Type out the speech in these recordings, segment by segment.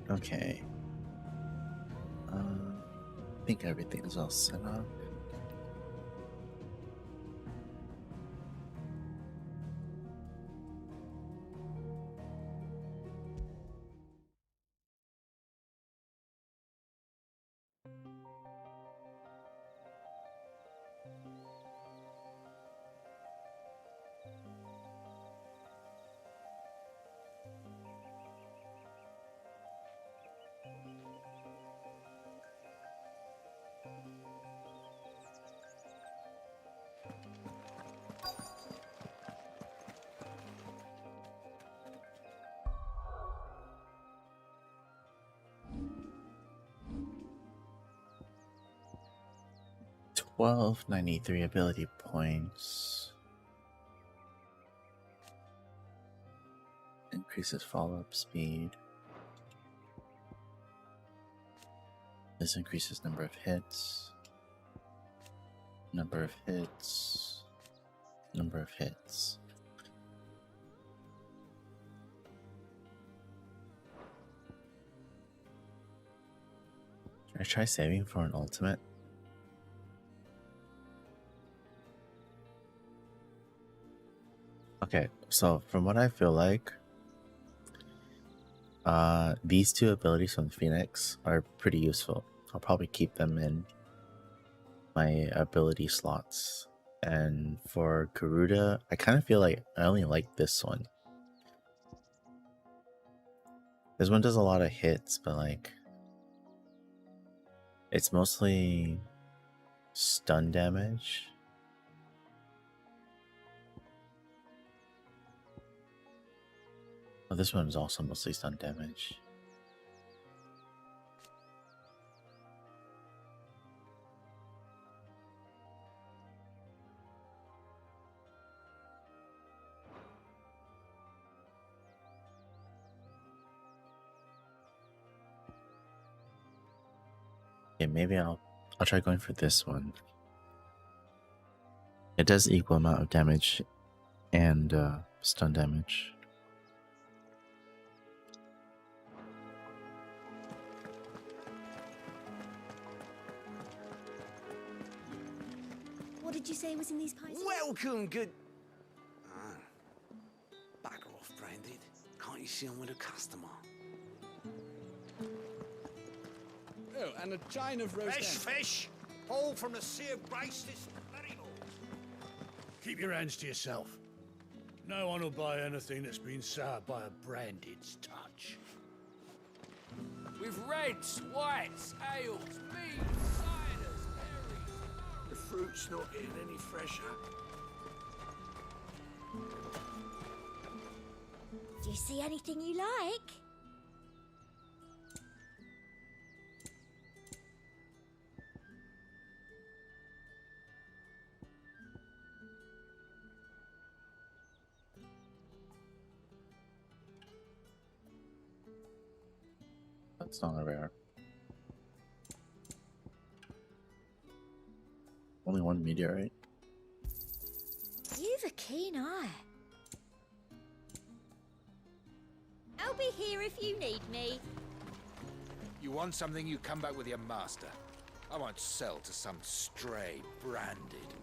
Okay. I think everything's all set up. $12.93 ability points. Increases follow-up speed. This increases number of hits. Number of hits. Number of hits. Should I try saving for an ultimate? Okay, so from what I feel like, these two abilities from Phoenix are pretty useful. I'll probably keep them in my ability slots. And for Garuda, I kind of feel like I only like this one. This one does a lot of hits, but like, it's mostly stun damage. Oh, this one is also mostly stun damage. Okay, maybe I'll try going for this one. It does equal amount of damage and stun damage. What did you say was in these pies? Welcome, good... Back off, Branded. Can't you see I'm with a customer? Oh, and a chine of roast Fish! All from the sea of grace this very morning. Keep your hands to yourself. No one will buy anything that's been soured by a Branded's touch. With reds, whites, ales, beans, ciders, berries. The fruit's not getting any fresher. Do you see anything you like? That's not a rare. Only one meteorite. You've a keen eye. I'll be here if you need me. You want something, you come back with your master. I won't sell to some stray Branded.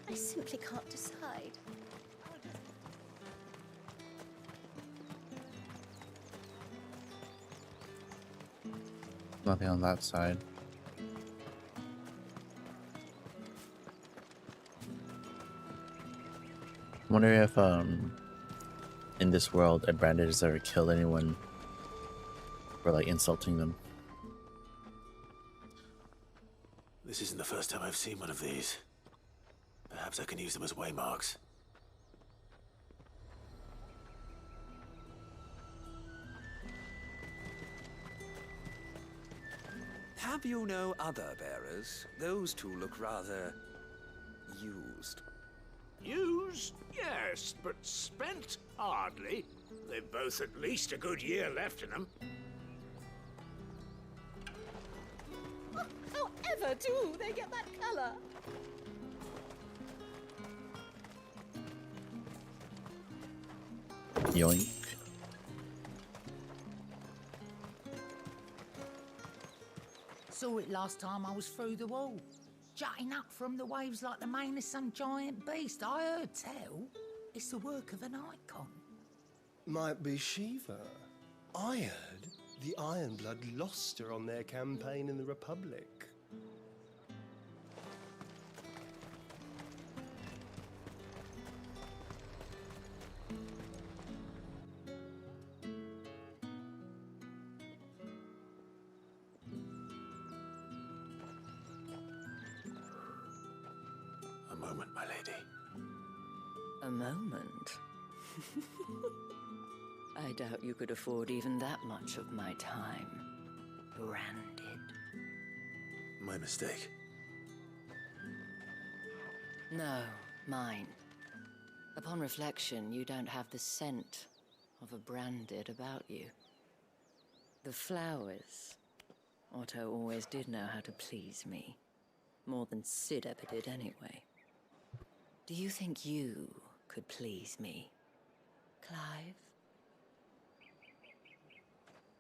I simply can't decide. Nothing on that side. I wonder if in this world a Branded has ever killed anyone for like insulting them. This isn't the first time I've seen one of these. Perhaps I can use them as waymarks. Have you no other bearers? Those two look rather... used. Used? Yes, but spent? Hardly. They've both at least a good year left in them. However do they get that colour? Yoink. Saw it last time I was through the wall. Jutting up from the waves like the mane of some giant beast. I heard tell. It's the work of an icon. Might be Shiva. I heard the Ironblood lost her on their campaign in the Republic. A moment, my lady. A moment? I doubt you could afford even that much of my time. Branded. My mistake. No, mine. Upon reflection, you don't have the scent of a branded about you. The flowers. Otto always did know how to please me. More than Sid ever did anyway. Do you think you could please me, Clive?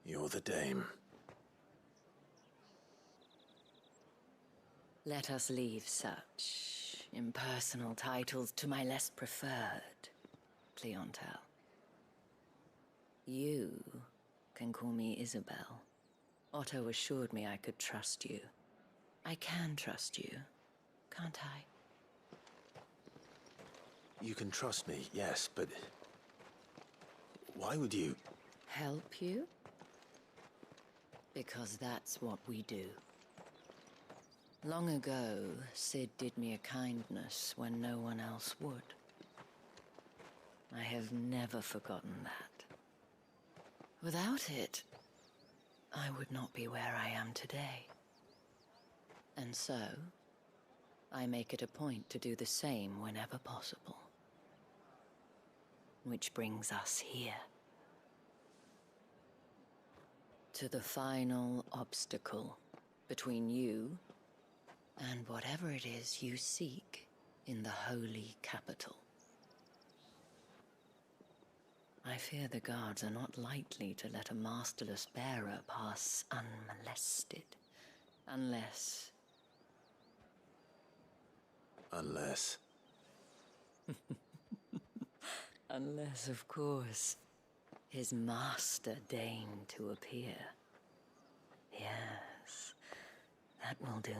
You're the dame. Let us leave such impersonal titles to my less preferred clientele. You can call me Isabel. Otto assured me I could trust you. I can trust you, can't I? You can trust me, yes, but why would you? Help you? Because that's what we do. Long ago, Sid did me a kindness when no one else would. I have never forgotten that. Without it, I would not be where I am today. And so, I make it a point to do the same whenever possible. Which brings us here. To the final obstacle between you and whatever it is you seek in the holy capital. I fear the guards are not likely to let a masterless bearer pass unmolested. Unless... Unless... Unless, of course, his master deigned to appear. Yes, that will do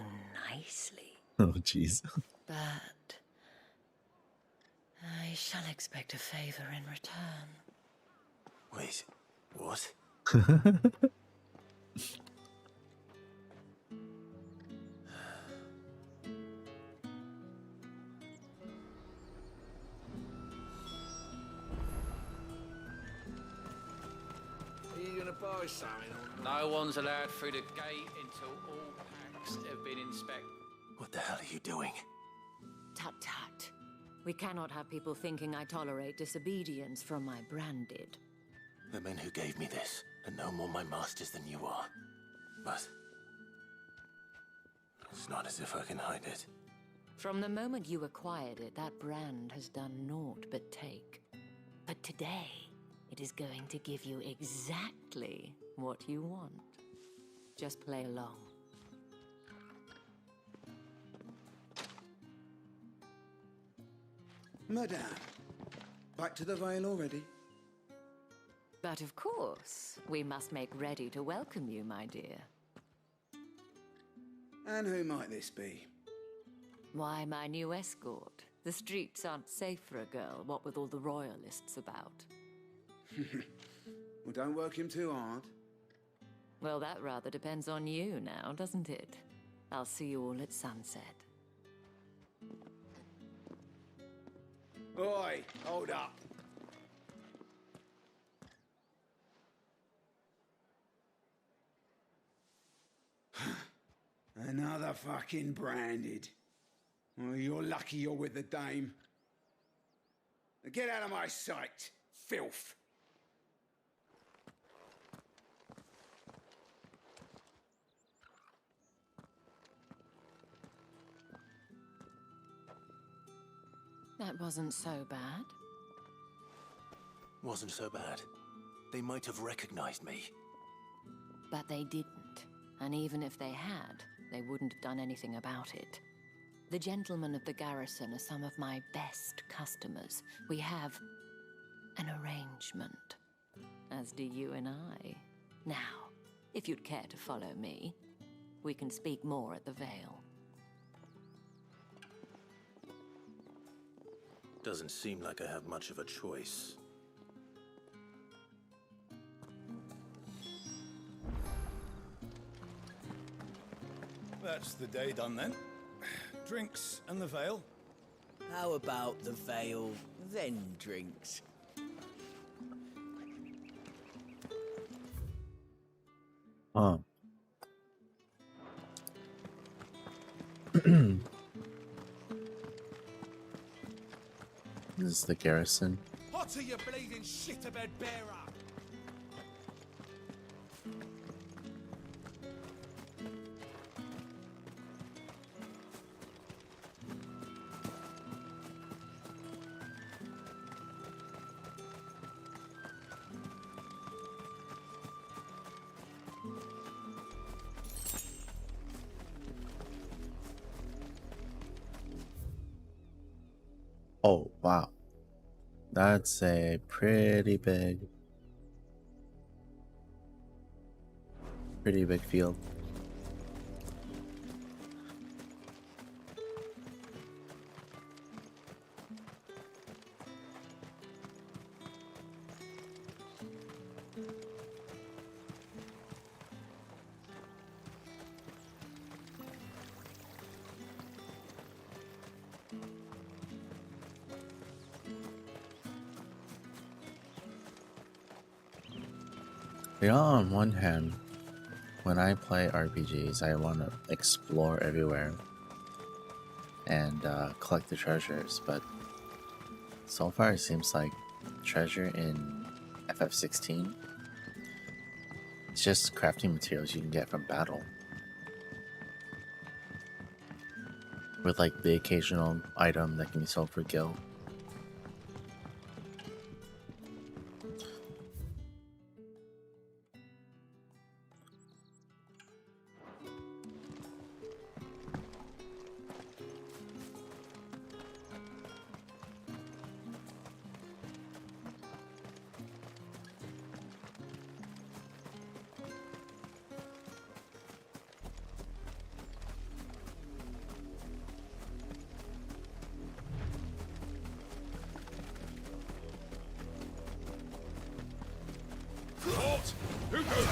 nicely. Oh, jeez. But I shall expect a favor in return. Wait, what? Are you gonna buy something? No one's allowed through the gate until all packs have been inspected. What the hell are you doing? Tut tut. We cannot have people thinking I tolerate disobedience from my branded. The men who gave me this are no more my masters than you are. But it's not as if I can hide it. From the moment you acquired it, that brand has done naught but take. But today, it is going to give you exactly what you want. Just play along. Madame, back to the Vale already? But of course, we must make ready to welcome you, my dear. And who might this be? Why, my new escort. The streets aren't safe for a girl, what with all the royalists about. Well, don't work him too hard. Well, that rather depends on you now, doesn't it? I'll see you all at sunset. Oi, hold up. Another fucking branded. Well, you're lucky you're with the dame. Now get out of my sight, filth. That wasn't so bad. Wasn't so bad. They might have recognized me. But they didn't. And even if they had, they wouldn't have done anything about it. The gentlemen of the garrison are some of my best customers. We have an arrangement, as do you and I. Now, if you'd care to follow me, we can speak more at the Vale. Doesn't seem like I have much of a choice. That's the day done then. Drinks and the Vale. How about the Vale, then drinks? Huh. This is the garrison. What are you bleeding shit-a-bed bearer? Oh, wow. That's a pretty big field. You know, on one hand, when I play RPGs, I want to explore everywhere and collect the treasures, but so far it seems like treasure in ff16 it's just crafting materials you can get from battle, with like the occasional item that can be sold for gil. Who goes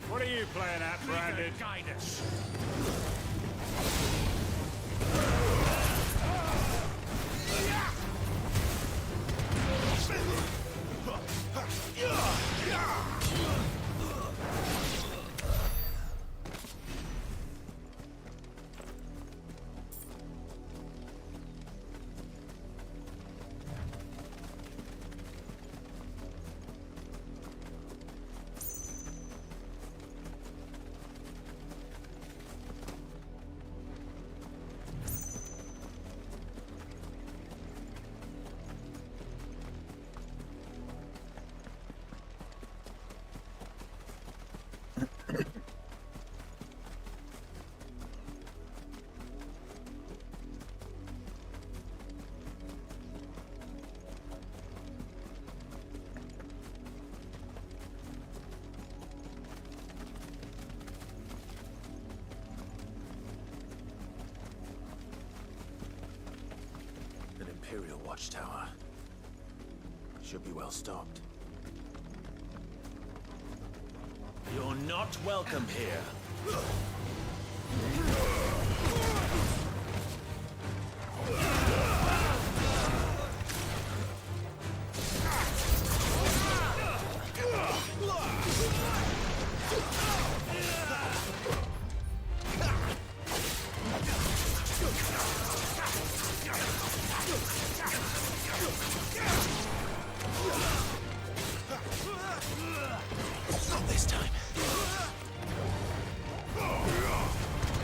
What are you playing at, Branded? Guide us. watchtower. Should be well stocked. You're not welcome here. Not this time.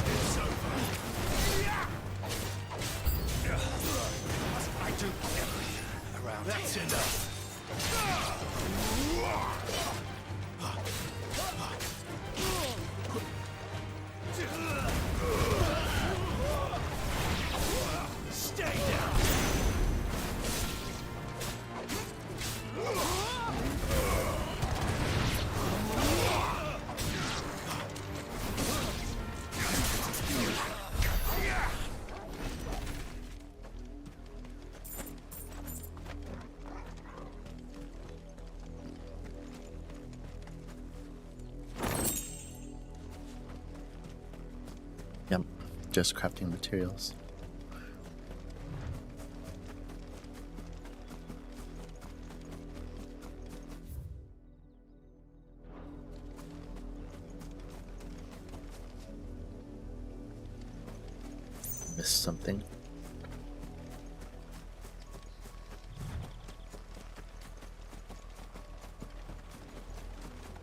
It's over. I do everything around That's here. enough. Stay down. Yep, just crafting materials. Missed something.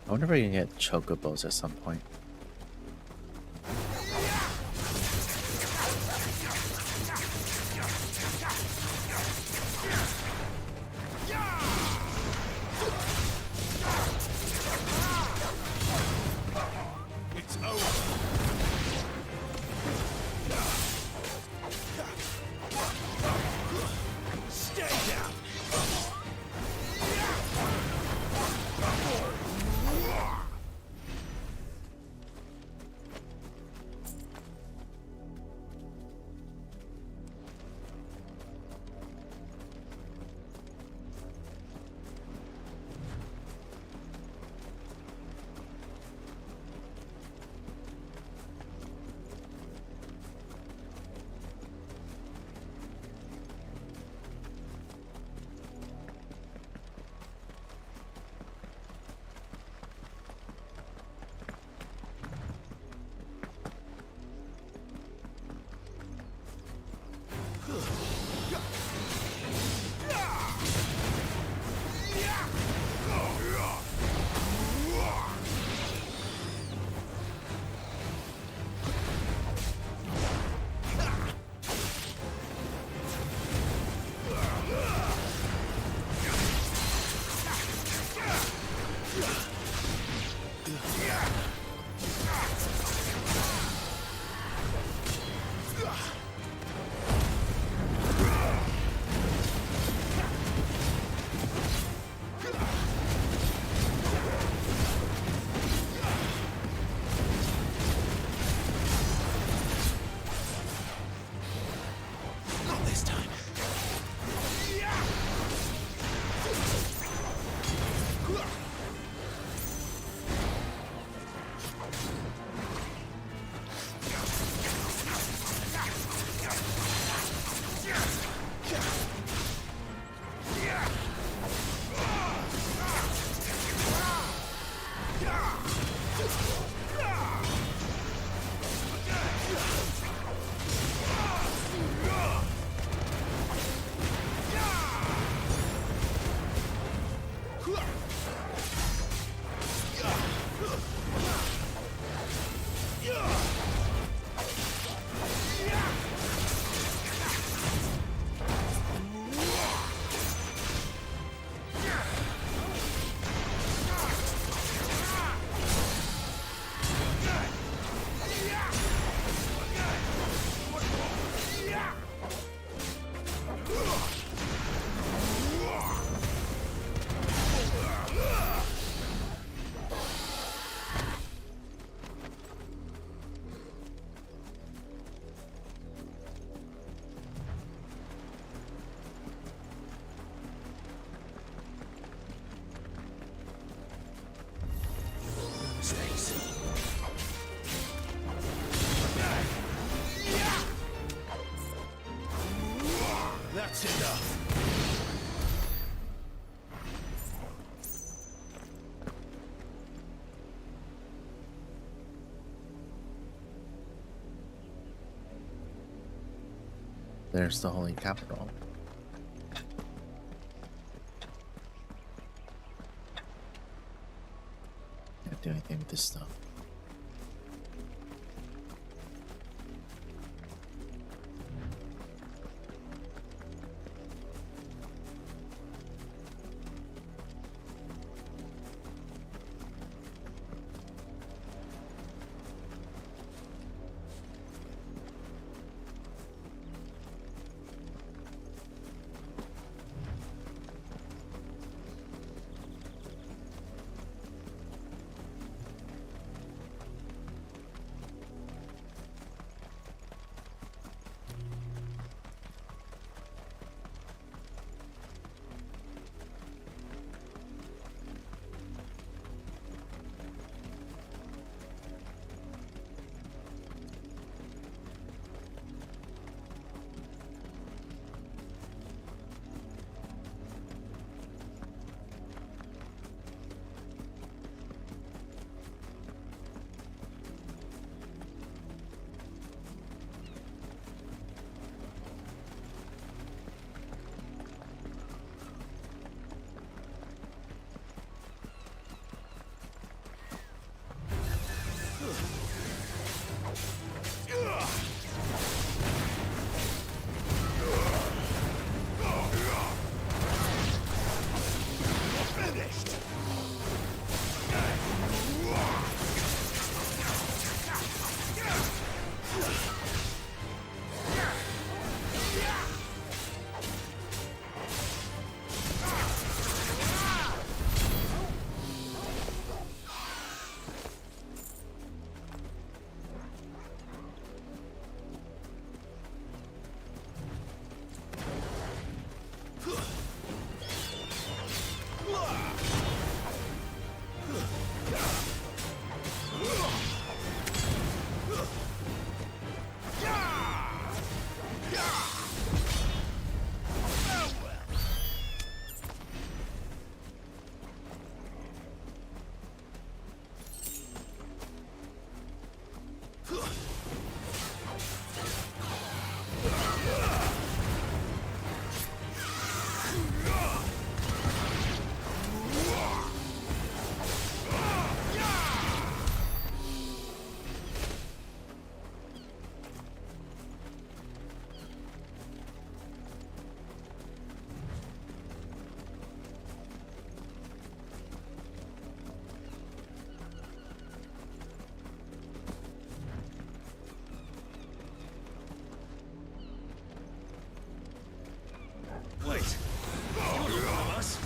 I wonder if I can get chocobos at some point. It's over. Stay down. Not this time. there's the Holy Capital. Can't do anything with this stuff. Wait! You're not one of us!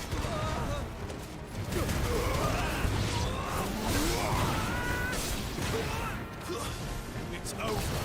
It's over!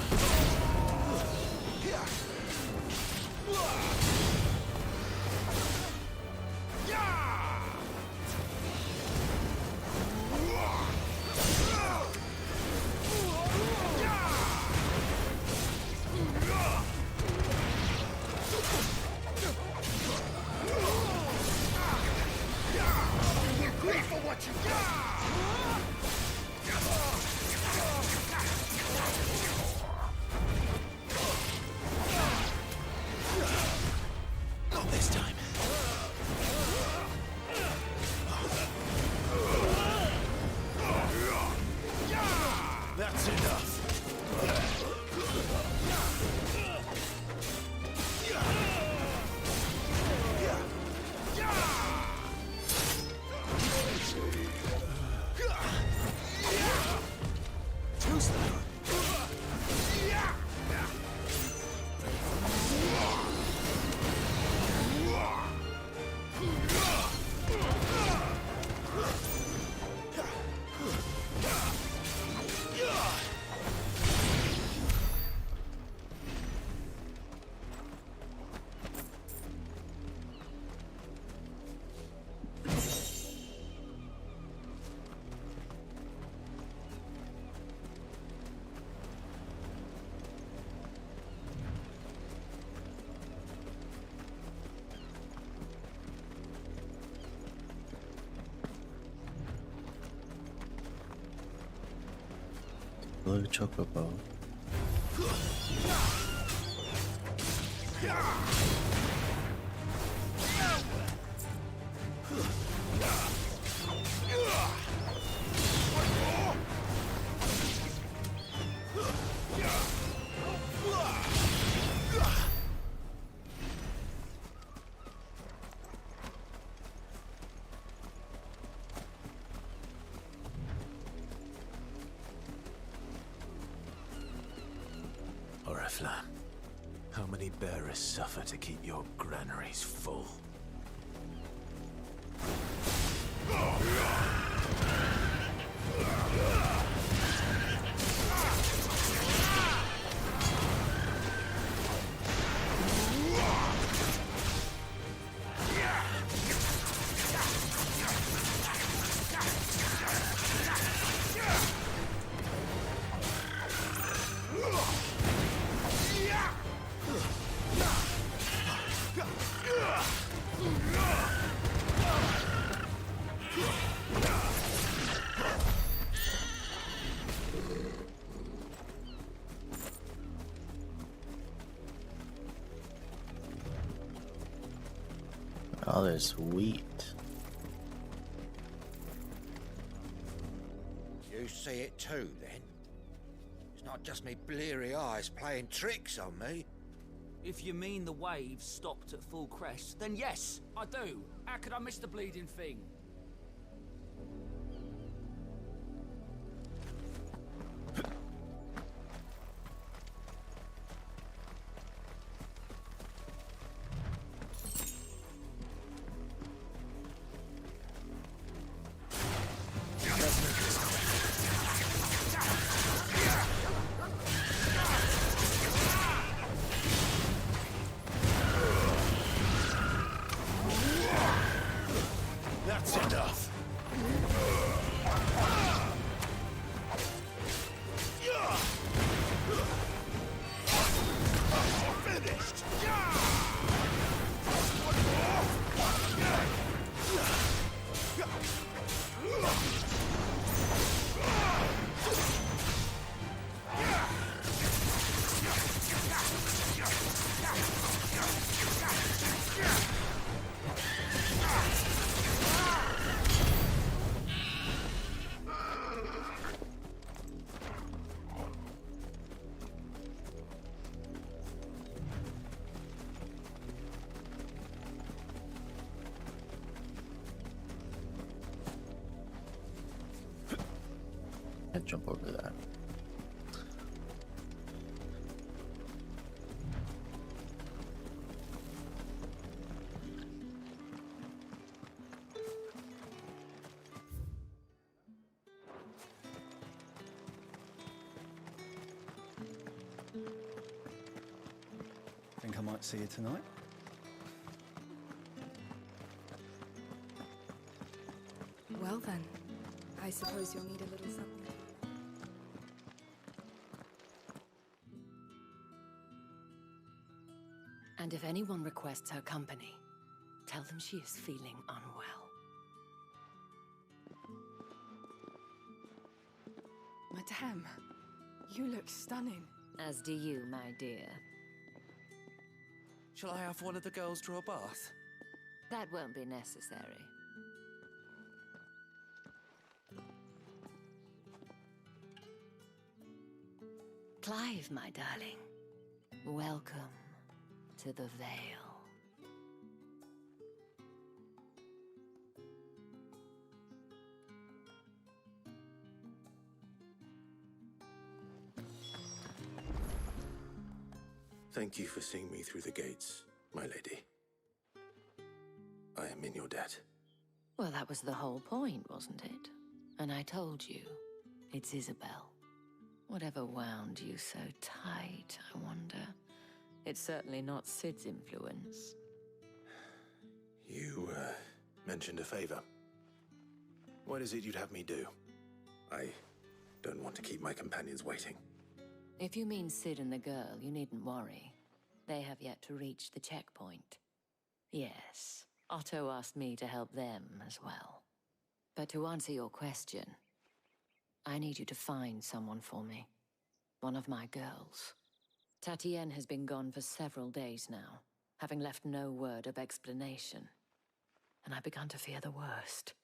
Not this time. That's enough! Too slow. Blue chocobo. Oriflamme, how many bearers suffer to keep your granaries full? Oh, there's wheat. You see it too, then? It's not just me bleary eyes playing tricks on me. If you mean the waves stopped at full crest, then yes, I do. How could I miss the bleeding thing? That's enough! Finished! Can't jump over that. Think I might see you tonight? Well then, I suppose you'll need a little something. And if anyone requests her company, tell them she is feeling unwell. Madame, you look stunning. As do you, my dear. Shall I have one of the girls draw a bath? That won't be necessary. Clive, my darling. Welcome to the Vale. Thank you for seeing me through the gates, my lady. I am in your debt. Well, that was the whole point, wasn't it? And I told you, it's Isabel. Whatever wound you so tight, I wonder. It's certainly not Sid's influence. You, mentioned a favor. What is it you'd have me do? I don't want to keep my companions waiting. If you mean Sid and the girl, you needn't worry. They have yet to reach the checkpoint. Yes, Otto asked me to help them as well. But to answer your question, I need you to find someone for me. One of my girls. Tatienne has been gone for several days now, having left no word of explanation. And I began to fear the worst.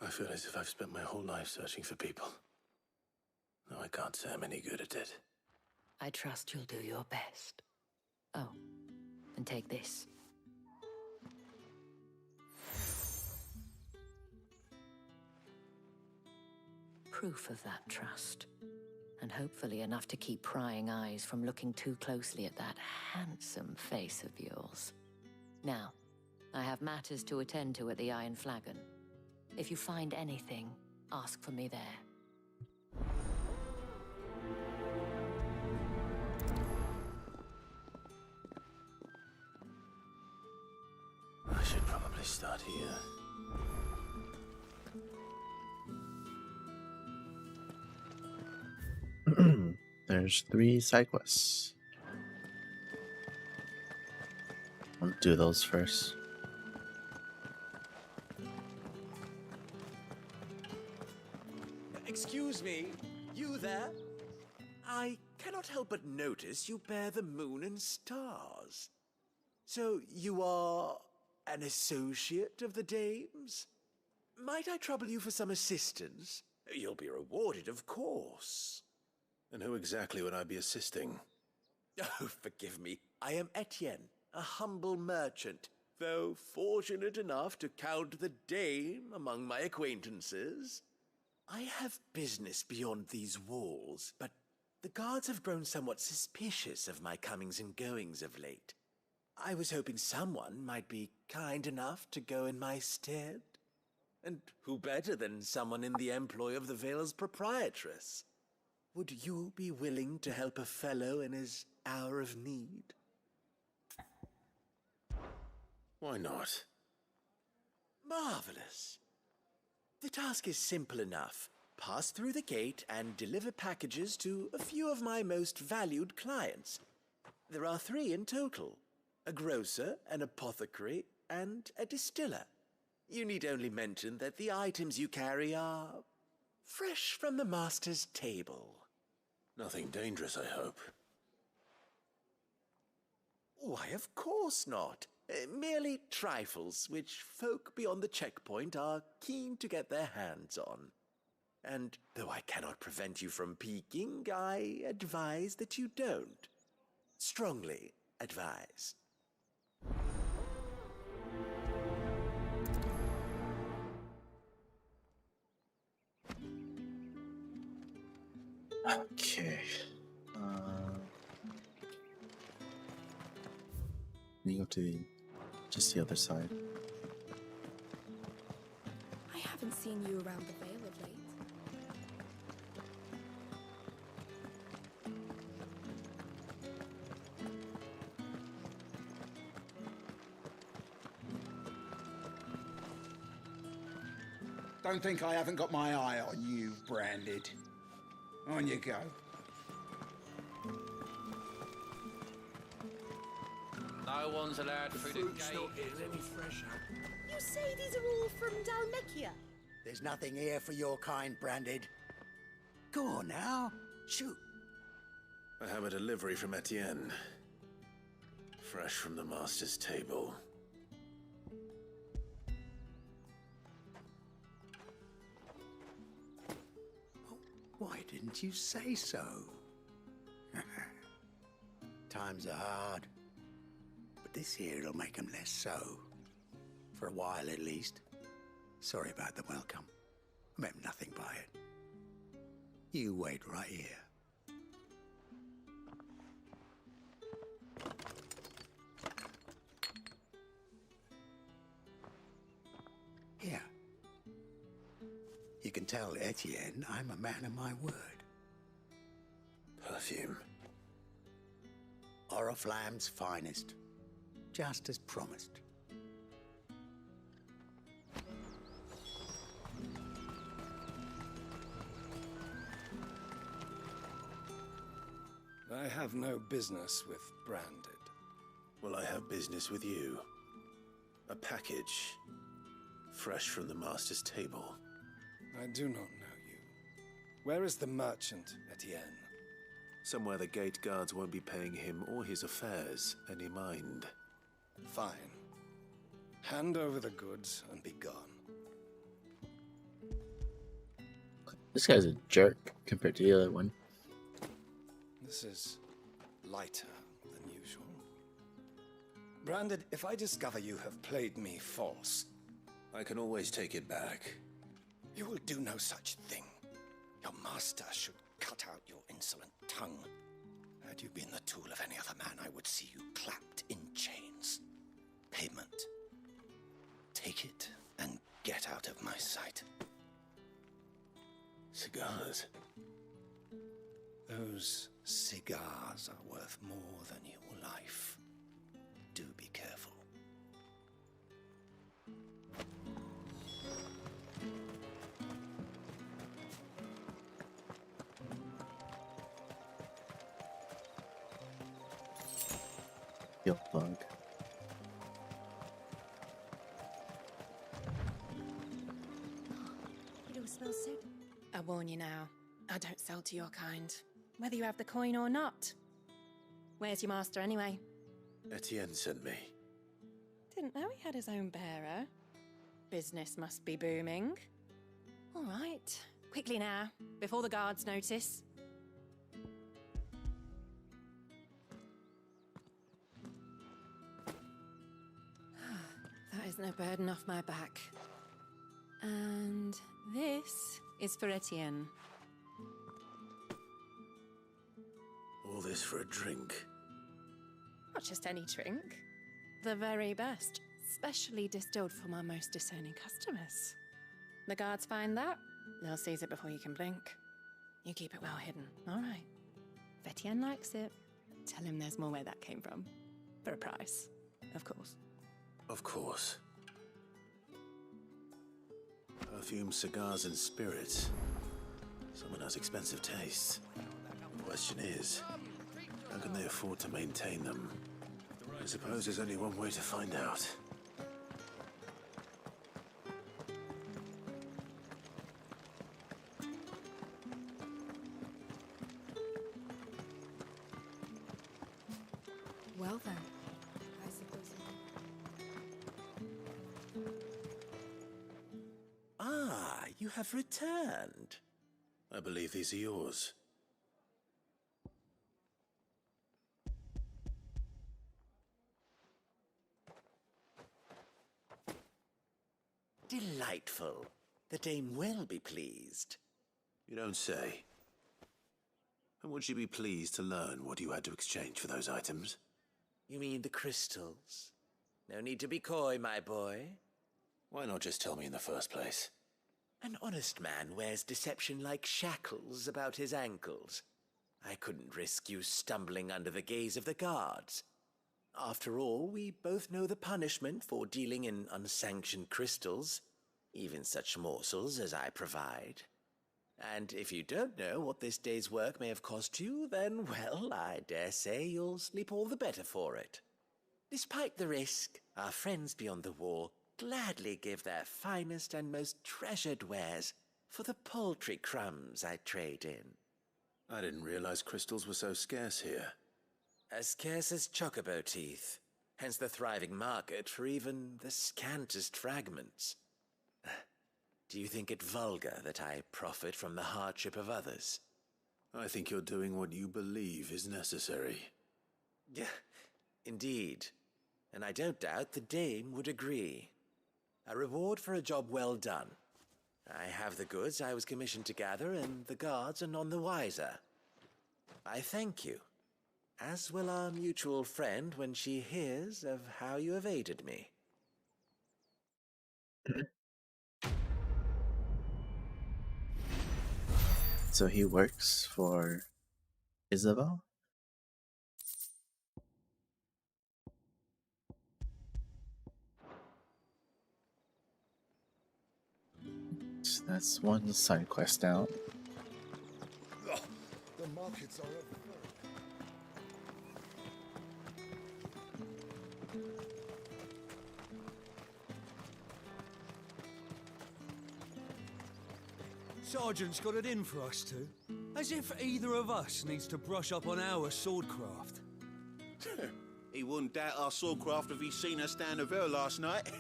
I feel as if I've spent my whole life searching for people. No, I can't say I'm any good at it. I trust you'll do your best. Oh, and take this. Proof of that trust. And hopefully enough to keep prying eyes from looking too closely at that handsome face of yours. Now, I have matters to attend to at the Iron Flagon. If you find anything, ask for me there. I should probably start here. There's 3 side quests. I'll do those first. Excuse me, you there? I cannot help but notice you bear the moon and stars. So you are an associate of the dames? Might I trouble you for some assistance? You'll be rewarded, of course. And who exactly would I be assisting? Oh, forgive me. I am Etienne, a humble merchant, though fortunate enough to count the dame among my acquaintances. I have business beyond these walls, but the guards have grown somewhat suspicious of my comings and goings of late. I was hoping someone might be kind enough to go in my stead. And who better than someone in the employ of the Vale's proprietress? Would you be willing to help a fellow in his hour of need? Why not? Marvelous. The task is simple enough. Pass through the gate and deliver packages to a few of my most valued clients. There are 3 in total: a grocer, an apothecary, and a distiller. You need only mention that the items you carry are fresh from the master's table. Nothing dangerous, I hope. Why, of course not. Merely trifles which folk beyond the checkpoint are keen to get their hands on. And though I cannot prevent you from peeking, I advise that you don't. Strongly advise. Okay. You go to just the other side. I haven't seen you around the Vale of late. Don't think I haven't got my eye on you, Branded. On you go. No one's allowed through the gate. You say these are all from Dalmekia? There's nothing here for your kind, Branded. Go on now, shoot. I have a delivery from Etienne. Fresh from the master's table. Why didn't you say so? Times are hard. But this here'll make 'em less so. For a while, at least. Sorry about the welcome. I meant nothing by it. You wait right here. Here. You can tell Etienne I'm a man of my word. Perfume. Oriflamme's finest. Just as promised. I have no business with Branded. Well, I have business with you. A package. Fresh from the master's table. I do not know you. Where is the merchant, Etienne? Somewhere the gate guards won't be paying him or his affairs any mind. Fine. Hand over the goods and be gone. This guy's a jerk compared to the other one. This is lighter than usual. Branded, if I discover you have played me false, I can always take it back. you will do no such thing. Your master should cut out your insolent tongue. Had you been the tool of any other man, I would see you clapped in chains. Payment. Take it and get out of my sight. Cigars. Those cigars are worth more than your life. Do be careful. Yo, bug. It all smells so... I warn you now, I don't sell to your kind, whether you have the coin or not. Where's your master anyway? Etienne sent me. Didn't know he had his own bearer. Business must be booming. All right, quickly now, before the guards notice. That is no burden off my back. And this is for Etienne. All this for a drink. Not just any drink. The very best, specially distilled for my most discerning customers. The guards find that, they'll seize it before you can blink. You keep it well hidden, all right? If Etienne likes it, tell him there's more where that came from. For a price, of course. Of course. Perfume, cigars, and spirits. Someone has expensive tastes. The question is, how can they afford to maintain them? I suppose there's only one way to find out. Well then, I suppose... Ah, you have returned. I believe these are yours. Delightful. The dame will be pleased. You don't say. And would she be pleased to learn what you had to exchange for those items? You mean the crystals? No need to be coy, my boy. Why not just tell me in the first place? An honest man wears deception like shackles about his ankles. I couldn't risk you stumbling under the gaze of the guards. After all, we both know the punishment for dealing in unsanctioned crystals, even such morsels as I provide. And if you don't know what this day's work may have cost you, then, well, I dare say you'll sleep all the better for it. Despite the risk, our friends beyond the wall gladly give their finest and most treasured wares for the paltry crumbs I trade in. I didn't realize crystals were so scarce here. As scarce as chocobo teeth, hence the thriving market for even the scantest fragments. Do you think it vulgar that I profit from the hardship of others? I think you're doing what you believe is necessary. Yeah, indeed. And I don't doubt the dame would agree. A reward for a job well done. I have the goods I was commissioned to gather, and the guards are none the wiser. I thank you, as will our mutual friend when she hears of how you have aided me. So he works for Isabel? So that's one side quest out. The markets are Sergeant's got it in for us two. As if either of us needs to brush up on our swordcraft. He wouldn't doubt our swordcraft if he'd seen us down the river last night.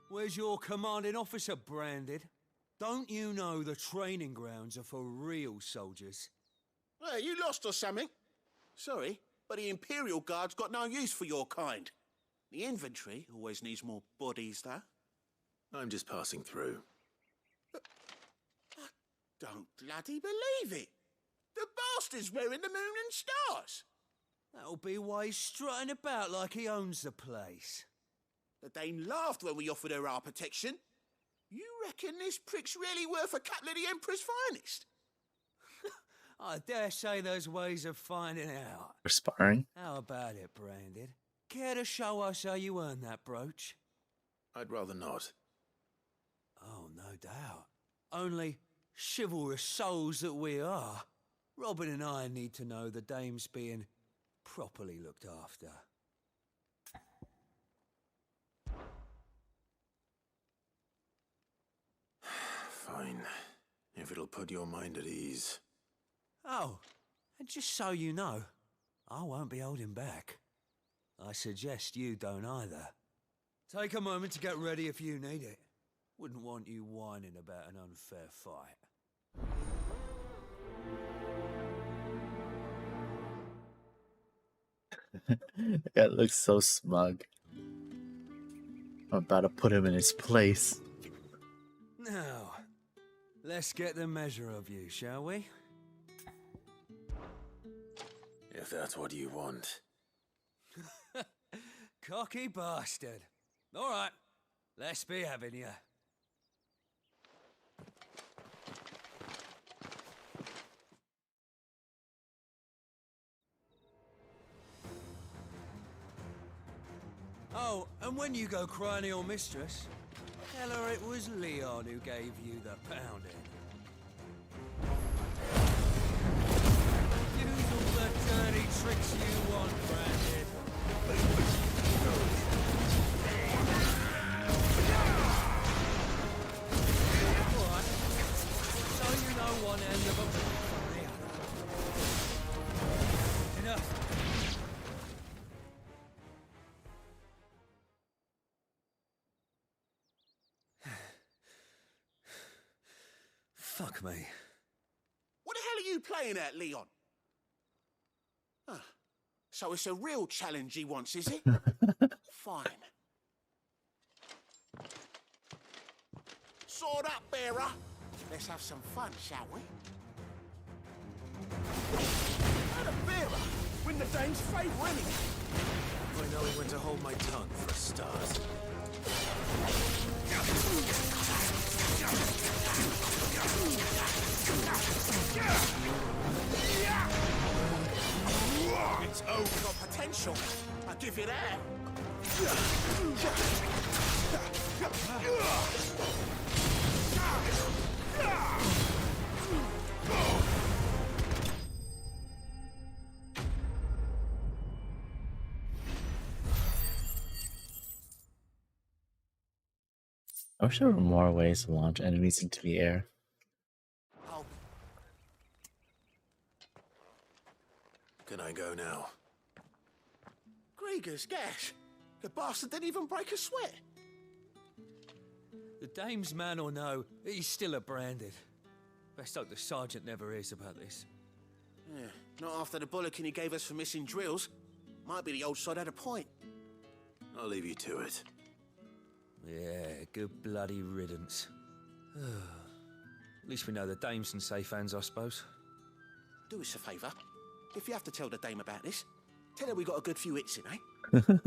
Where's your commanding officer, Branded? Don't you know the training grounds are for real soldiers? Hey, you lost or something? Sorry, but the Imperial Guard's got no use for your kind. The infantry always needs more bodies, though. I'm just passing through. I don't bloody believe it. The bastard's wearing the moon and stars. That'll be why he's strutting about like he owns the place. The Dane laughed when we offered her our protection. You reckon this prick's really worth a couple of the Emperor's finest? I dare say there's ways of finding out. They're sparring. How about it, Branded? Care to show us how you earned that brooch? I'd rather not. Oh, no doubt. Only chivalrous souls that we are, Robin and I need to know the dame's being properly looked after. Fine. If it'll put your mind at ease. Oh, and just so you know, I won't be holding back. I suggest you don't either. Take a moment to get ready if you need it. Wouldn't want you whining about an unfair fight. That looks so smug. I'm about to put him in his place. Now, let's get the measure of you, shall we? If that's what you want. Cocky bastard. All right, let's be having you. Oh, and when you go crying to your mistress, tell her it was Leon who gave you the pounding. Use all the dirty tricks you want, Branded. All right, so you know one end of them from the other. Enough. Fuck me. What the hell are you playing at, Leon? Ah, so it's a real challenge he wants, is it? Fine. Sword up, bearer. Let's have some fun, shall we? Not a bearer. Win the Dane's favour, anyway. I know when to hold my tongue for a start. It's own got potential. I'll give you that. I wish there were more ways to launch enemies into the air. Can I go now? Grieger's gas. The bastard didn't even break a sweat. The dame's man or no, he's still a Branded. Best hope the sergeant never hears about this. Yeah, not after the bollocking he gave us for missing drills. Might be the old sod had a point. I'll leave you to it. Yeah, good bloody riddance. At least we know the dame's in safe hands, I suppose. Do us a favour. If you have to tell the dame about this, tell her we got a good few hits in, eh? The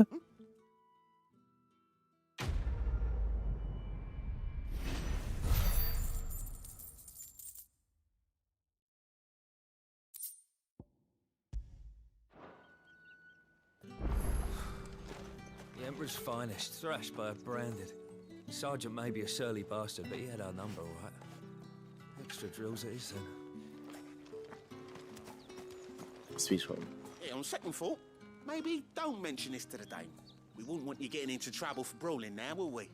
Emperor's finest, thrashed by a Branded. Sergeant may be a surly bastard, but he had our number, all right. Extra drills it is, then. Speech one. Yeah, on second thought, maybe don't mention this to the dame. We wouldn't want you getting into trouble for brawling now, will we?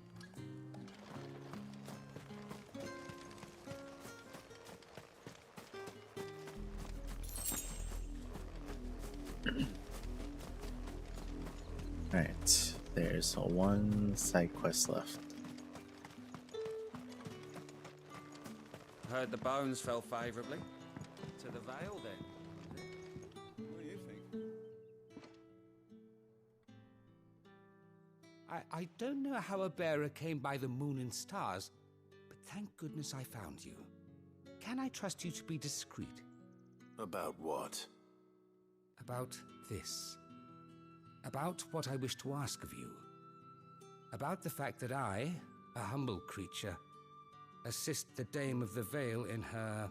Alright, there's one side quest left. Heard the bones fell favourably. To the Vale, then. What do you think? I don't know how a bearer came by the moon and stars, but thank goodness I found you. Can I trust you to be discreet? About what? About this. About what I wish to ask of you. About the fact that I, a humble creature, assist the Dame of the Vale in her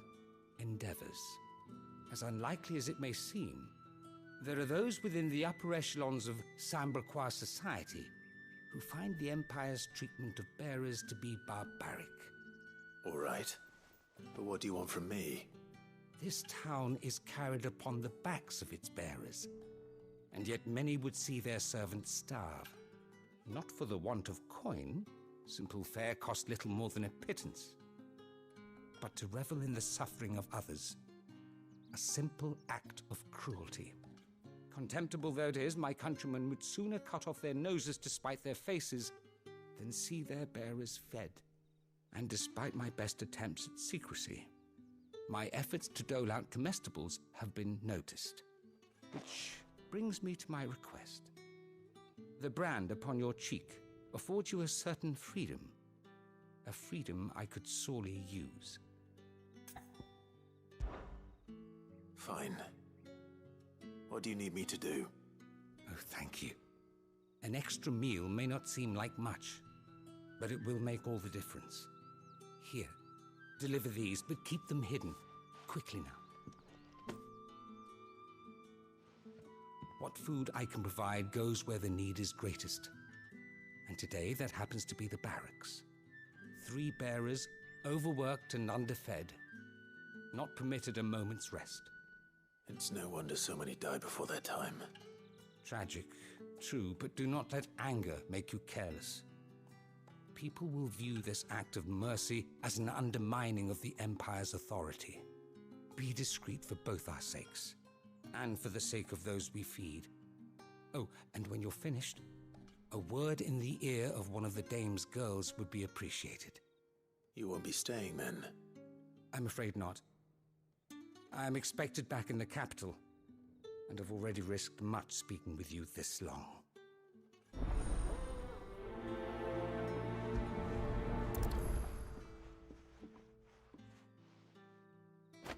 endeavors. As unlikely as it may seem, there are those within the upper echelons of Sambraquois society who find the Empire's treatment of bearers to be barbaric. All right. But what do you want from me? This town is carried upon the backs of its bearers, and yet many would see their servants starve. Not for the want of coin, simple fare cost little more than a pittance, but to revel in the suffering of others, a simple act of cruelty. Contemptible though it is, my countrymen would sooner cut off their noses to spite their faces than see their bearers fed. And despite my best attempts at secrecy, my efforts to dole out comestibles have been noticed. Which brings me to my request. The brand upon your cheek affords you a certain freedom. A freedom I could sorely use. Fine. What do you need me to do? Oh, thank you. An extra meal may not seem like much, but it will make all the difference. Here, deliver these, but keep them hidden. Quickly now. What food I can provide goes where the need is greatest. And today, that happens to be the barracks. 3 bearers, overworked and underfed, not permitted a moment's rest. It's no wonder so many die before their time. Tragic, true, but do not let anger make you careless. People will view this act of mercy as an undermining of the Empire's authority. Be discreet for both our sakes, and for the sake of those we feed. Oh, and when you're finished, a word in the ear of one of the Dame's girls would be appreciated. You won't be staying then? I'm afraid not. I am expected back in the capital, and have already risked much speaking with you this long.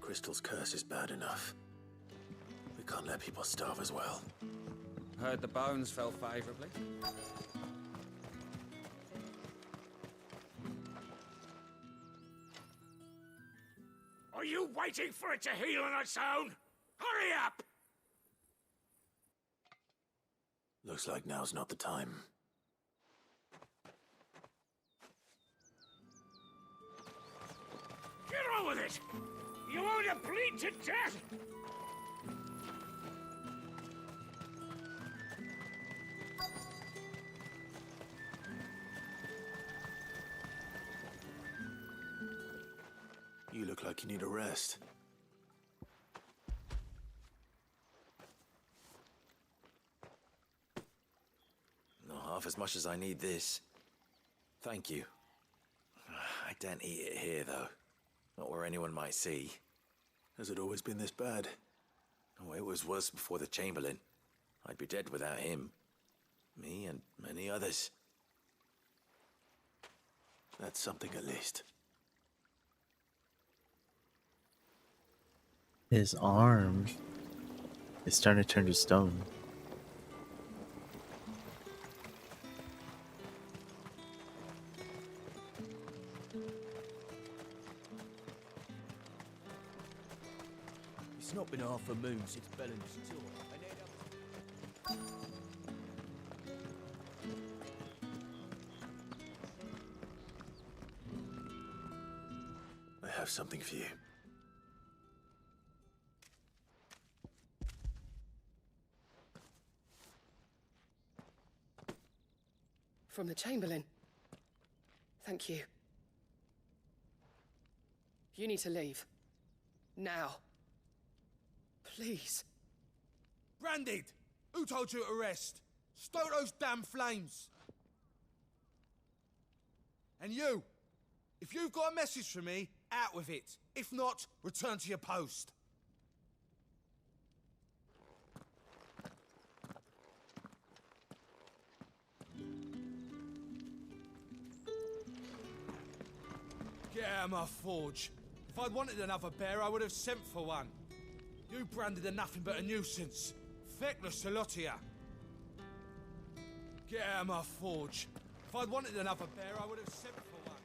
Crystal's curse is bad enough. We can't let people starve as well. Heard the bones fell favourably. Are you waiting for it to heal on its own? Hurry up! Looks like now's not the time. Get on with it! You want to bleed to death? You look like you need a rest. Not half as much as I need this. Thank you. I daren't eat it here, though. Not where anyone might see. Has it always been this bad? Oh, it was worse before the Chamberlain. I'd be dead without him. Me and many others. That's something at least. His arm is starting to turn to stone. It's not been half a moon since Belen's tour. I have something for you. From the Chamberlain. Thank you. You need to leave. Now. Please. Branded! Who told you to rest? Stoke those damn flames! And you! If you've got a message for me, out with it. If not, return to your post. Get out of my forge. If I'd wanted another bear, I would have sent for one. You branded are nothing but a nuisance. Feckless, a lot of ya. Get out of my forge. If I'd wanted another bear, I would have sent for one.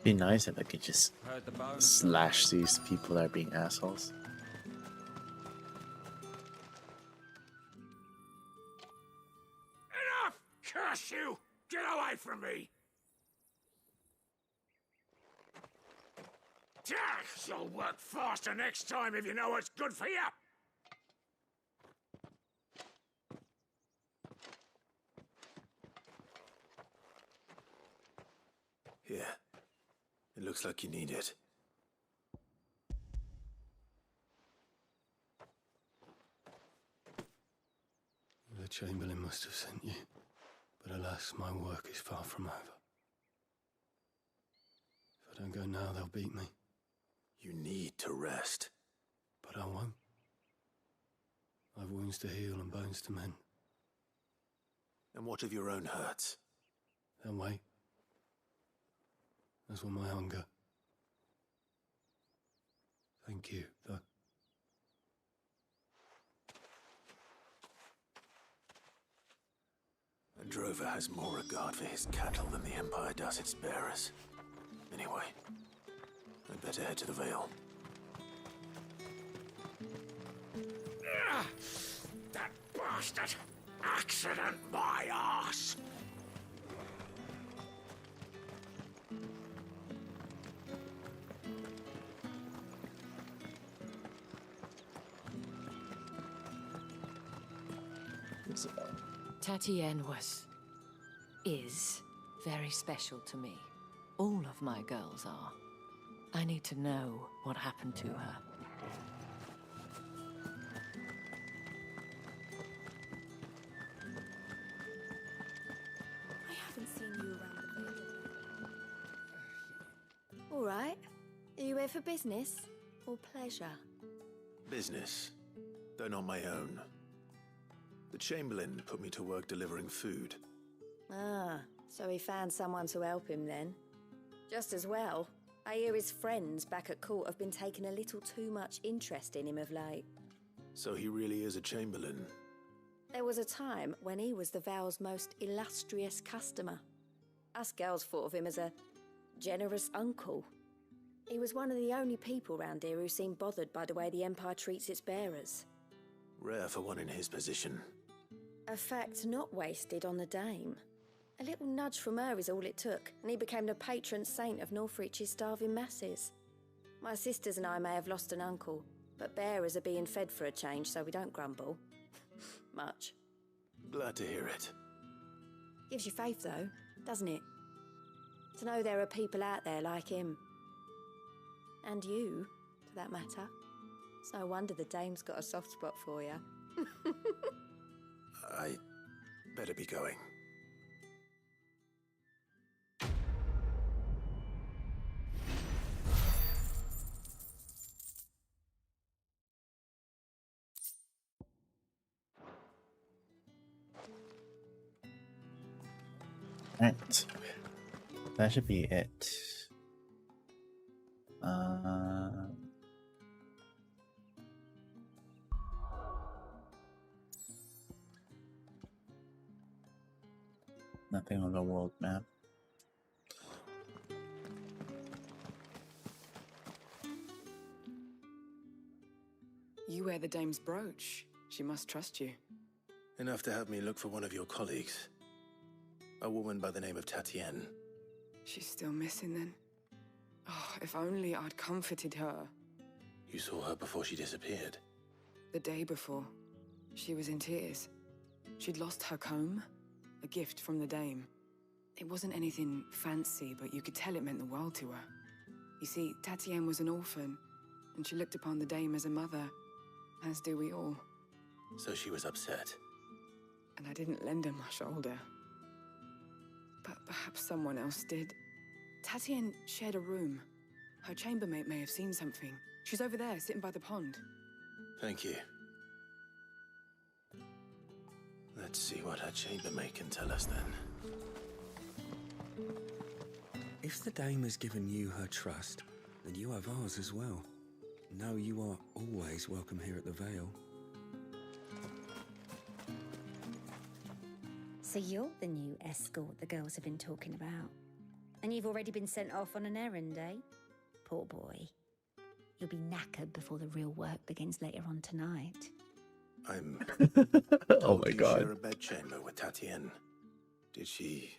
Be nice if I could just slash these people that are being assholes. Enough! Curse you! Get away from me! You'll work faster next time if you know what's good for you! Here. It looks like you need it. The Chamberlain must have sent you, but alas, my work is far from over. If I don't go now, they'll beat me. You need to rest. But I won't. I've wounds to heal and bones to mend. And what of your own hurts? They'll wait. As will my hunger. Thank you, though. A drover has more regard for his cattle than the Empire does its bearers. Anyway, I'd better head to the Vale. That bastard! Accident my arse! Tatienne is very special to me. All of my girls are. I need to know what happened to her. I haven't seen you around the village. All right. Are you here for business or pleasure? Business, though not my own. The Chamberlain put me to work delivering food. Ah, so he found someone to help him then. Just as well. I hear his friends back at court have been taking a little too much interest in him of late. So he really is a Chamberlain. There was a time when he was the Vale's most illustrious customer. Us girls thought of him as a generous uncle. He was one of the only people round here who seemed bothered by the way the Empire treats its bearers. Rare for one in his position. A fact not wasted on the Dame. A little nudge from her is all it took, and he became the patron saint of Northreach's starving masses. My sisters and I may have lost an uncle, but bearers are being fed for a change, so we don't grumble. Much. Glad to hear it. Gives you faith, though, doesn't it? To know there are people out there like him. And you, for that matter. It's no wonder the Dame's got a soft spot for you. I better be going. Right. That should be it. Nothing on the world map. You wear the Dame's brooch. She must trust you. Enough to have me look for one of your colleagues. A woman by the name of Tatienne. She's still missing then? Oh, if only I'd comforted her. You saw her before she disappeared? The day before. She was in tears. She'd lost her comb, a gift from the Dame. It wasn't anything fancy, but you could tell it meant the world to her. You see, Tatienne was an orphan. and she looked upon the dame as a mother, as do we all. So she was upset. And I didn't lend her my shoulder. But perhaps someone else did. Tatienne shared a room. Her chambermaid may have seen something. She's over there, sitting by the pond. Thank you. Let's see what her chambermaid can tell us then. If the dame has given you her trust, then you have ours as well. Know you are always welcome here at the Vale. So you're the new escort the girls have been talking about. And you've already been sent off on an errand, eh? Poor boy. You'll be knackered before the real work begins later on tonight. I'm... Oh my God. You share a bedchamber with Tatienne. Did she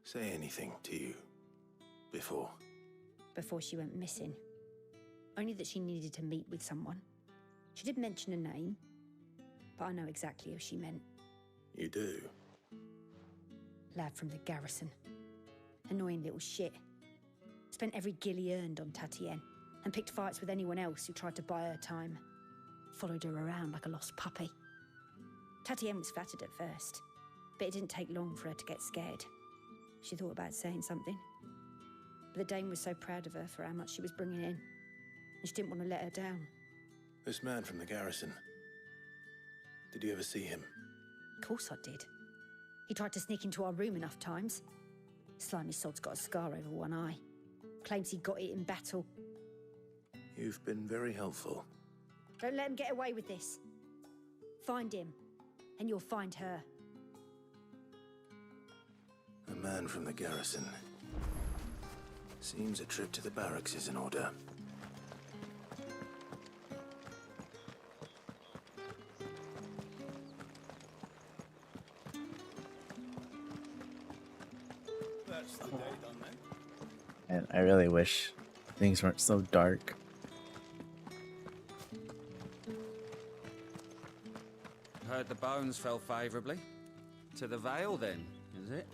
say anything to you before? Before she went missing. Only that she needed to meet with someone. She did mention a name, but I know exactly who she meant. You do? Lad from the garrison. Annoying little shit. Spent every guil he earned on Tatienne, and picked fights with anyone else who tried to buy her time. Followed her around like a lost puppy. Tatienne was flattered at first, but it didn't take long for her to get scared. She thought about saying something. But the dame was so proud of her for how much she was bringing in, and she didn't want to let her down. This man from the garrison. Did you ever see him? Of course I did. He tried to sneak into our room enough times. Slimy sod's got a scar over one eye. Claims he got it in battle. You've been very helpful. Don't let him get away with this. Find him, and you'll find her. A man from the garrison. Seems a trip to the barracks is in order. That's the day done then. And I really wish things weren't so dark. Heard the bones fell favourably. To the Vale, then, is it?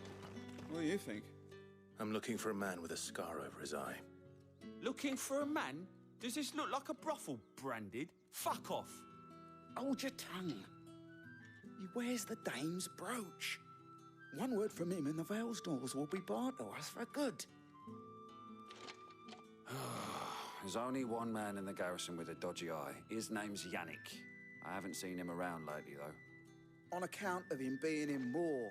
What do you think? I'm looking for a man with a scar over his eye. Looking for a man? Does this look like a brothel, Branded? Fuck off! Hold your tongue. He wears the dame's brooch. One word from him and the Vale's doors will be barred to us for good. There's only one man in the garrison with a dodgy eye. His name's Yannick. I haven't seen him around lately, though. On account of him being in war.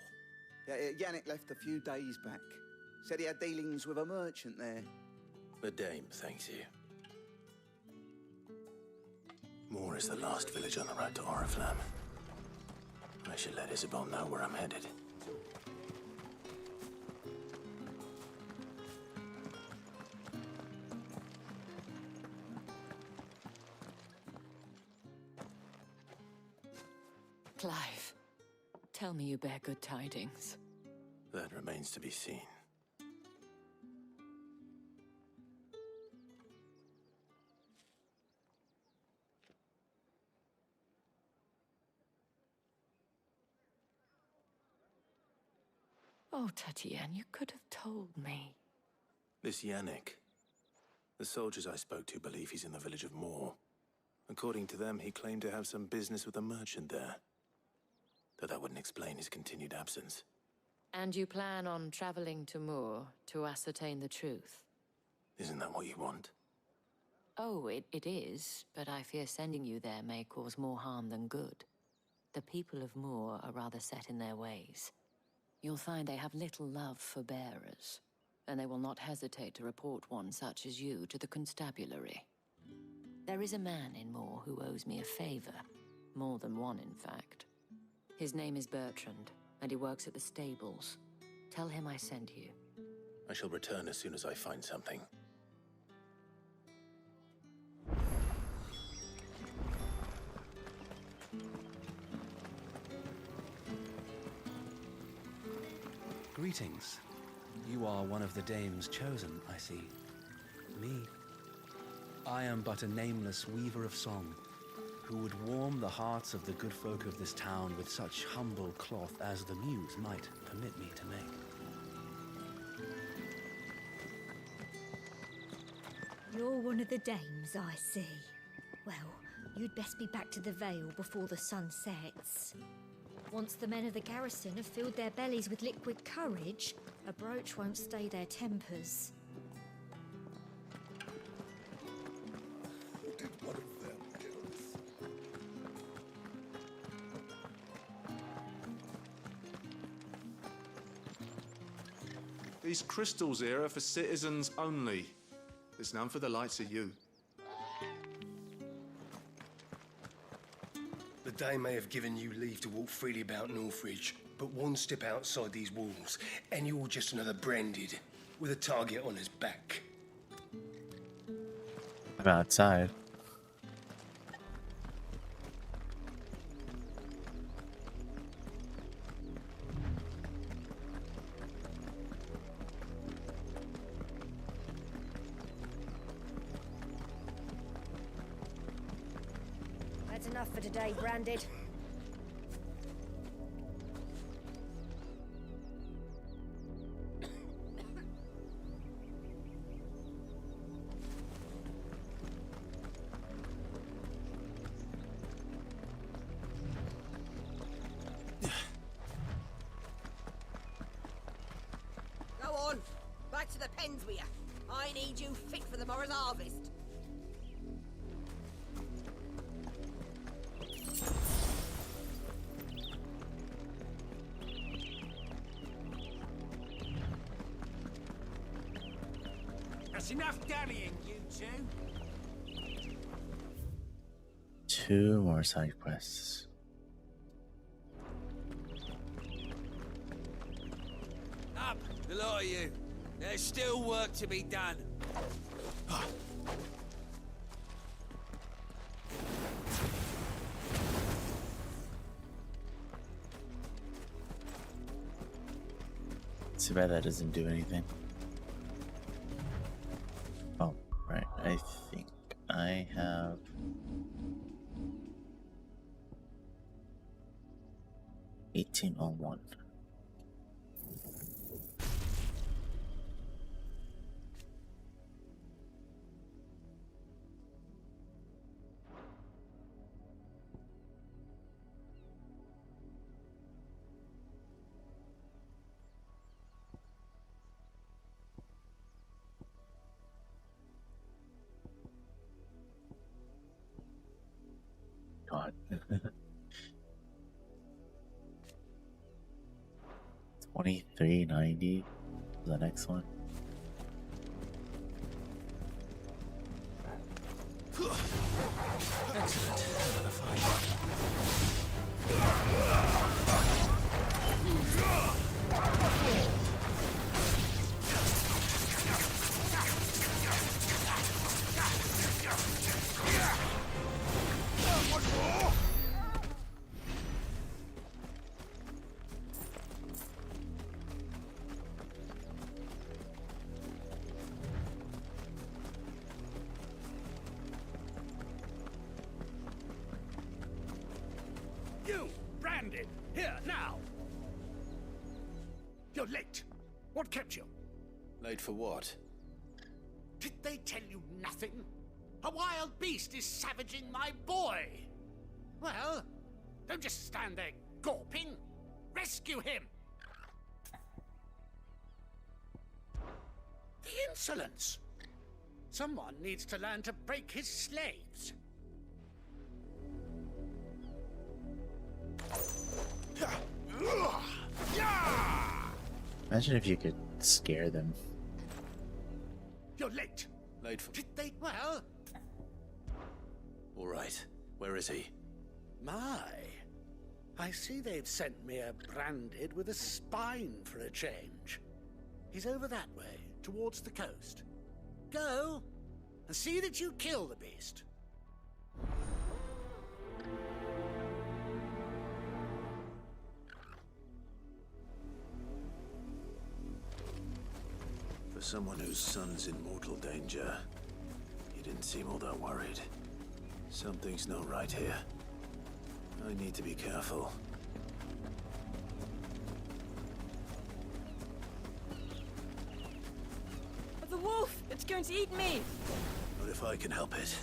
Yannick left a few days back. Said he had dealings with a merchant there. The dame thanks you. Moor is the last village on the road to Oriflamme. I should let Isabel know where I'm headed. Clive, tell me you bear good tidings. That remains to be seen. Oh, Tatienne, you could have told me. This Yannick. The soldiers I spoke to believe he's in the village of Moor. According to them, he claimed to have some business with a merchant there. Though that wouldn't explain his continued absence. And you plan on traveling to Moor to ascertain the truth? Isn't that what you want? Oh, it is, but I fear sending you there may cause more harm than good. The people of Moor are rather set in their ways. You'll find they have little love for bearers, and they will not hesitate to report one such as you to the constabulary. There is a man in Moor who owes me a favor. More than one, in fact. His name is Bertrand, and he works at the stables. Tell him I sent you. I shall return as soon as I find something. Greetings. You are one of the dames chosen, I see. Me. I am but a nameless weaver of song, who would warm the hearts of the good folk of this town with such humble cloth as the muse might permit me to make. You're one of the dames, I see. Well, you'd best be back to the Vale before the sun sets. Once the men of the garrison have filled their bellies with liquid courage, a brooch won't stay their tempers. Did one of them kill us? These crystals here are for citizens only. There's none for the likes of you. The Dame may have given you leave to walk freely about Northridge, but one step outside these walls, and you're just another branded, with a target on his back. I'm outside. That's enough for today, Branded. Go on, back to the pens with you. I need you fit for the morrow's harvest. That's enough dallying, you two. 2 more side quests. Up, the lot of you. There's still work to be done. Too bad that doesn't do anything. Oh, right. I think I have... $18.01. God. 2390. The next one. Excellent. Another fight. You, Branded, here, now! You're late. What kept you? Late for what? Did they tell you nothing? A wild beast is savaging my boy! Well, don't just stand there gawping. Rescue him! The insolence! Someone needs to learn to break his slaves. Imagine if you could scare them. You're late. Late for... Did they? Well... All right. Where is he? My. I see they've sent me a Branded with a spine for a change. He's over that way, towards the coast. Go, and see that you kill the beast. For someone whose son's in mortal danger, he didn't seem all that worried. Something's not right here. I need to be careful. The wolf! It's going to eat me! What if I can help it?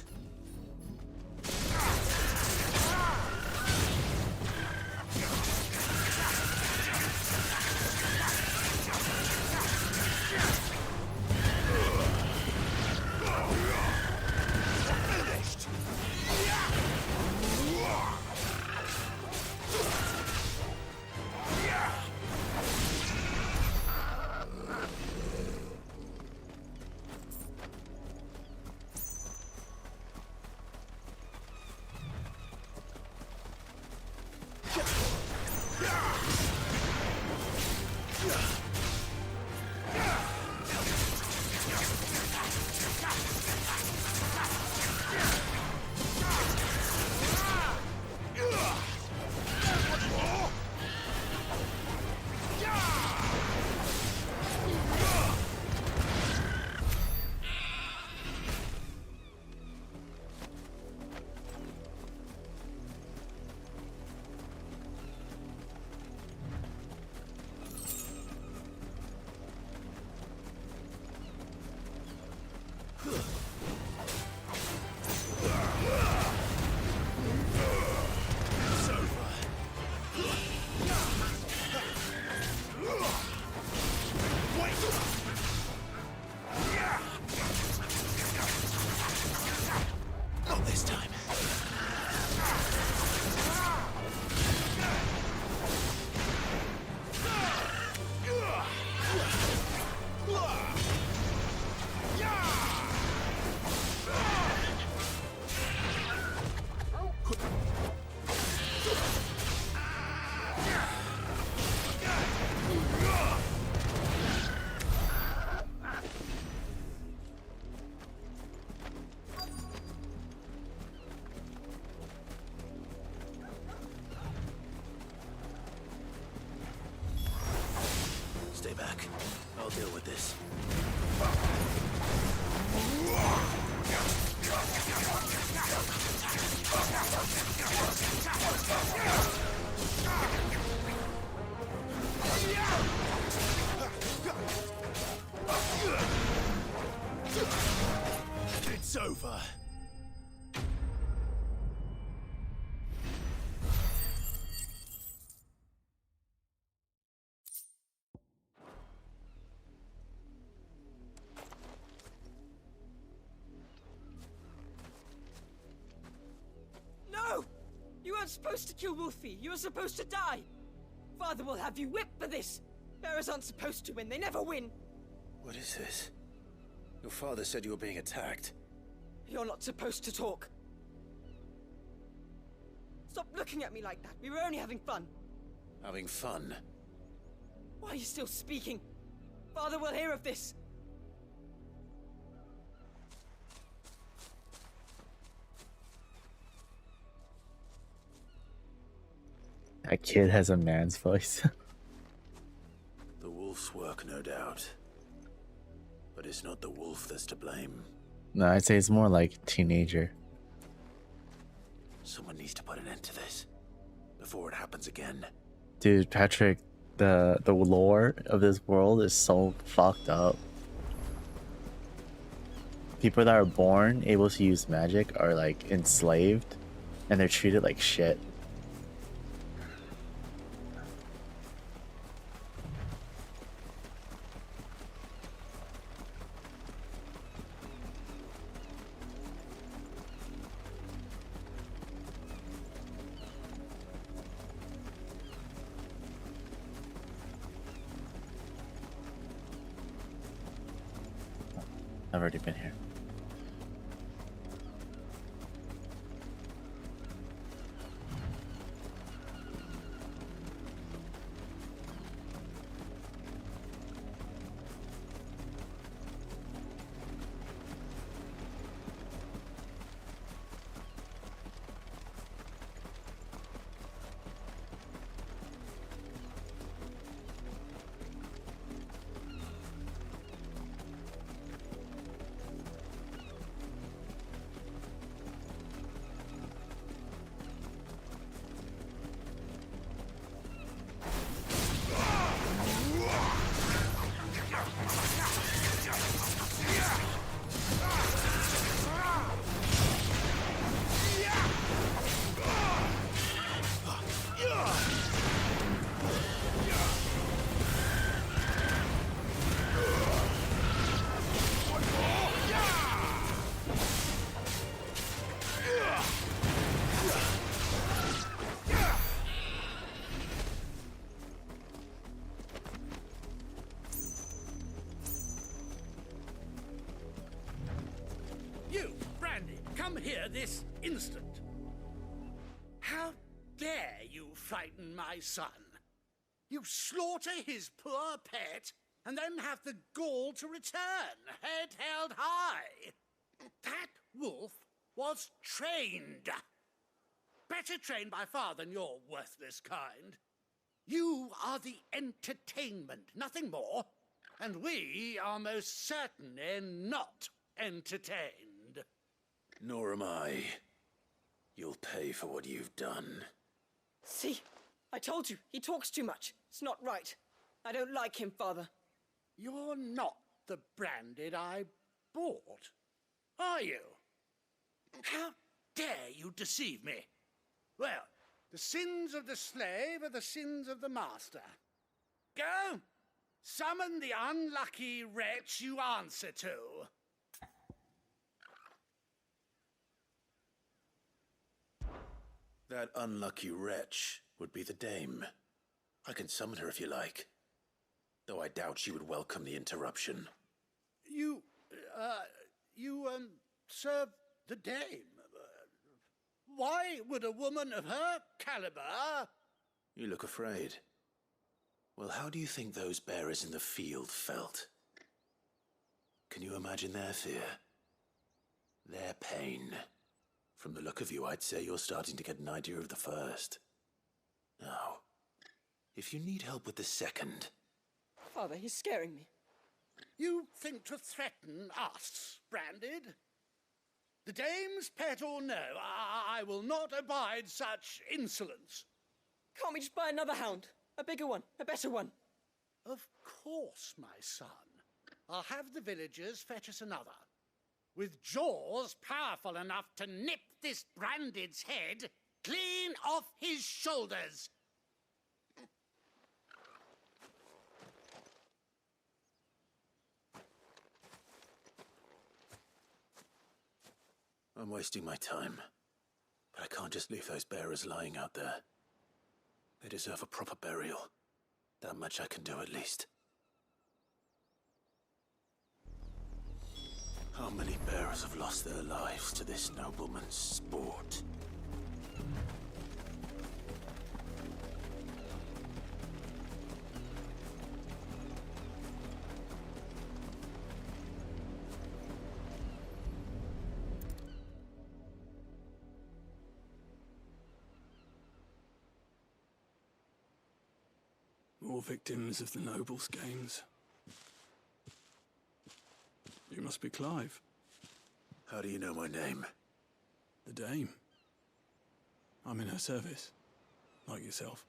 Stay back. I'll deal with this. It's over. No! You weren't supposed to kill Wolfie. You were supposed to die. Father will have you whipped for this. Bearers aren't supposed to win. They never win. What is this? Your father said you were being attacked. You're not supposed to talk. Stop looking at me like that. We were only having fun. Having fun? Why are you still speaking? Father will hear of this. That kid has a man's voice. The wolf's work, no doubt. But it's not the wolf that's to blame. No, I'd say it's more like teenager. Someone needs to put an end to this before it happens again. Dude, Patrick, the lore of this world is so fucked up. People that are born able to use magic are like enslaved and they're treated like shit. I've already been here. come here this instant. How dare you frighten my son? You slaughter his poor pet, and then have the gall to return, head held high. That wolf was trained. Better trained by far than your worthless kind. You are the entertainment, nothing more. And we are most certainly not entertained. Nor am I. You'll pay for what you've done. See? I told you, he talks too much. It's not right. I don't like him, Father. You're not the branded I bought, are you? How dare you deceive me? Well, the sins of the slave are the sins of the master. Go! Summon the unlucky wretch you answer to. That unlucky wretch would be the dame. I can summon her if you like. Though I doubt she would welcome the interruption. You serve the dame. Why would a woman of her caliber... You look afraid. Well, how do you think those bearers in the field felt? Can you imagine their fear? Their pain? From the look of you, I'd say you're starting to get an idea of the first. Now, if you need help with the second... Father, he's scaring me. You think to threaten us, Branded? The dame's pet or no, I will not abide such insolence. Can't we just buy another hound? A bigger one, a better one. Of course, my son. I'll have the villagers fetch us another. With jaws powerful enough to nip this Branded's head clean off his shoulders. I'm wasting my time. But I can't just leave those bearers lying out there. They deserve a proper burial. That much I can do at least. How many bearers have lost their lives to this nobleman's sport? More victims of the nobles' games. You must be Clive. How do you know my name? The Dame. I'm in her service, like yourself.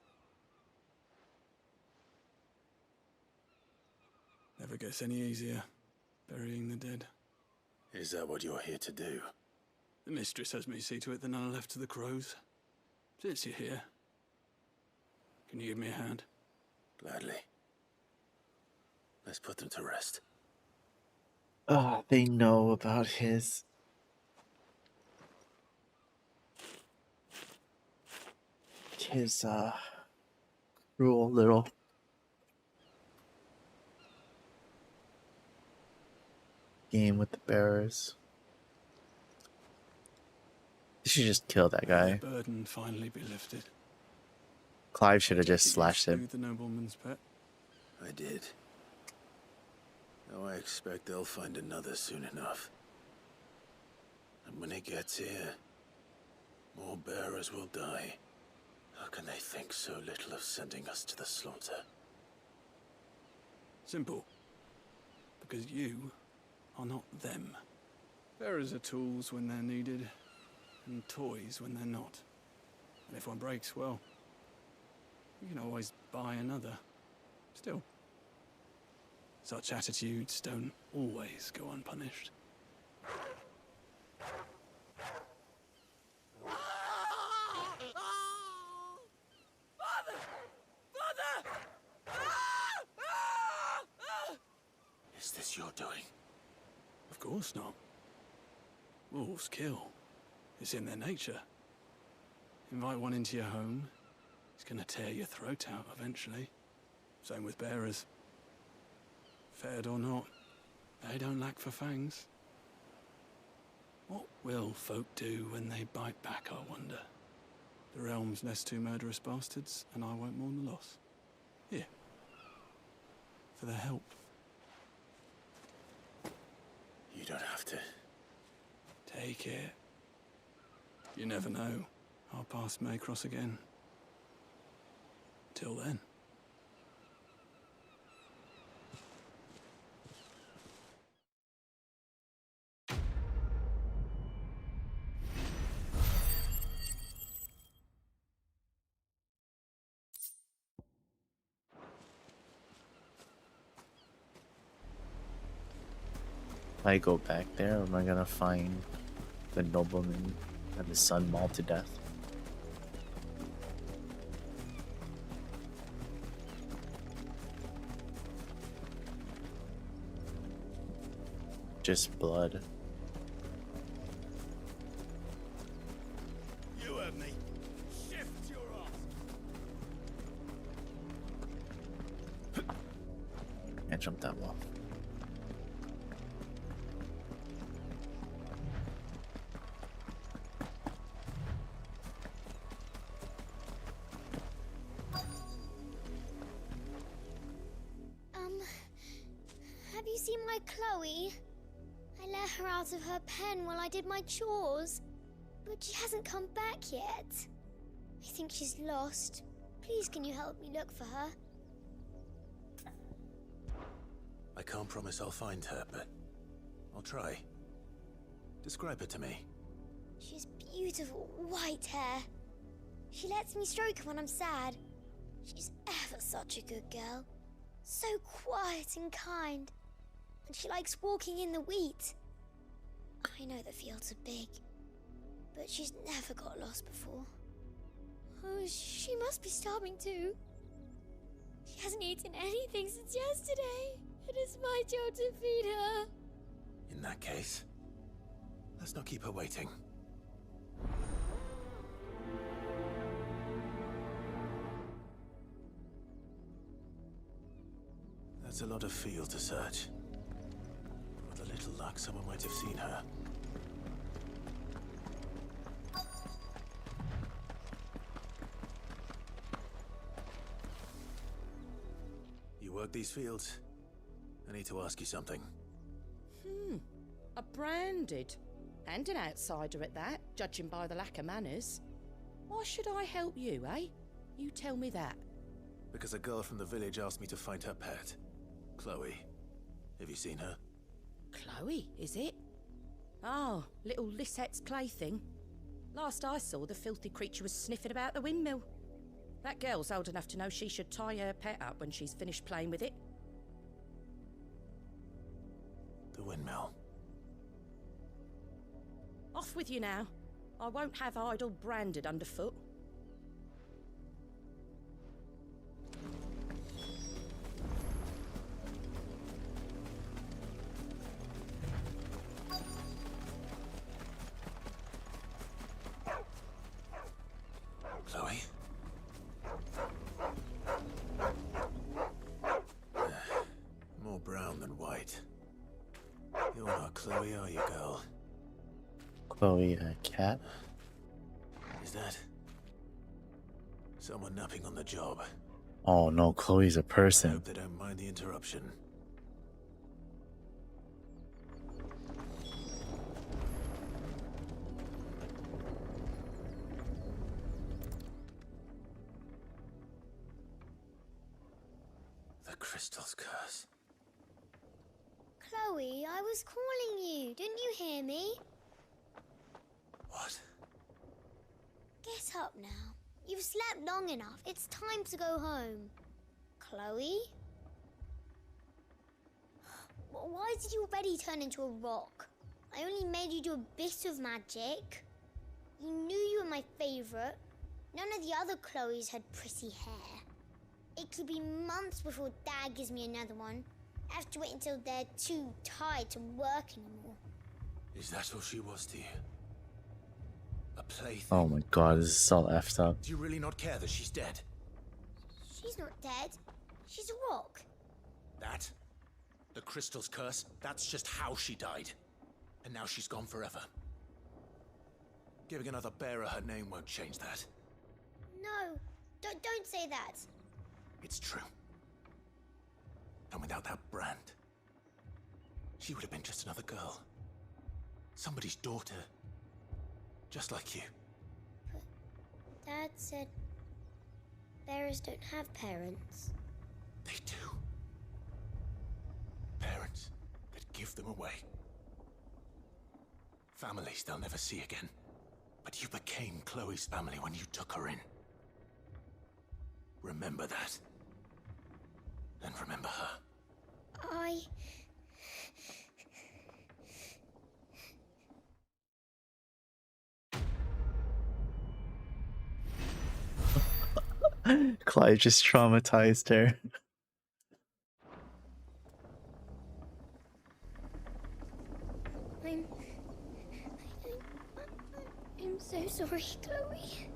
Never gets any easier, burying the dead. Is that what you're here to do? The mistress has me see to it that none are left to the crows. Since you're here, can you give me a hand? Gladly. Let's put them to rest. They know about his cruel little game with the bearers. You should just kill that guy. The burden finally be lifted. Clive should have just slashed him. The nobleman's pet. I did. Now I expect they'll find another soon enough. And when it gets here, more bearers will die. How can they think so little of sending us to the slaughter? Simple. Because you are not them. Bearers are tools when they're needed, and toys when they're not. And if one breaks, well, you can always buy another. Still, such attitudes don't always go unpunished. Is this your doing? Of course not. Wolves kill. It's in their nature. Invite one into your home, he's gonna tear your throat out eventually. Same with bearers. Fed or not, they don't lack for fangs. What will folk do when they bite back, I wonder? The realm's less two murderous bastards, and I won't mourn the loss. Here. For their help. You don't have to. Take it. You never know. Our paths may cross again. Till then. If I go back there, am I gonna find the nobleman and the son mauled to death? Just blood. You heard me. Shift your ass. Can't jump that wall. Have you seen my Chloe? I let her out of her pen while I did my chores, but she hasn't come back yet. I think she's lost. Please, can you help me look for her? I can't promise I'll find her, but I'll try. Describe her to me. She's beautiful white hair. She lets me stroke her when I'm sad. She's ever such a good girl. So quiet and kind. And she likes walking in the wheat. I know the fields are big, but she's never got lost before. Oh, she must be starving too. She hasn't eaten anything since yesterday. It is my job to feed her. In that case, let's not keep her waiting. That's a lot of field to search. With a little luck, someone might have seen her. You work these fields? I need to ask you something. A branded. And an outsider at that, judging by the lack of manners. Why should I help you, eh? You tell me that. Because a girl from the village asked me to find her pet. Chloe. Have you seen her? Chloe, is it? Oh, little Lisette's plaything. Last I saw, the filthy creature was sniffing about the windmill. That girl's old enough to know she should tie her pet up when she's finished playing with it. The windmill. Off with you now. I won't have idle branded underfoot. Chloe? More brown than white. You're not Chloe, are you, girl? Chloe, a cat? Is that someone napping on the job? Oh no, Chloe's a I person. hope they don't mind the interruption. The crystal's curse. Chloe, I was calling you. Didn't you hear me? What? Get up now. You've slept long enough. It's time to go home. Chloe? Why did you already turn into a rock? I only made you do a bit of magic. You knew you were my favorite. None of the other Chloes had pretty hair. It could be months before Dad gives me another one. I have to wait until they're too tired to work anymore. Is that all she was to you? A plaything? Oh my god, this is so effed up. Do you really not care that she's dead? She's not dead. She's a rock. That? The crystal's curse? That's just how she died. And now she's gone forever. Giving another bearer her name won't change that. No, don't say that. It's true. And without that brand, she would have been just another girl. Somebody's daughter. Just like you. But Dad said bearers don't have parents. They do. Parents that give them away. Families they'll never see again. But you became Chloe's family when you took her in. Remember that. And remember her. Clyde just traumatized her. I'm so sorry, Chloe.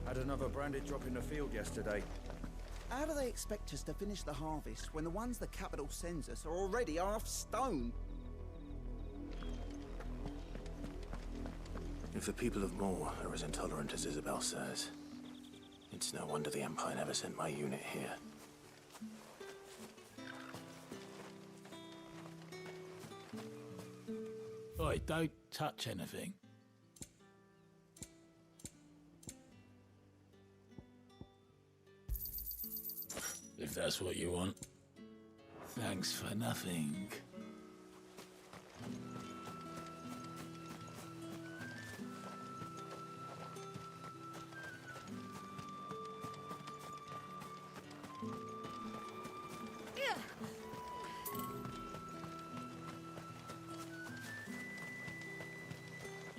Had another branded drop in the field yesterday. How do they expect us to finish the harvest when the ones the capital sends us are already half stone? If the people of Moor are as intolerant as Isabel says, it's no wonder the Empire never sent my unit here. Oi, don't touch anything. If that's what you want. Thanks for nothing.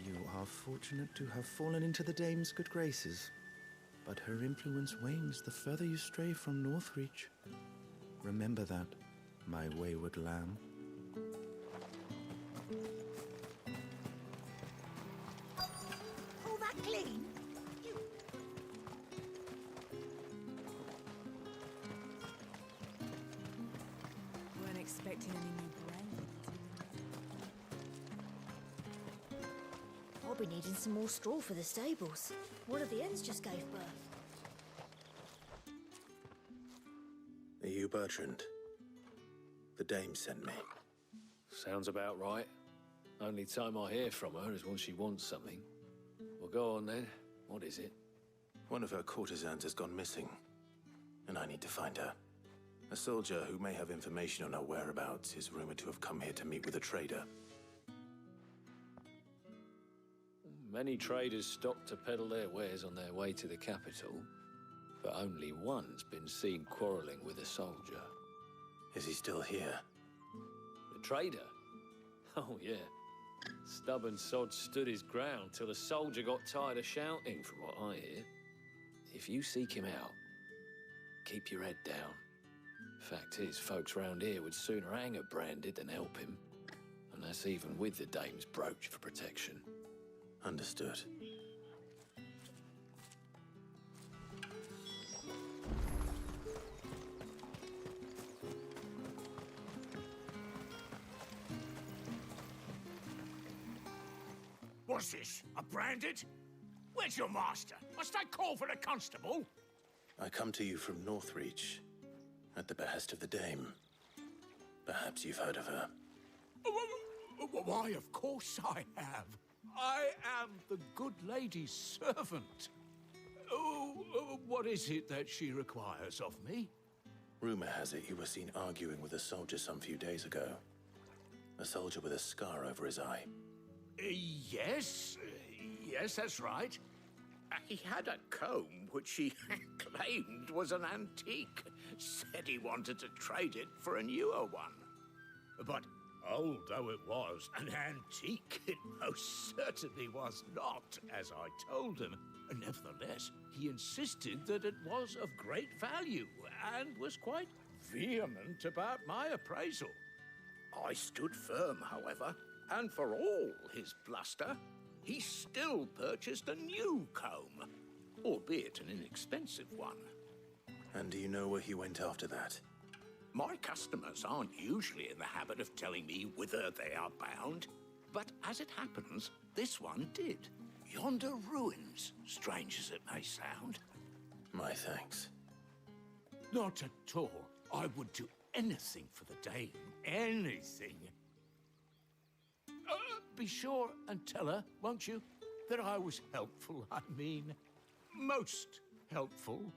You are fortunate to have fallen into the dame's good graces. But her influence wanes the further you stray from Northreach. Remember that, my wayward lamb. All that clean? Weren't expecting any new brand. I'll be needing some more straw for the stables. One of the hens just gave birth. Are you Bertrand? The dame sent me. Sounds about right. Only time I hear from her is when she wants something. Well, go on then. What is it? One of her courtesans has gone missing, and I need to find her. A soldier who may have information on her whereabouts is rumored to have come here to meet with a trader. Many traders stop to peddle their wares on their way to the capital, but only one's been seen quarrelling with a soldier. Is he still here? The trader? Oh, yeah. Stubborn sod stood his ground till the soldier got tired of shouting, from what I hear. If you seek him out, keep your head down. Fact is, folks round here would sooner hang a branded than help him. And that's even with the dame's brooch for protection. Understood. What's this? A branded? Where's your master? Must I call for the constable? I come to you from Northreach, at the behest of the dame. Perhaps you've heard of her. Why, of course I have. I am the good lady's servant. What is it that she requires of me? Rumor has it you were seen arguing with a soldier some few days ago. A soldier with a scar over his eye. Yes, that's right. He had a comb which he claimed was an antique. Said he wanted to trade it for a newer one. But Old though it was, an antique it most certainly was not, as I told him. Nevertheless, he insisted that it was of great value, and was quite vehement about my appraisal. I stood firm, however, and for all his bluster, he still purchased a new comb, albeit an inexpensive one. And do you know where he went after that? My customers aren't usually in the habit of telling me whither they are bound, but as it happens, this one did. Yonder ruins, strange as it may sound. My thanks. Not at all. I would do anything for the dame. Anything. Be sure and tell her, won't you, that I was helpful. I mean, most helpful.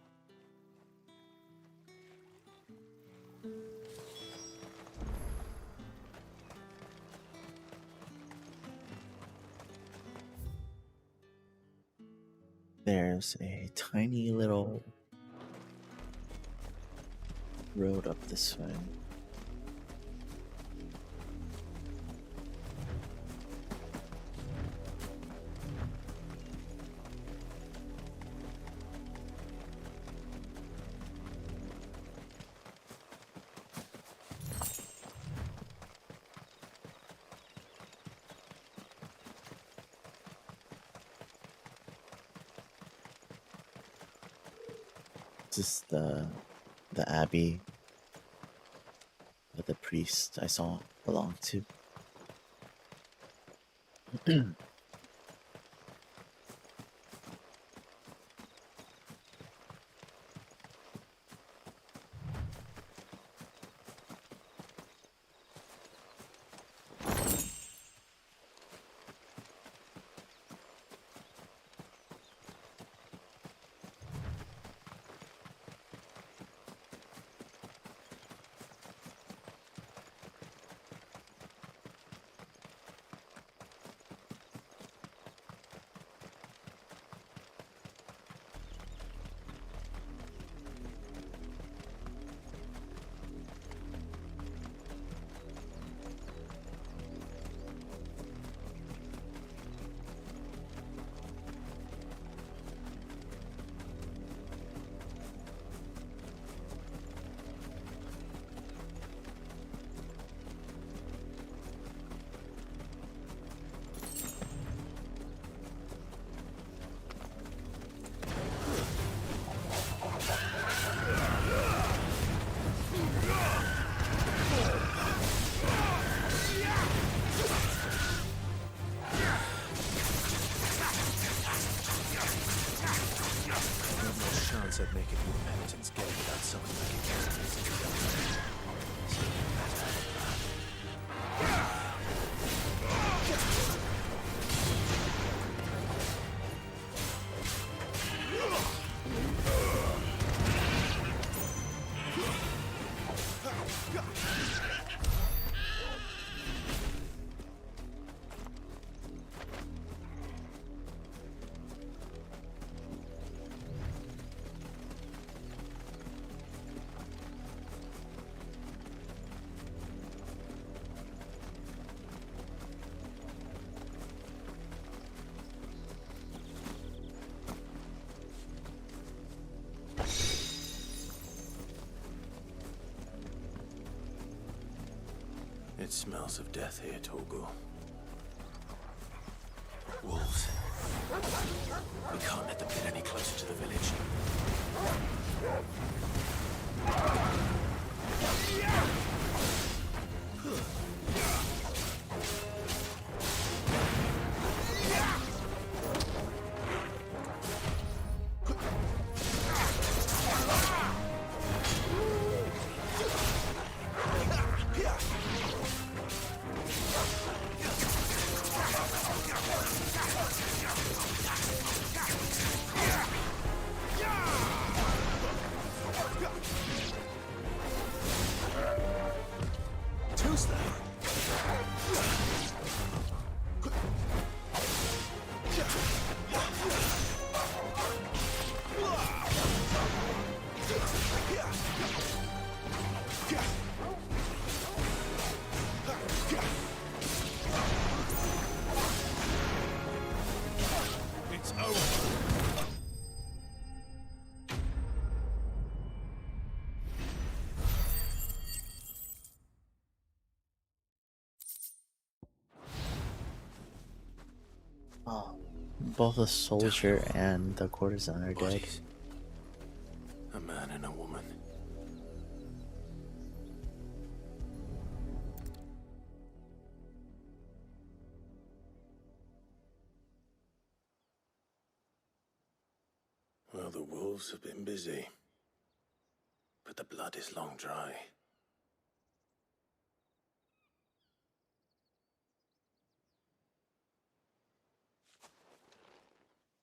There's a tiny little road up this way. This is the abbey that the priest I saw belonged to. I'd make it through Penitent's Gate without someone recognizing me. It smells of death here, Torgal. Wolves. We can't let them get any closer to the village. Oh, both the soldier and the courtesan are dead. A man and a woman. Well, the wolves have been busy, but the blood is long dry.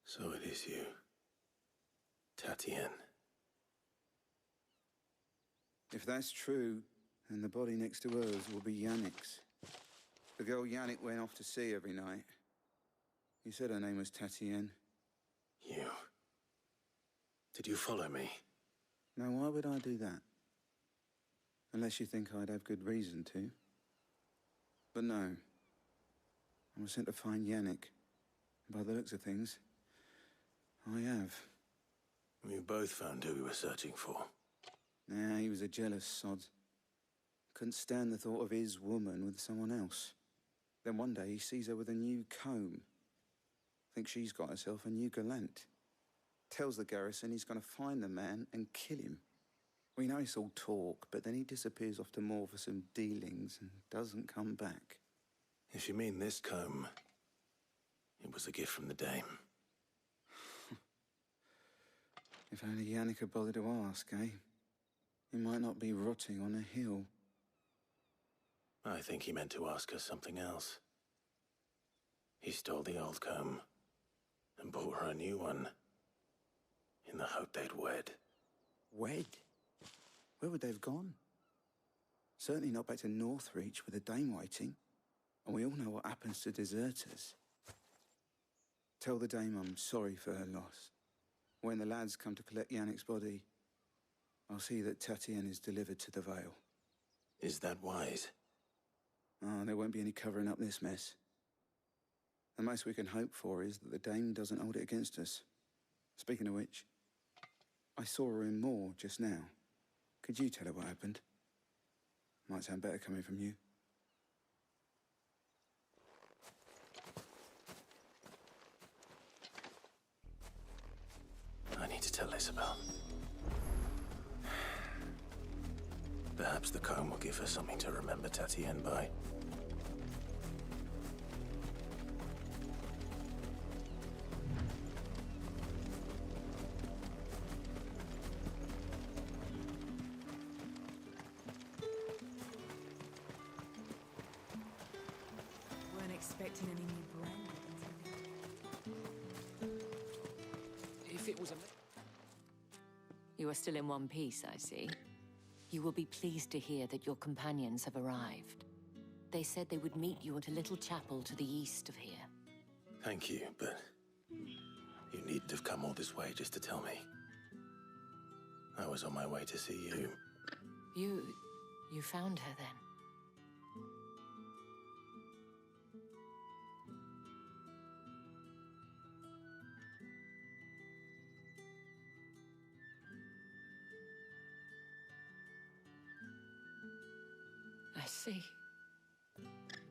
So it is you, Tatien. If that's true, then the body next to hers will be Yannick's. The girl Yannick went off to sea every night. You said her name was Tatien. You. Did you follow me? Now, why would I do that? Unless you think I'd have good reason to. But no. I was sent to find Yannick. By the looks of things, I have. We both found who we were searching for. Nah, he was a jealous sod. Couldn't stand the thought of his woman with someone else. Then one day he sees her with a new comb. Thinks she's got herself a new gallant. Tells the garrison he's going to find the man and kill him. We know it's all talk, but then he disappears off to Moor for some dealings and doesn't come back. If you mean this comb, it was a gift from the dame. If only Yannick had bothered to ask, eh? He might not be rotting on a hill. I think he meant to ask her something else. He stole the old comb and bought her a new one in the hope they'd wed. Wed? Where would they have gone? Certainly not back to Northreach with a dame waiting. And we all know what happens to deserters. Tell the dame I'm sorry for her loss. When the lads come to collect Yannick's body, I'll see that Tatien is delivered to the Vale. Is that wise? Oh, there won't be any covering up this mess. The most we can hope for is that the dame doesn't hold it against us. Speaking of which, I saw her in Moor just now. Could you tell her what happened? Might sound better coming from you. I need to tell Isabel. Perhaps the comb will give her something to remember Tatien by. Weren't expecting any new brand. If it was a... You are still in one piece, I see. You will be pleased to hear that your companions have arrived. They said they would meet you at a little chapel to the east of here. Thank you, but you needn't have come all this way just to tell me. I was on my way to see you. You found her then? I see.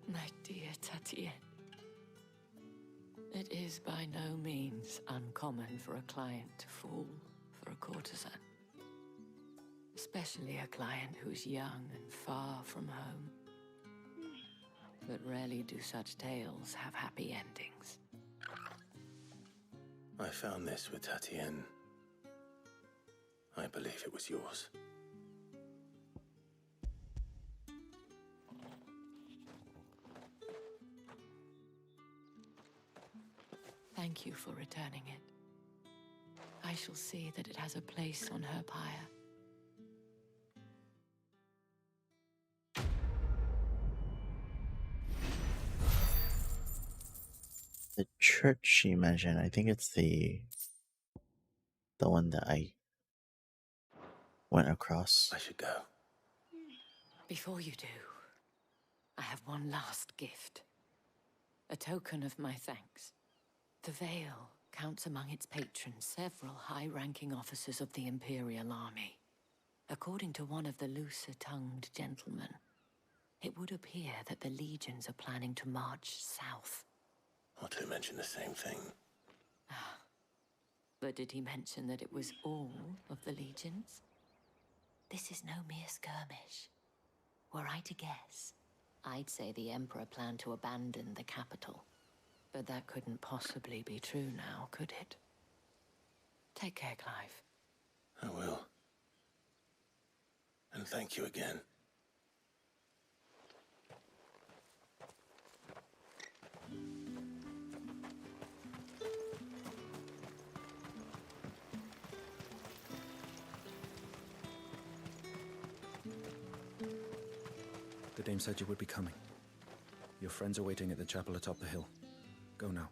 My dear Tatien. It is by no means uncommon for a client to fall for a courtesan. Especially a client who's young and far from home. But rarely do such tales have happy endings. I found this with Tatien. I believe it was yours. Thank you for returning it. I shall see that it has a place on her pyre. The church you mentioned, I think it's the one that I went across. I should go. Before you do, I have one last gift. A token of my thanks. The veil counts among its patrons several high-ranking officers of the Imperial Army. According to one of the looser-tongued gentlemen, it would appear that the legions are planning to march south. Or to mention the same thing. But did he mention that it was all of the legions? This is no mere skirmish. Were I to guess, I'd say the Emperor planned to abandon the capital. But that couldn't possibly be true now, could it? Take care, Clive. I will. And thank you again. The dame said you would be coming. Your friends are waiting at the chapel atop the hill. Go now.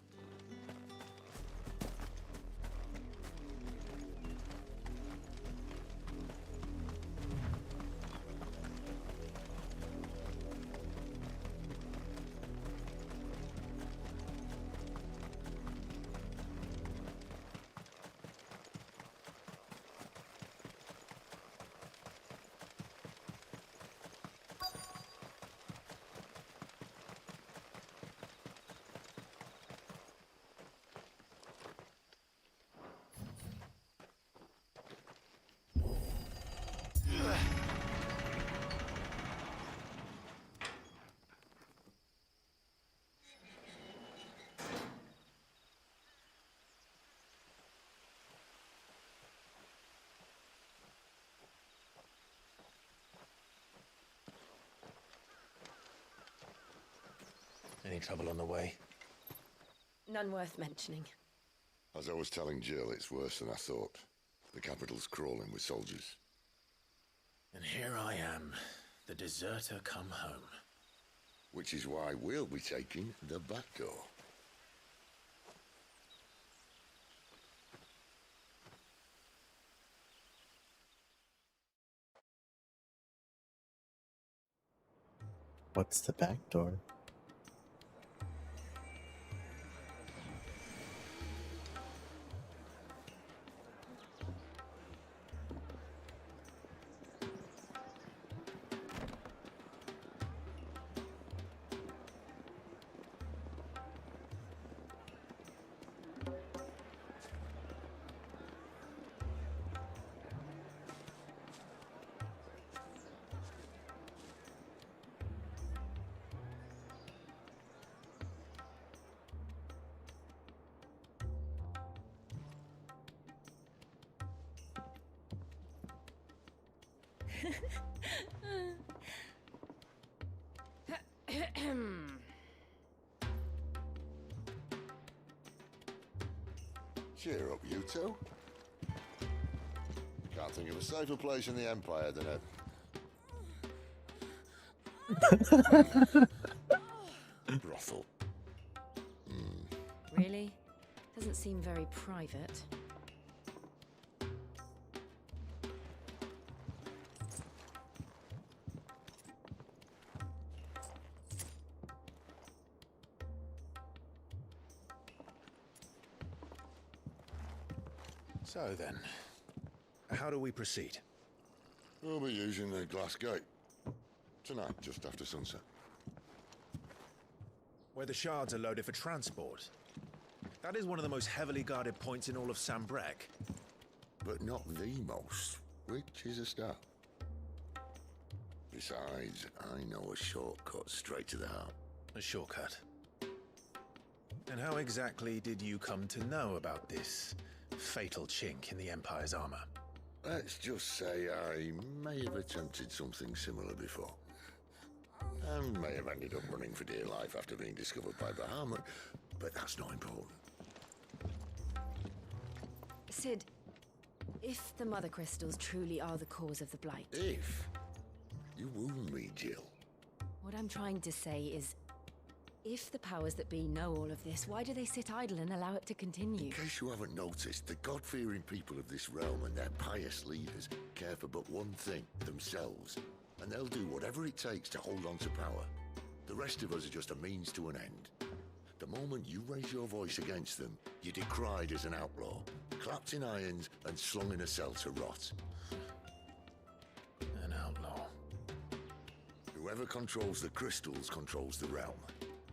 Any trouble on the way? None worth mentioning. As I was telling Jill, it's worse than I thought. The capital's crawling with soldiers. And here I am, the deserter come home. Which is why we'll be taking the back door. What's the back door? Cheer up, you two. Can't think of a safer place in the Empire than a brothel. Really? Doesn't seem very private. So then, how do we proceed? We'll be using the glass gate. Tonight, just after sunset. Where the shards are loaded for transport. That is one of the most heavily guarded points in all of Sambrec. But not the most, which is a start. Besides, I know a shortcut straight to the heart. A shortcut. And how exactly did you come to know about this fatal chink in the Empire's armor? Let's just say I may have attempted something similar before. And may have ended up running for dear life after being discovered by Bahamut, but that's not important. Sid, if the Mother Crystals truly are the cause of the Blight... If? You wound me, Jill. What I'm trying to say is, if the powers that be know all of this, why do they sit idle and allow it to continue? In case you haven't noticed, the God-fearing people of this realm and their pious leaders care for but one thing, themselves. And they'll do whatever it takes to hold on to power. The rest of us are just a means to an end. The moment you raise your voice against them, you're decried as an outlaw, clapped in irons and slung in a cell to rot. An outlaw. Whoever controls the crystals controls the realm.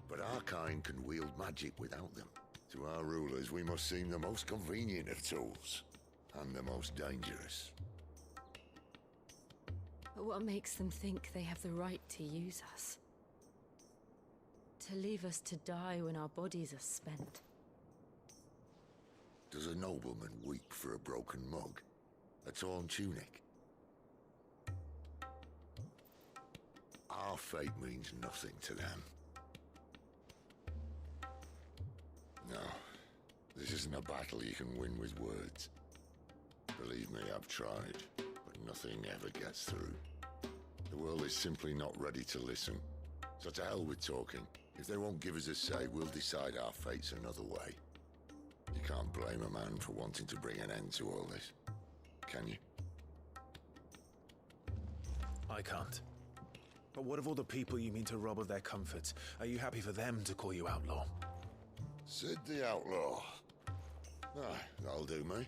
But our kind can wield magic without them. To our rulers, we must seem the most convenient of tools, and the most dangerous. But what makes them think they have the right to use us? To leave us to die when our bodies are spent? Does a nobleman weep for a broken mug? A torn tunic? Our fate means nothing to them. No, this isn't a battle you can win with words. Believe me, I've tried, but nothing ever gets through. The world is simply not ready to listen. So to hell with talking. If they won't give us a say, we'll decide our fates another way. You can't blame a man for wanting to bring an end to all this, can you? I can't. But what of all the people you mean to rob of their comforts? Are you happy for them to call you outlaw? Sid the Outlaw. Ah, that'll do me.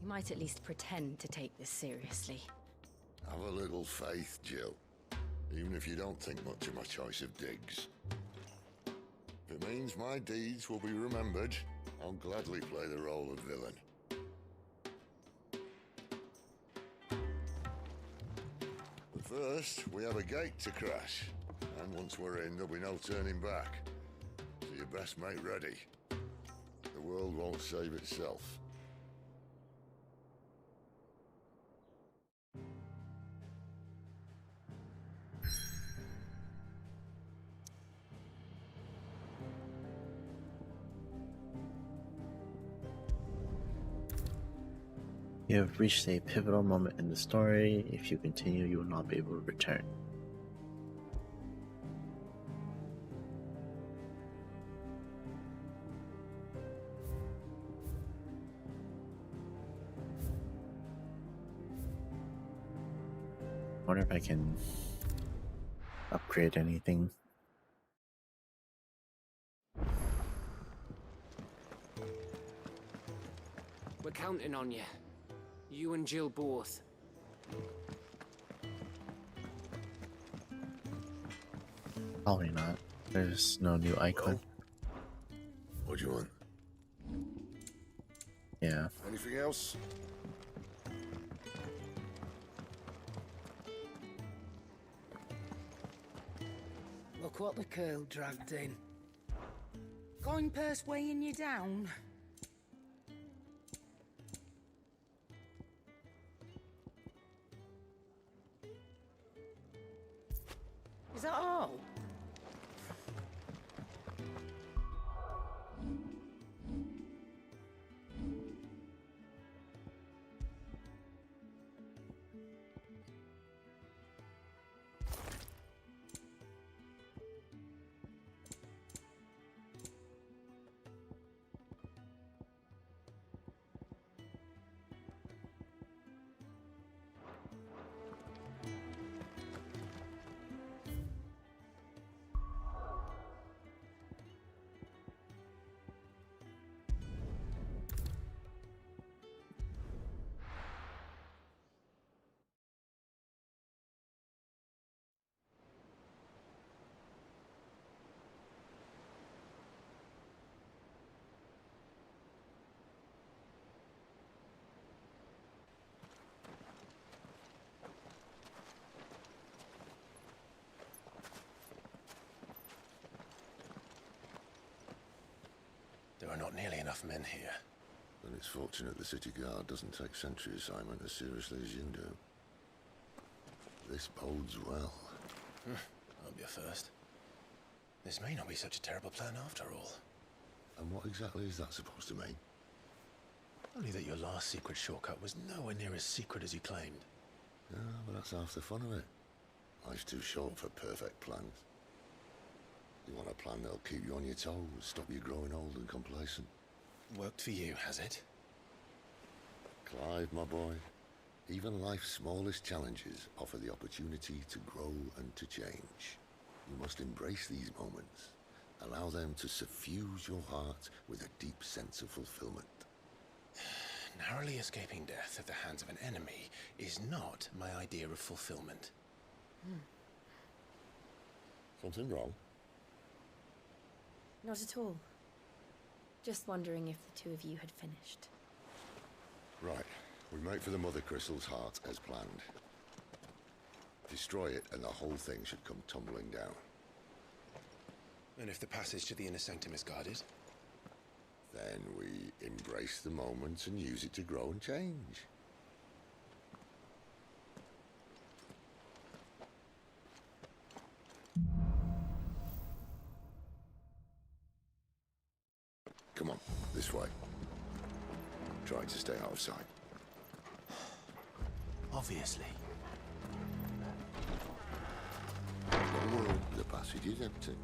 You might at least pretend to take this seriously. Have a little faith, Jill. Even if you don't think much of my choice of digs. If it means my deeds will be remembered, I'll gladly play the role of villain. But first, we have a gate to crash. And once we're in, there'll be no turning back. So you best make ready. The world won't save itself. You have reached a pivotal moment in the story. If you continue, you will not be able to return. I wonder if I can upgrade anything. We're counting on you. You and Jill both. Probably not. There's no new icon. What do you want? Yeah. Anything else? Look what the curl dragged in. Coin purse weighing you down? Is that all? There are not nearly enough men here. Then it's fortunate the city guard doesn't take sentry assignment as seriously as you do. This bodes well. I'll be a first. This may not be such a terrible plan after all. And what exactly is that supposed to mean? Only that your last secret shortcut was nowhere near as secret as you claimed. Yeah, but that's half the fun of it. Life's too short for perfect plans. You want a plan that'll keep you on your toes, stop you growing old and complacent. Worked for you, has it? Clive, my boy, even life's smallest challenges offer the opportunity to grow and to change. You must embrace these moments. Allow them to suffuse your heart with a deep sense of fulfillment. Narrowly escaping death at the hands of an enemy is not my idea of fulfillment. Something wrong? Not at all. Just wondering if the two of you had finished. Right. We make for the Mother Crystal's heart as planned. Destroy it and the whole thing should come tumbling down. And if the passage to the inner sanctum is guarded? Then we embrace the moment and use it to grow and change. Come on, this way. Try to stay out of sight. Obviously. Don't worry, the passage is empty.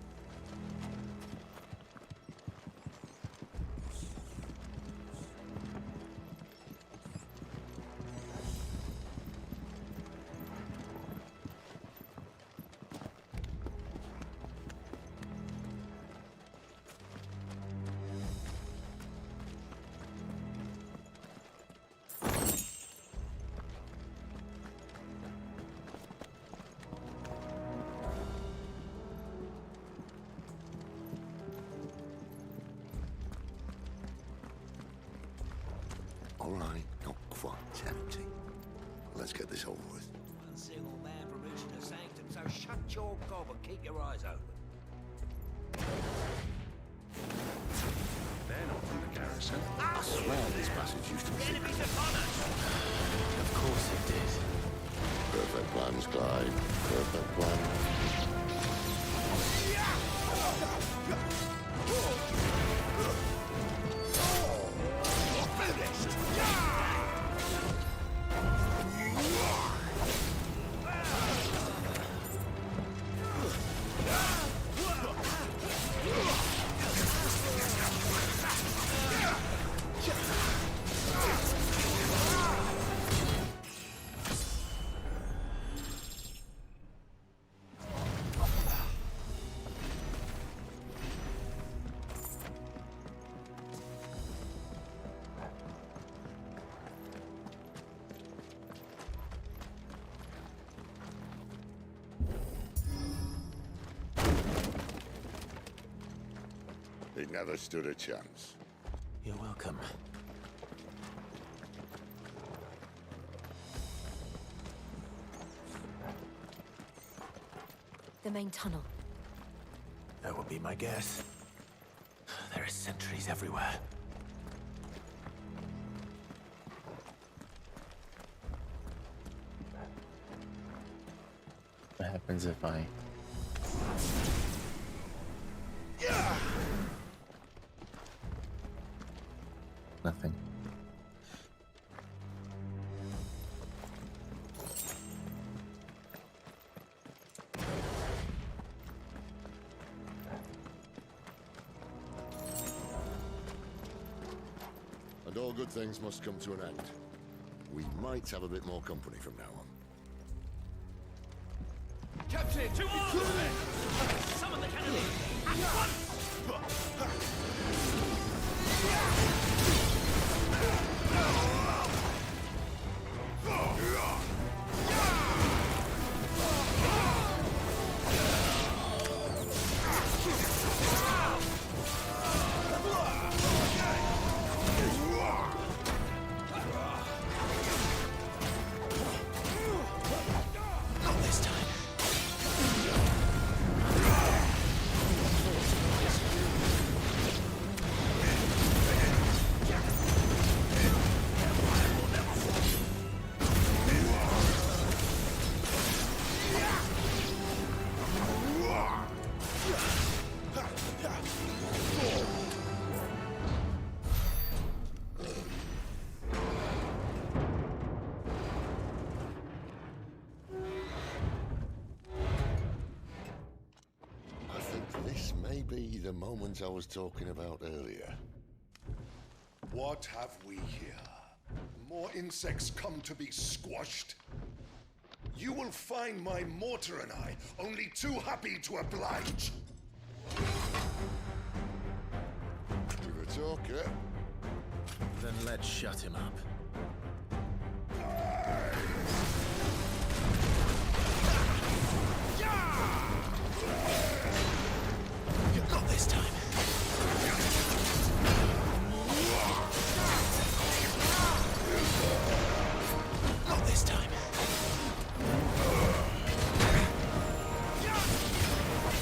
All right, not quite empty. Let's get this over with. One single man for reaching the sanctum, so shut your gob and keep your eyes open. They're not from the garrison. I swear this passage used to be secret. Enemies upon us! Of course it did. Perfect plans, Clyde. Perfect plans. It never stood a chance. You're welcome. The main tunnel. That would be my guess. There are sentries everywhere. What happens if I... Nothing. And all good things must come to an end. We might have a bit more company from now on. Captain, to arms! Summon the cannon! At once! Not this time. I think this may be the moment I was talking about earlier. What have we here? More insects come to be squashed? You will find my mortar and I only too happy to oblige. talker. Then let's shut him up. Not this time. Not this time.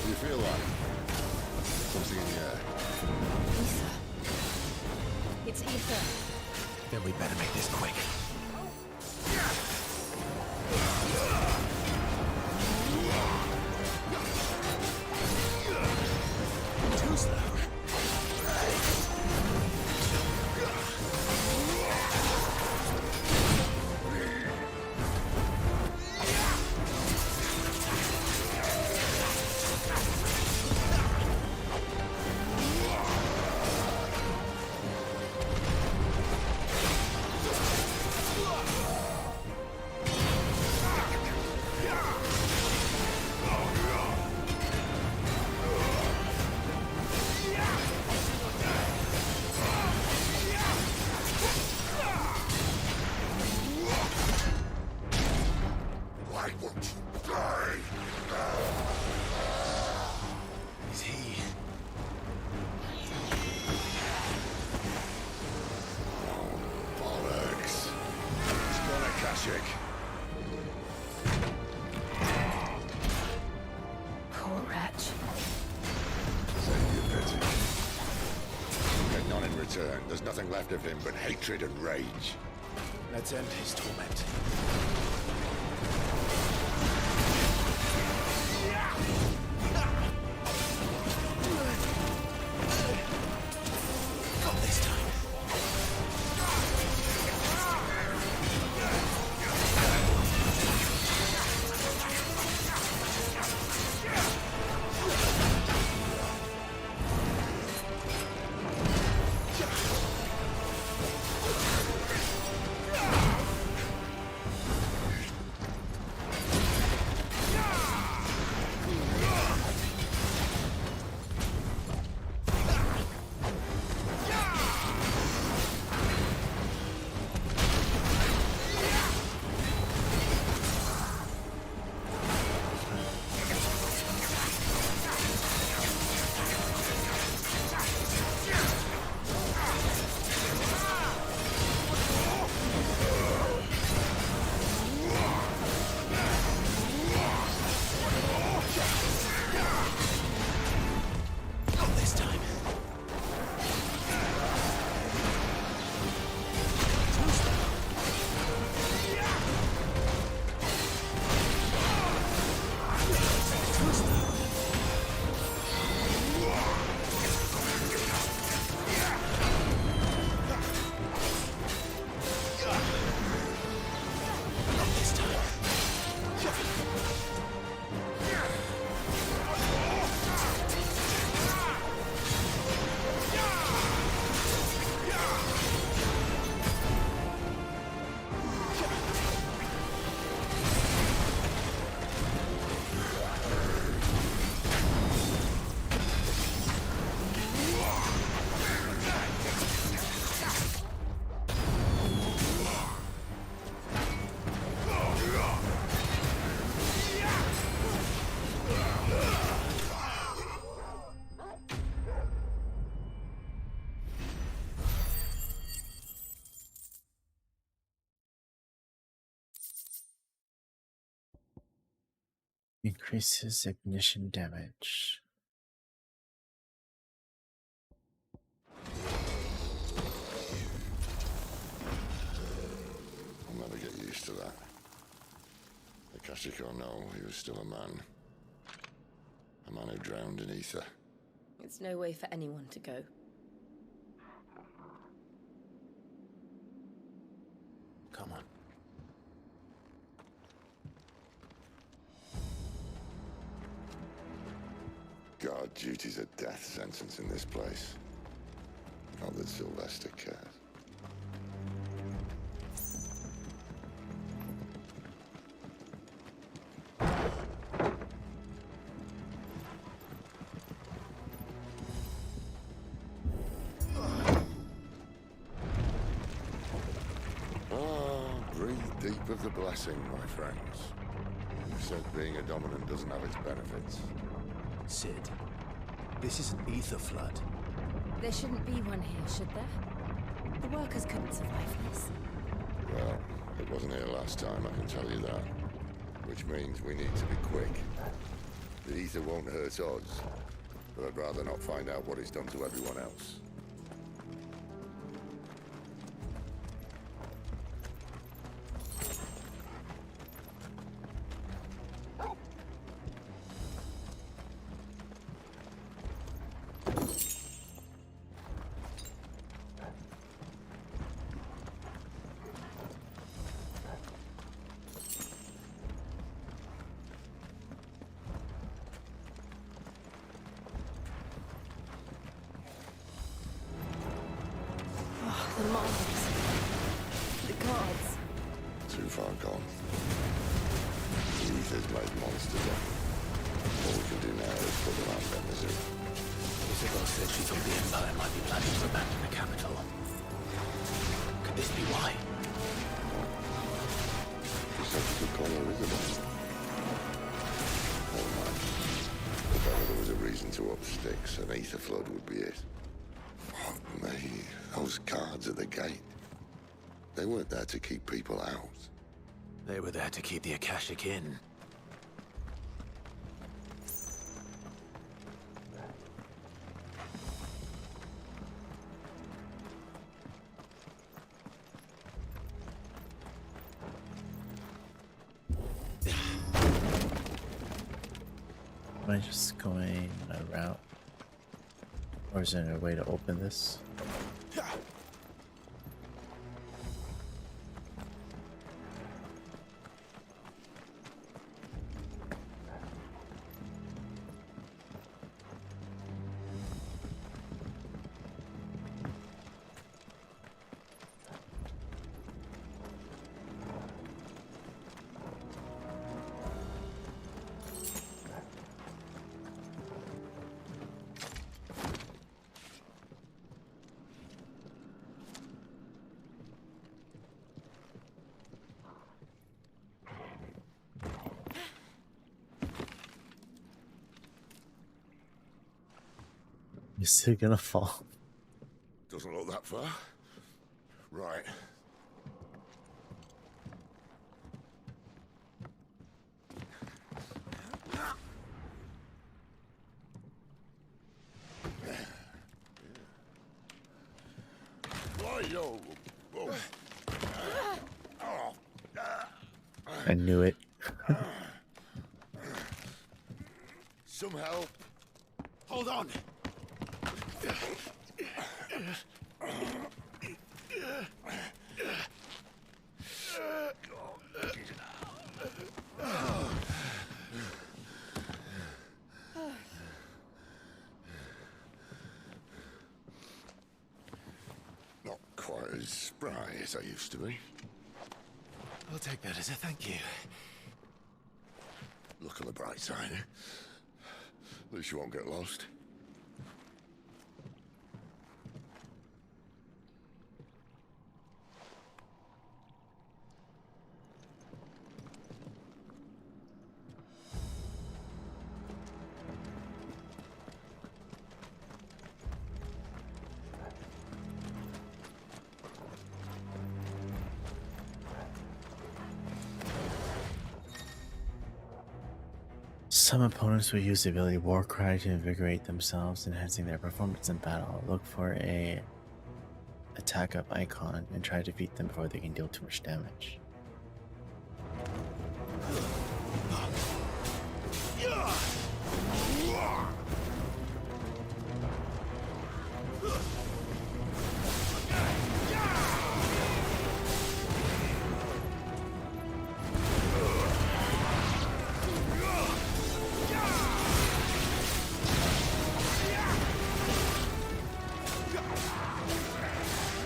Do you feel like something in the air? Ether. It's ether. Then we better make this quick. Too slow. Why won't you die? Is he? Bollocks. He's gone Akashic. Poor wretch. Save your pity. Get none in return. There's nothing left of him but hatred and rage. Let's end his torment. Not this time. Not this time. Too slow. Too slow. Not this time. Increases ignition damage. I'll never get used to that. Akashic or no, he was still a man. A man who drowned in ether. It's no way for anyone to go. Come on. God, duty's a death sentence in this place. Not that Sylvester cares. Breathe deep of the blessing, my friends. You said being a dominant doesn't have its benefits. Sid, this is an ether flood. There shouldn't be one here, should there? The workers couldn't survive this. Well, it wasn't here last time, I can tell you that. Which means we need to be quick. The ether won't hurt us, but I'd rather not find out what it's done to everyone else. The monks. The gods. Too far gone. The ether's made monsters up. All we can do now is put them out of their misery. Isabel said she thought the Empire might be planning to abandon the capital. Could this be why? She said she could call her Isabel. Never mind. If ever there was a reason to up sticks, an ether flood would be it. Fuck me. Those guards at the gate. They weren't there to keep people out. They were there to keep the Akashic in. Am I just going a route? Or is there a way to open this? You're still gonna fall. Doesn't look that far. Right. Whoa, whoa. I knew it. Some help. Hold on. Not quite as spry as I used to be. I'll take that as a thank you. Look on the bright side. At least you won't get lost. Some opponents will use the ability Warcry to invigorate themselves, enhancing their performance in battle. Look for a attack up icon and try to defeat them before they can deal too much damage.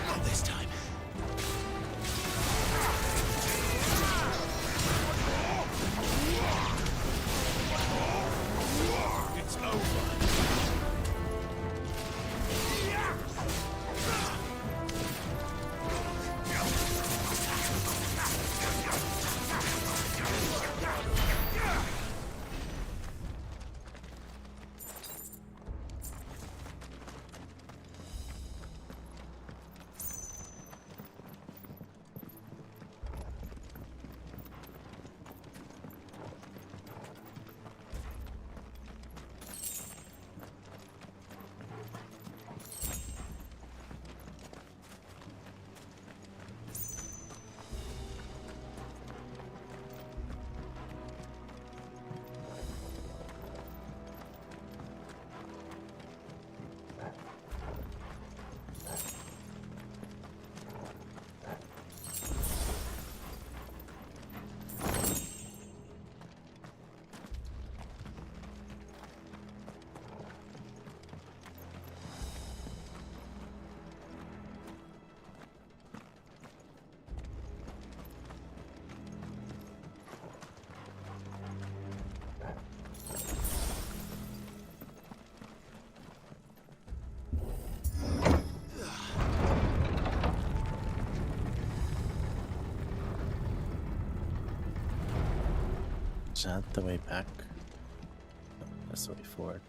Not this time. Is that the way back? No, that's the way forward.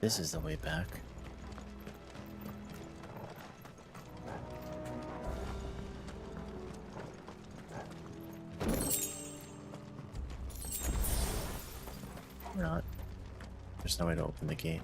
This is the way back. Or not. There's no way to open the gate.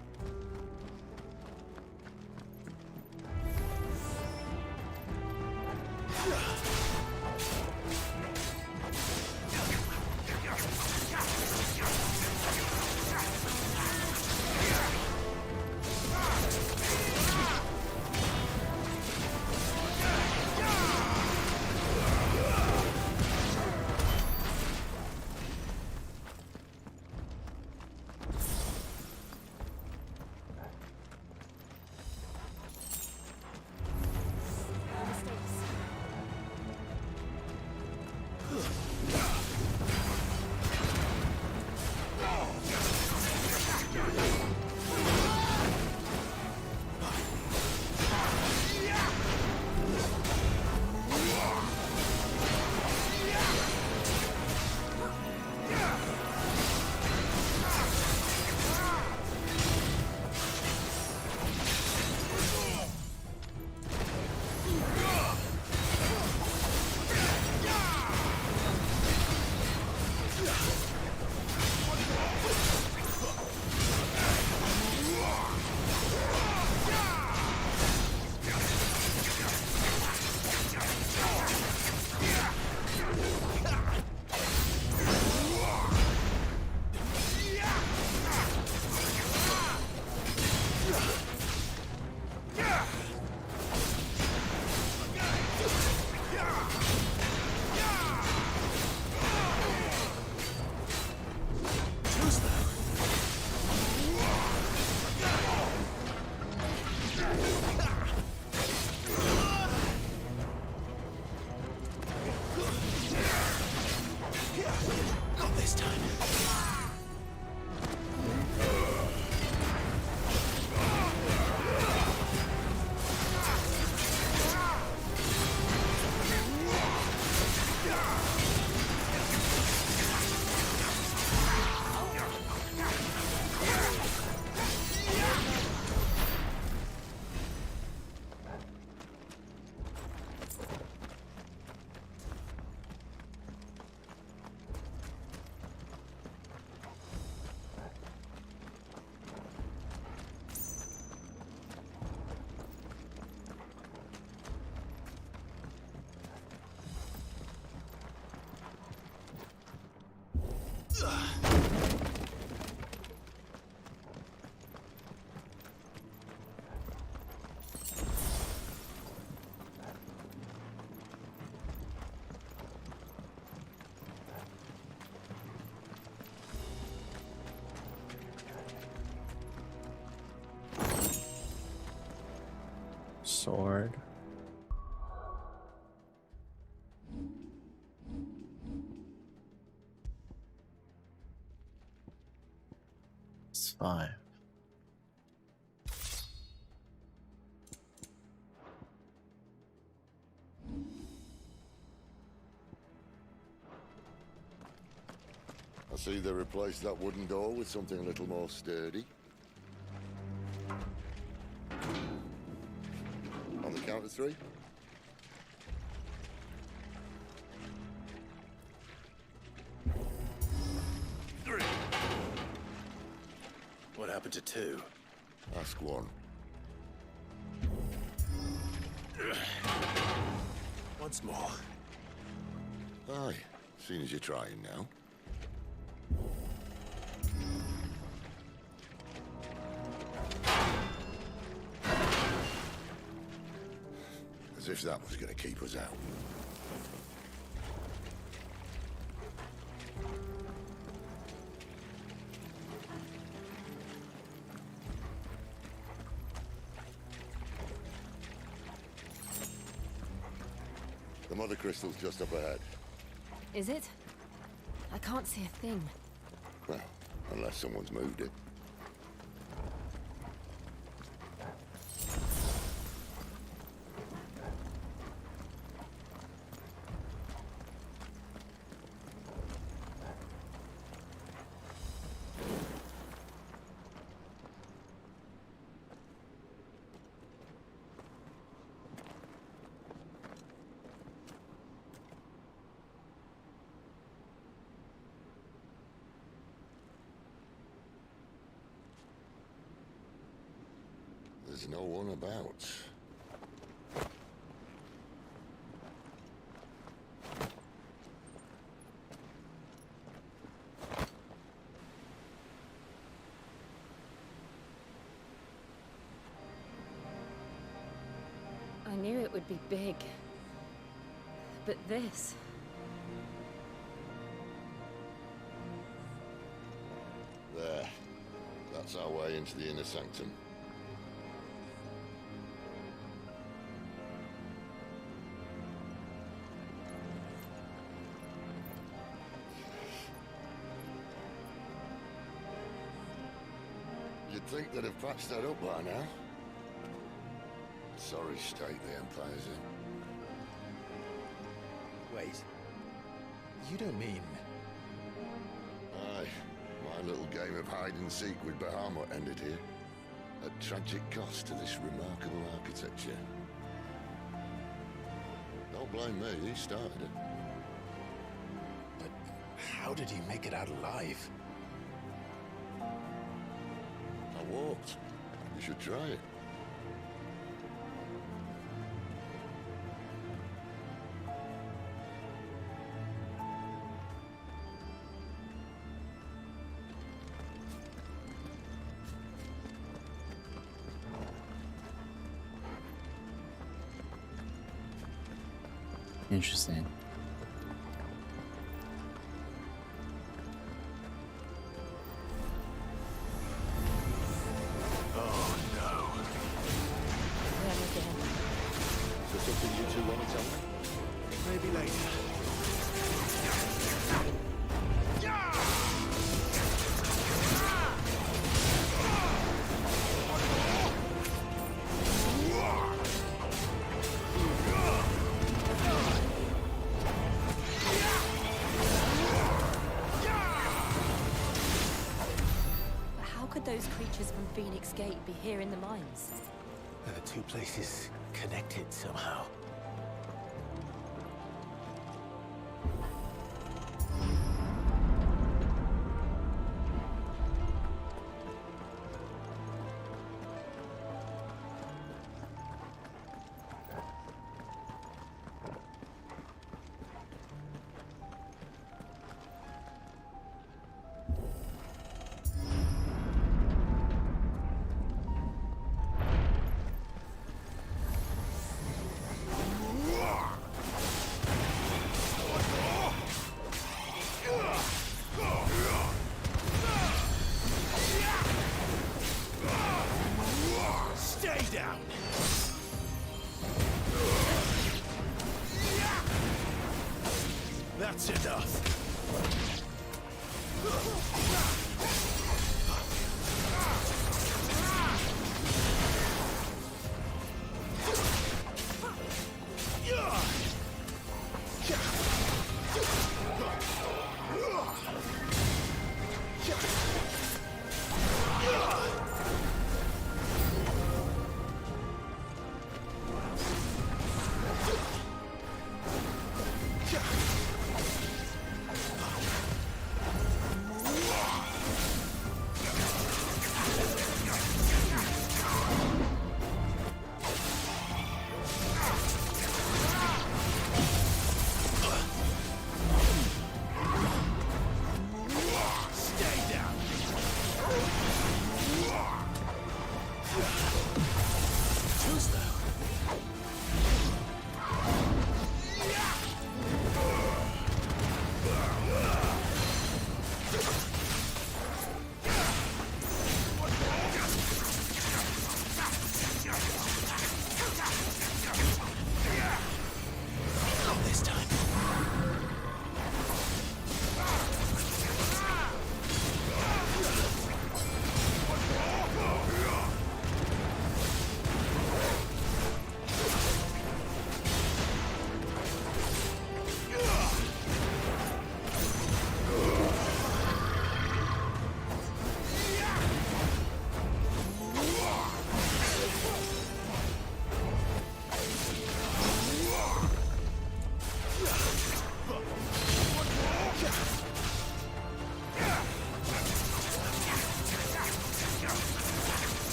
Sword. It's 5. I see they replaced that wooden door with something a little more sturdy. On the count of 3. What happened to 2? Ask 1. Once more. Aye, seeing as you're trying now. As if that was going to keep us out. The mother crystal's just up ahead. Is it? I can't see a thing. Well, unless someone's moved it. There's no one about. I knew it would be big. But this... There. That's our way into the inner sanctum. You'd think they'd have patched that up by now. Sorry state the Empire's in. Wait. You don't mean... Aye. My little game of hide-and-seek with Bahamut ended here. At tragic cost to this remarkable architecture. Don't blame me, he started it. But how did he make it out alive? I walked. You should try it. Interesting. Oh no. Them again. Is there something you two want to tell me? Maybe later. But how could those creatures from Phoenix Gate be here in the mines? Are the two places connected somehow? Stay down! That's enough.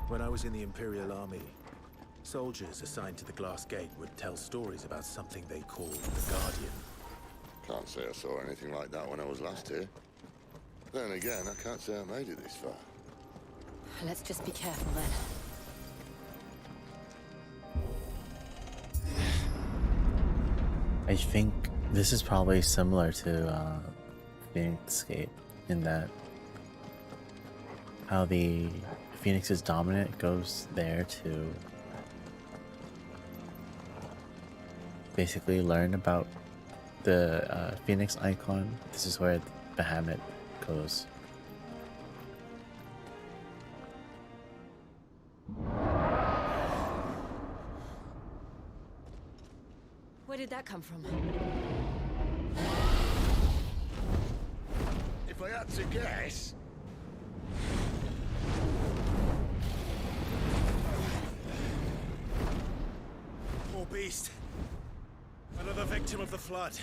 When I was in the Imperial Army, soldiers assigned to the Glass Gate would tell stories about something they called the Guardian. Can't say I saw anything like that when I was last here. Then again, I can't say I made it this far. Let's just be careful then. I think this is probably similar to Phoenix Gate in that how the Phoenix is dominant goes there to basically learn about the Phoenix icon. This is where Bahamut goes. Where did that come from? If I had to guess... Poor beast. Another victim of the flood.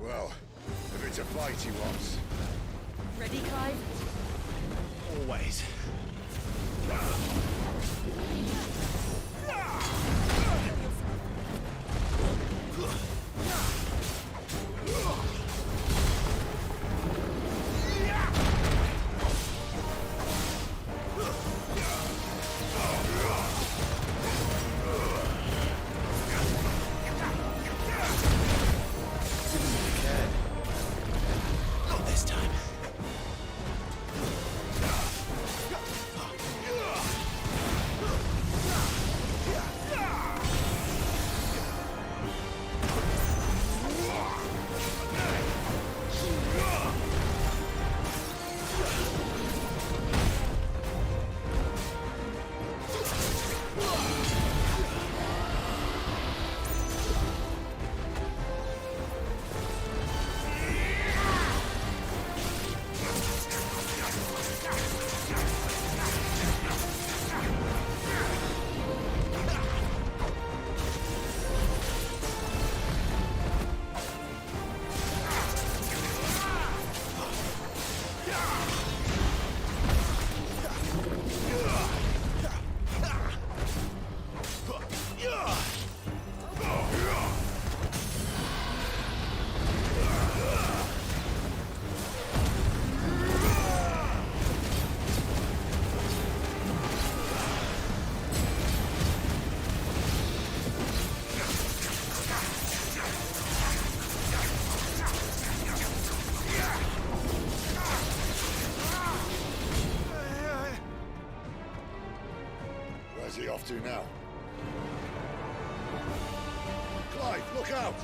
Well, if it's a fight he wants. Ready, Clive? Always. Not this time. Where's he off to now? Clive, look out!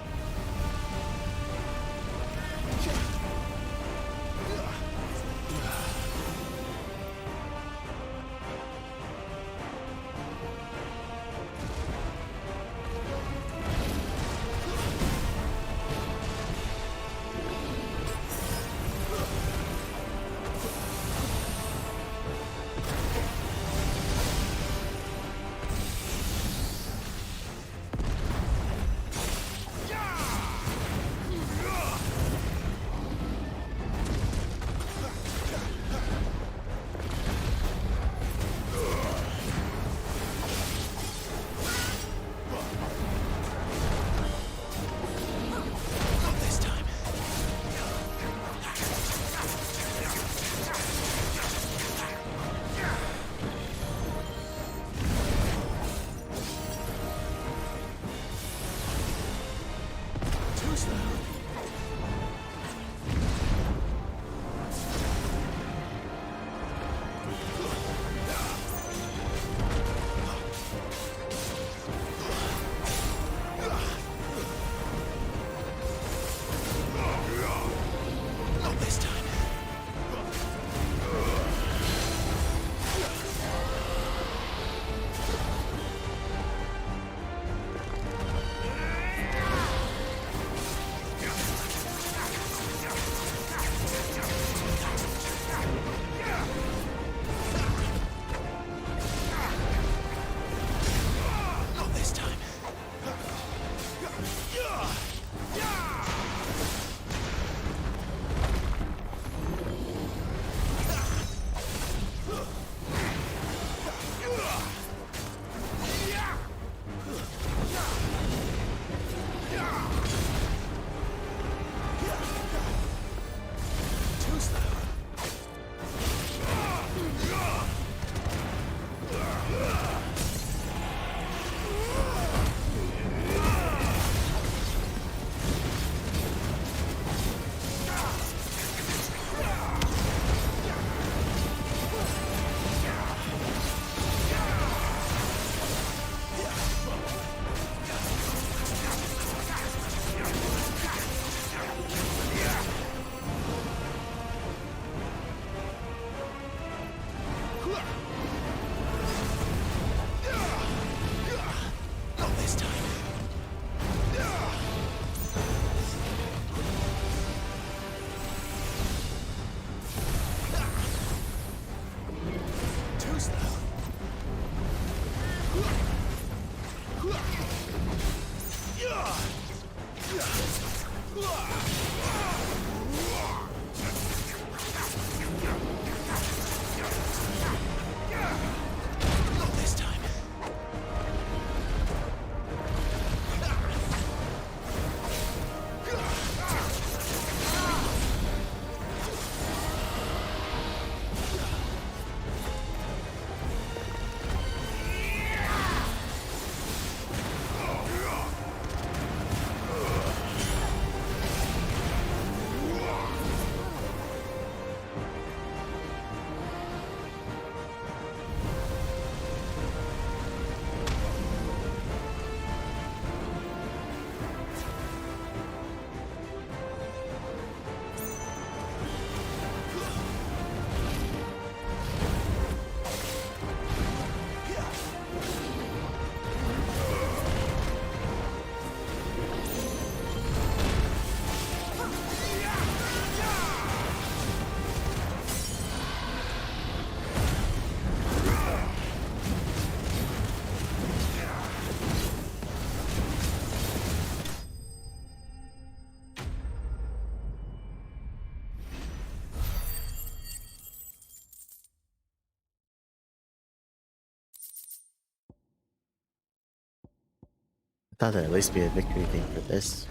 Thought that'd at least be a victory thing for this.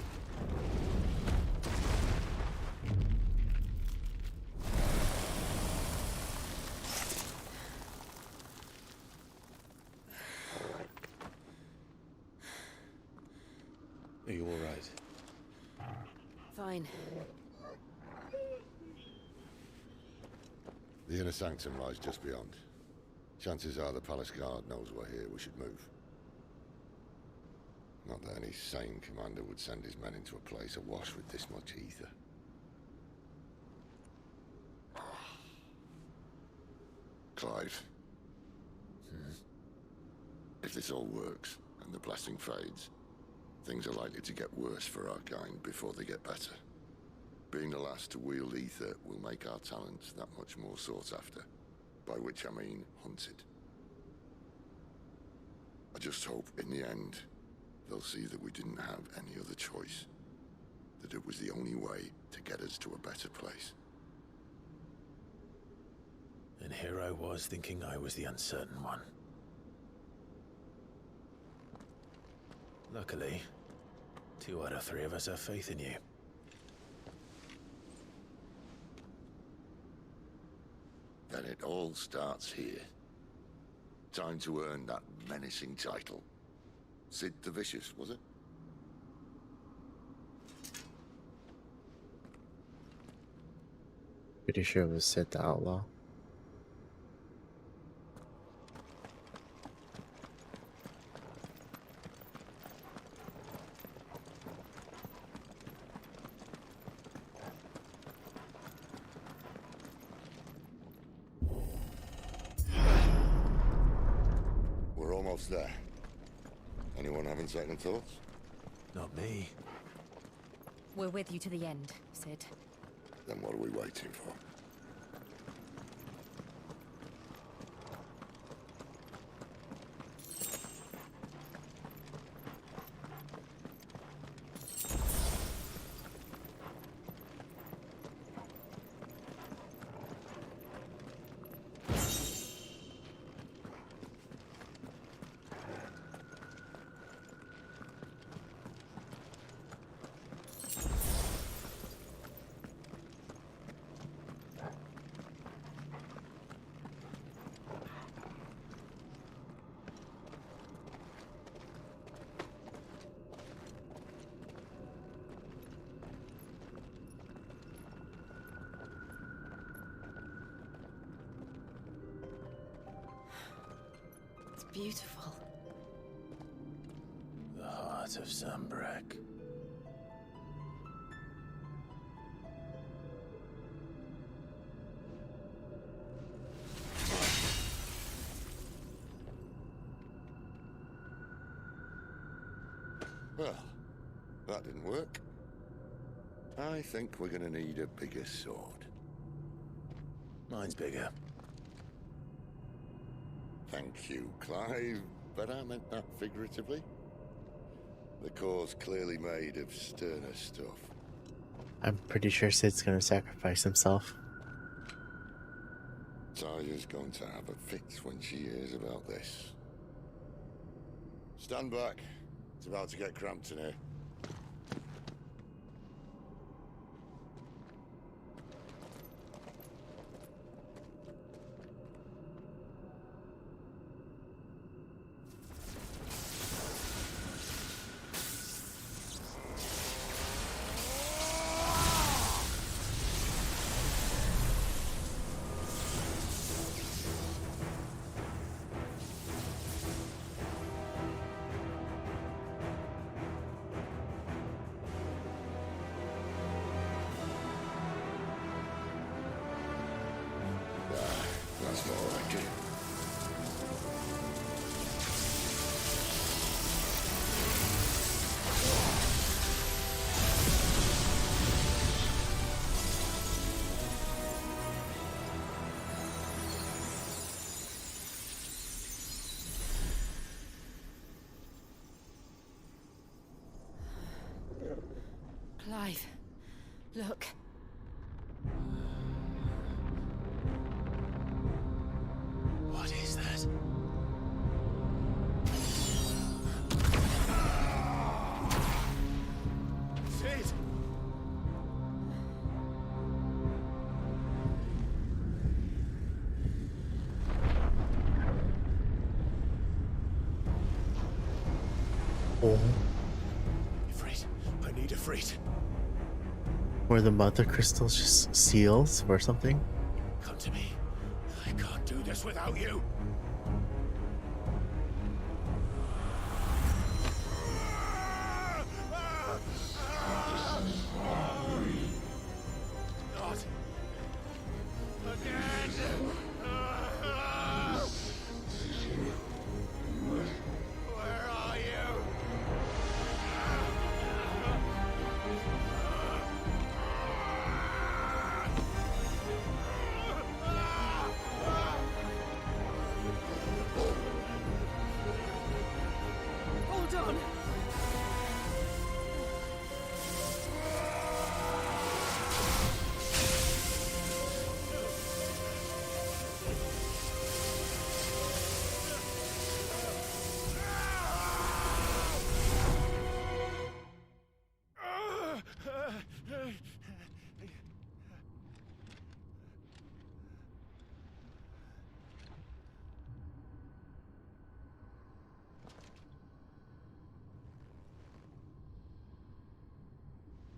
Are you all right? Fine. The inner sanctum lies just beyond. Chances are the palace guard knows we're here. We should move. Not that any sane commander would send his men into a place awash with this much ether. Clive. If this all works, and the blessing fades, things are likely to get worse for our kind before they get better. Being the last to wield ether will make our talents that much more sought after, by which I mean hunted. I just hope, in the end, they'll see that we didn't have any other choice, that it was the only way to get us to a better place. And here I was thinking I was the uncertain one. Luckily, 2 out of 3 of us have faith in you. Then it all starts here. Time to earn that menacing title. Sid the Vicious, was it? Pretty sure it was Sid the Outlaw. We're almost there. Anyone having second thoughts? Not me. We're with you to the end, Sid. Then what are we waiting for? It's beautiful. The heart of Zambrek. Well, that didn't work. I think we're gonna need a bigger sword. Mine's bigger. Thank you, Clive, but I meant that figuratively. The core's clearly made of sterner stuff. I'm pretty sure Sid's gonna sacrifice himself. Taya's going to have a fit when she hears about this. Stand back. It's about to get cramped in here. That's more like it. Clive, look. What is that? Oh. Ifrit, I need Ifrit. Were the mother crystals just seals or something? Come to me. I can't do this without you. Not again. Where are you? Hold on!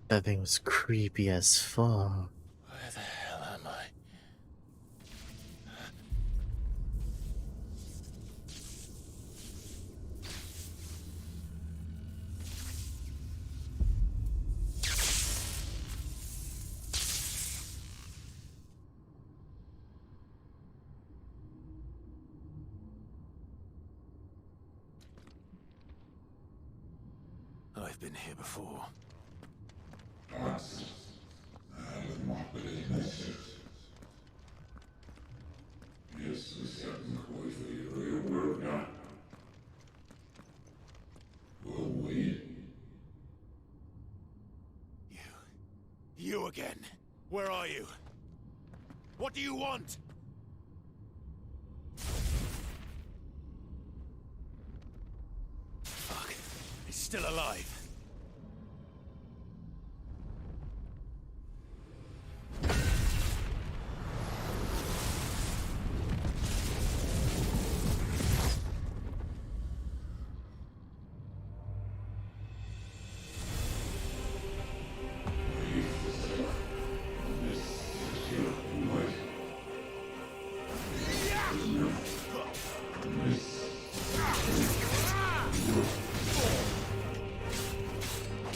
That thing was creepy as fuck. Where the hell am I? I've been here before. You again. Where are you? What do you want? Fuck. He's still alive.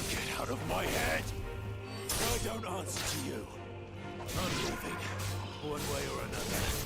Get out of my head! I don't answer to you. I'm leaving, one way or another.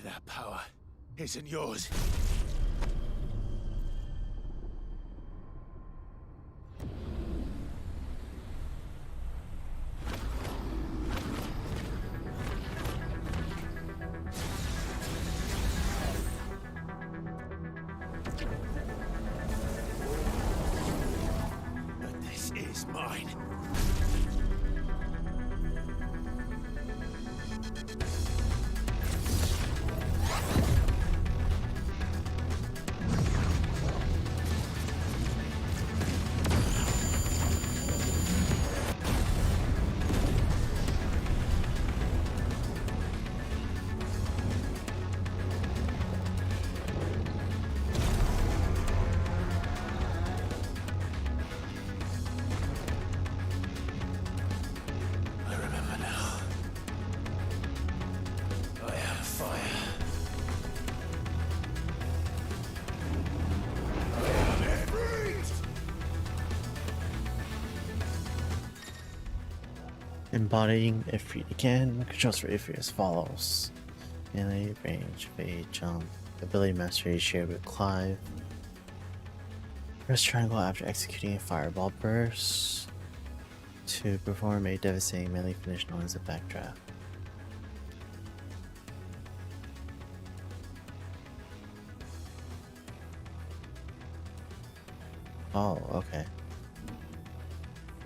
That power isn't yours. But this is mine. I remember now. I am fire. I am Ifrit! Embodying Ifrit again. Controls for Ifrit as follows: melee, range, evade, jump. Ability mastery shared with Clive. Press triangle after executing a fireball burst to perform a devastating melee finish known as a backdraft. Oh, okay.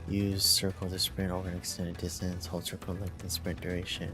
Use circle to sprint over an extended distance. Hold circle length and sprint duration.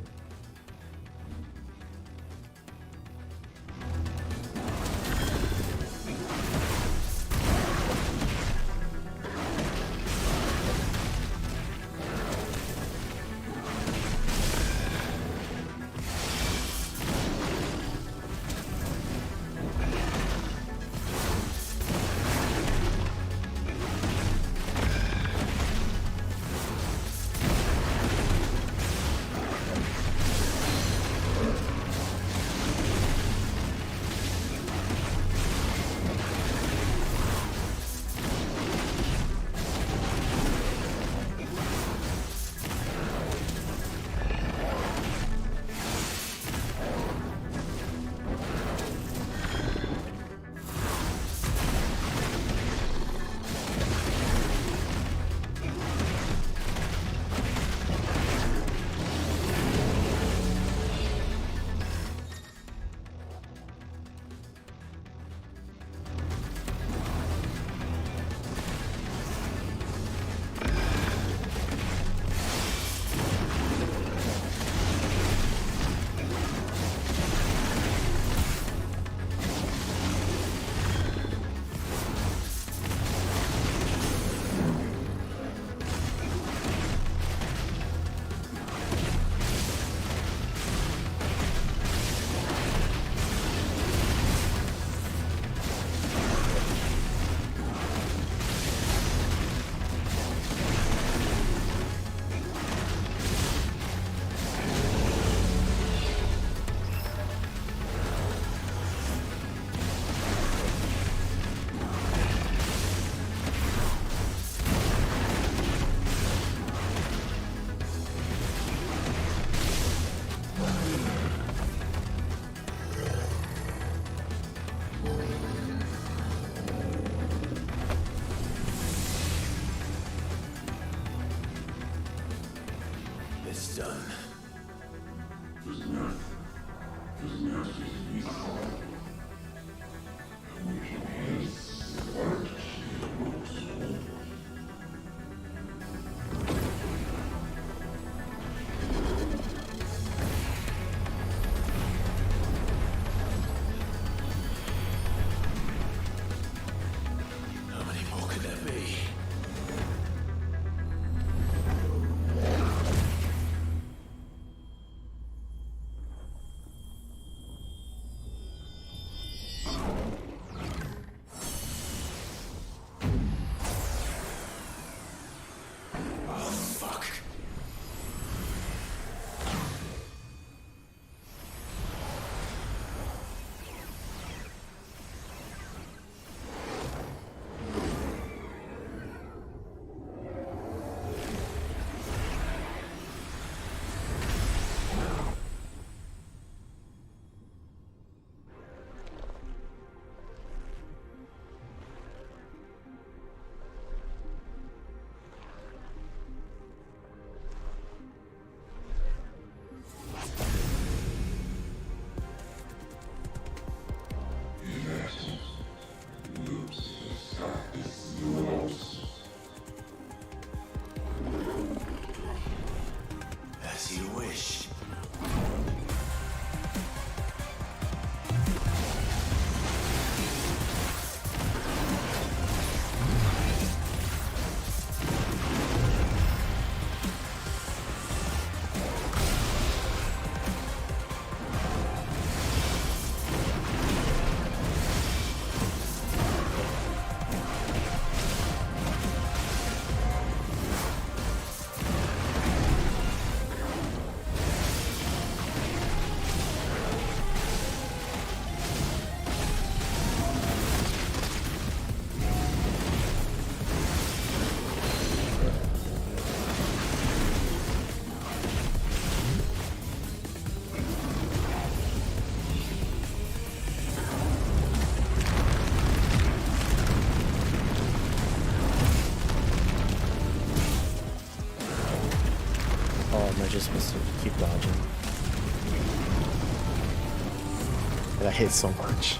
Am I just supposed to keep dodging? I got hit so much.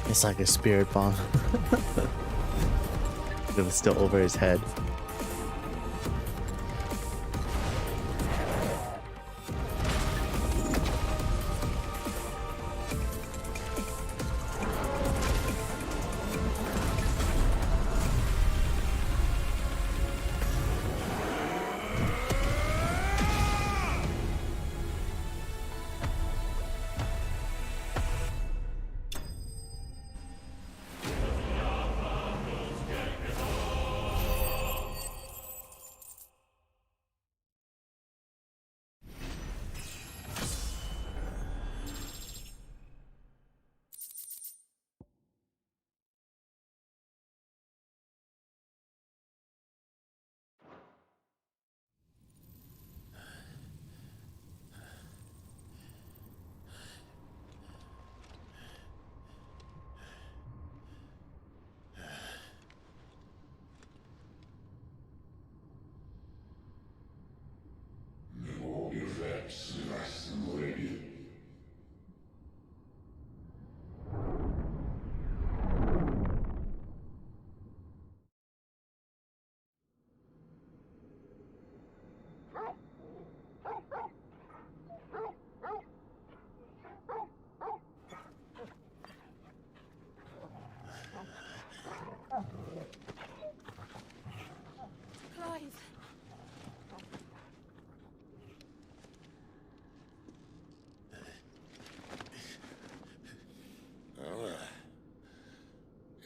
It's like a spirit bomb. It was still over his head.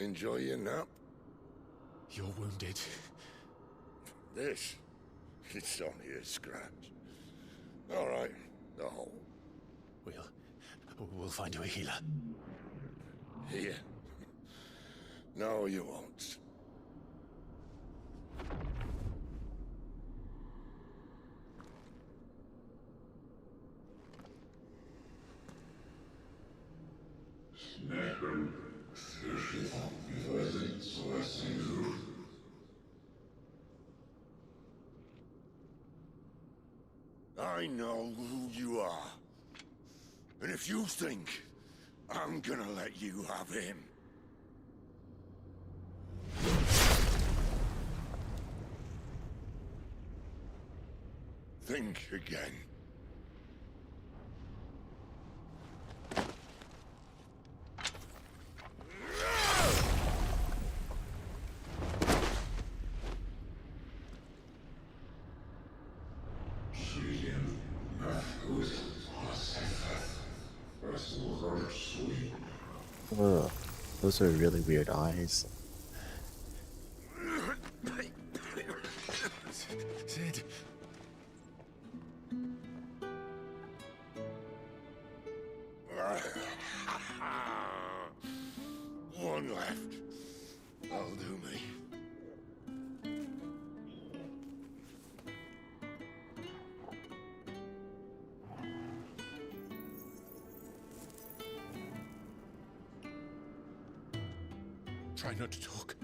Enjoy your nap? You're wounded. This? It's only a scratch. All right, the hole. We'll find you a healer. Here? No, you won't. I know who you are. And if you think I'm gonna let you have him... think again. Ugh, those are really weird eyes. Sid. One left. That'll do me. Try not to talk.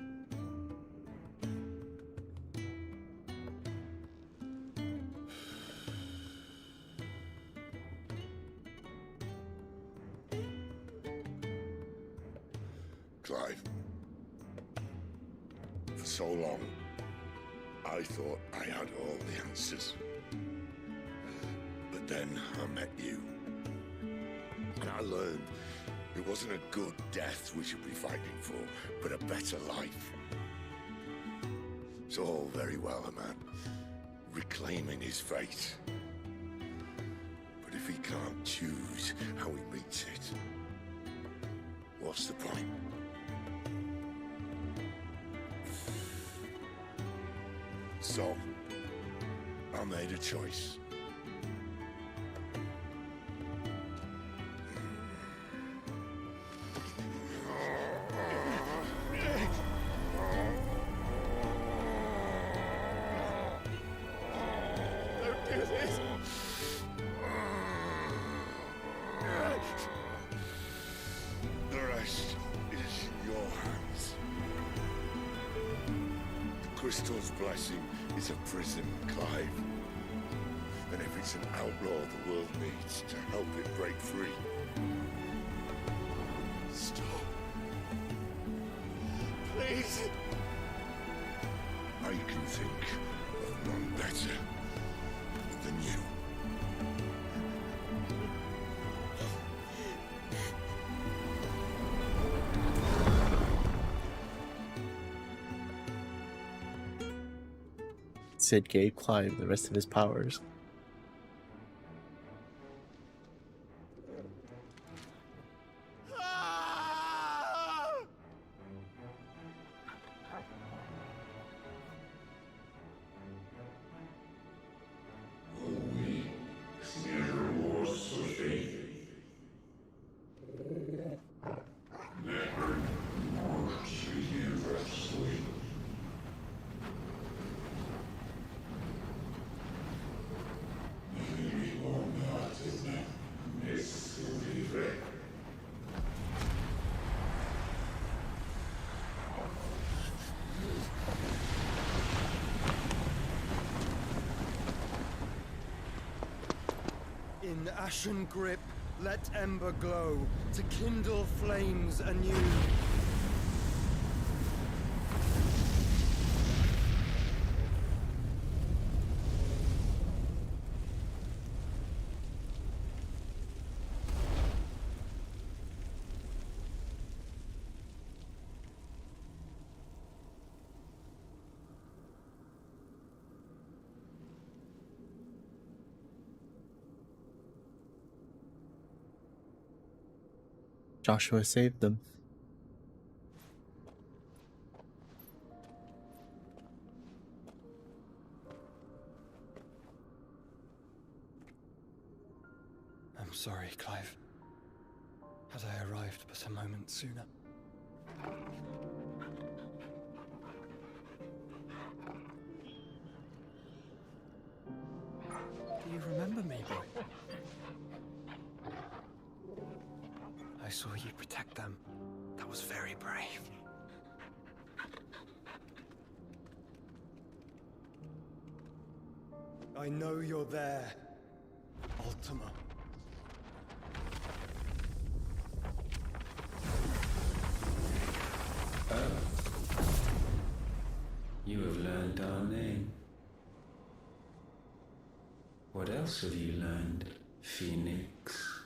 Clive. For so long, I thought I had all the answers. But then I met you. And I learned it wasn't a good death we should be fighting for, but a better life. It's all very well, a man reclaiming his fate. But if he can't choose how he meets it, what's the point? So, I made a choice. Don't do this! The rest is in your hands. The crystal's blessing is a prison, Clive. And if it's an outlaw the world needs to help it break free. Stop. Please. I can think of none better than you. Sid gave Clive the rest of his powers. In ashen grip, let ember glow, to kindle flames anew. Joshua saved them. arrived but a moment sooner. Do you remember me, boy? I saw you protect them. That was very brave. I know you're there, Ultima. You have learned our name. What else have you learned, Phoenix?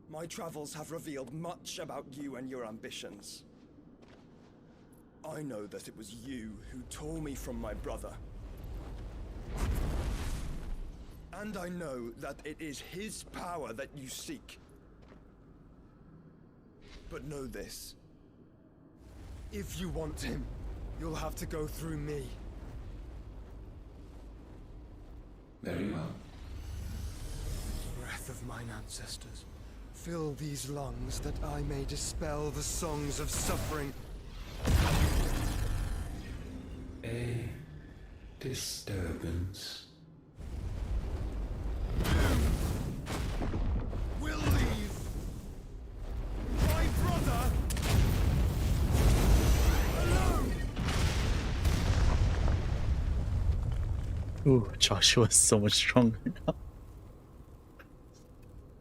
My travels have revealed much about you and your ambitions. I know that it was you who tore me from my brother. And I know that it is his power that you seek. But know this. If you want him, you'll have to go through me. Very well. Breath of mine ancestors, fill these lungs that I may dispel the songs of suffering. A disturbance. We'll leave. My brother alone. Ooh, Joshua's so much stronger now.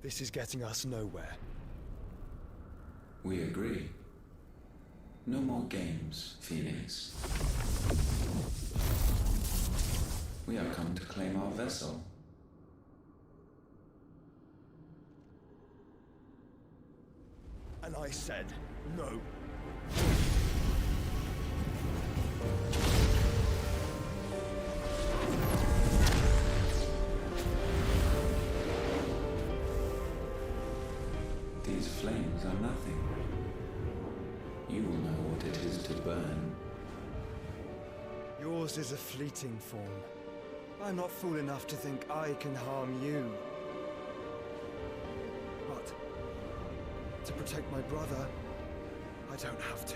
This is getting us nowhere. We agree. No more games, Phoenix. We have come to claim our vessel. And I said no. These flames are nothing. You will know what it is to burn. Yours is a fleeting form. I'm not fool enough to think I can harm you. But to protect my brother, I don't have to.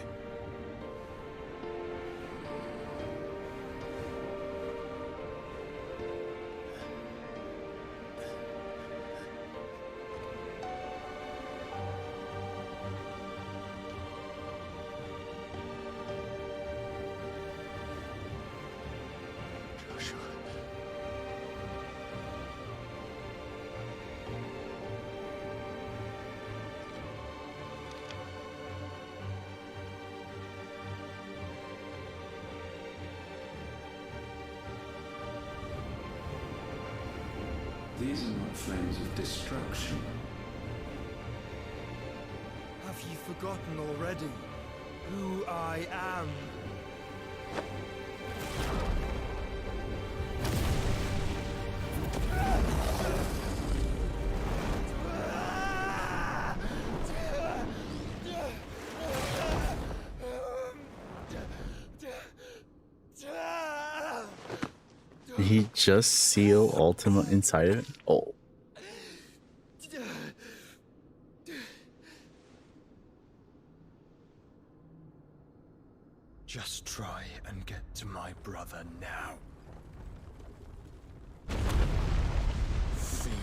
These are not flames of destruction. Have you forgotten already who I am? Did he just seal Ultima inside it? Oh. Just try and get to my brother now. Fiend.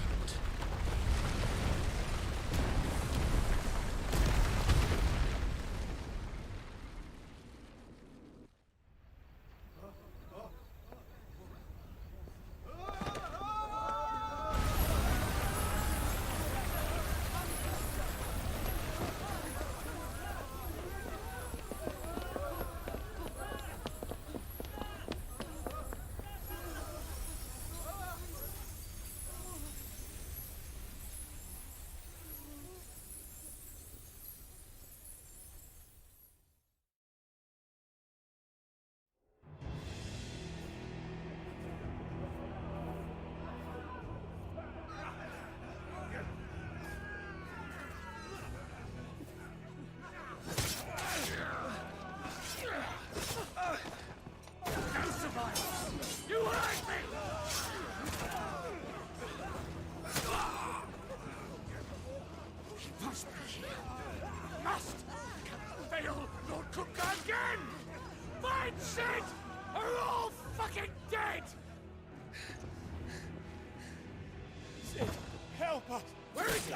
Sid, help us! Where is he?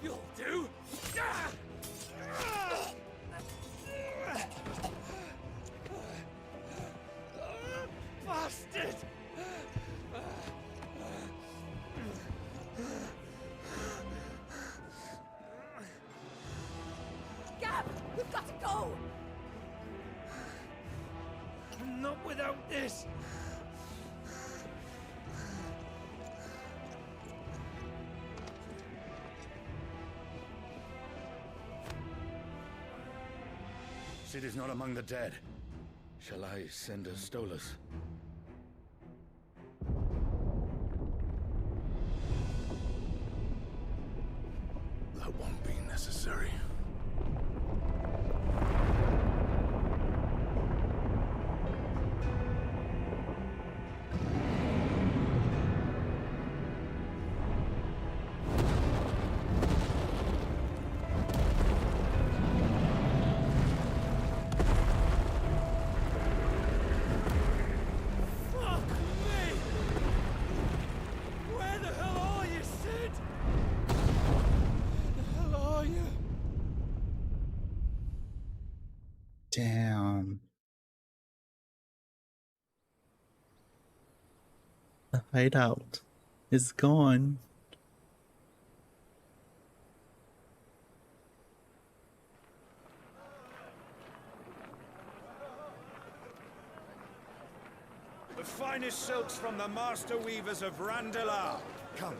You'll do! Bastard! Gab, we've got to go! Not without this! Sid is not among the dead. Shall I send a Stolas? That won't be necessary. Fuck me! Where the hell are you, Sid? Where the hell are you? Damn. The hideout is gone. The finest silks from the master weavers of Randalar. Come,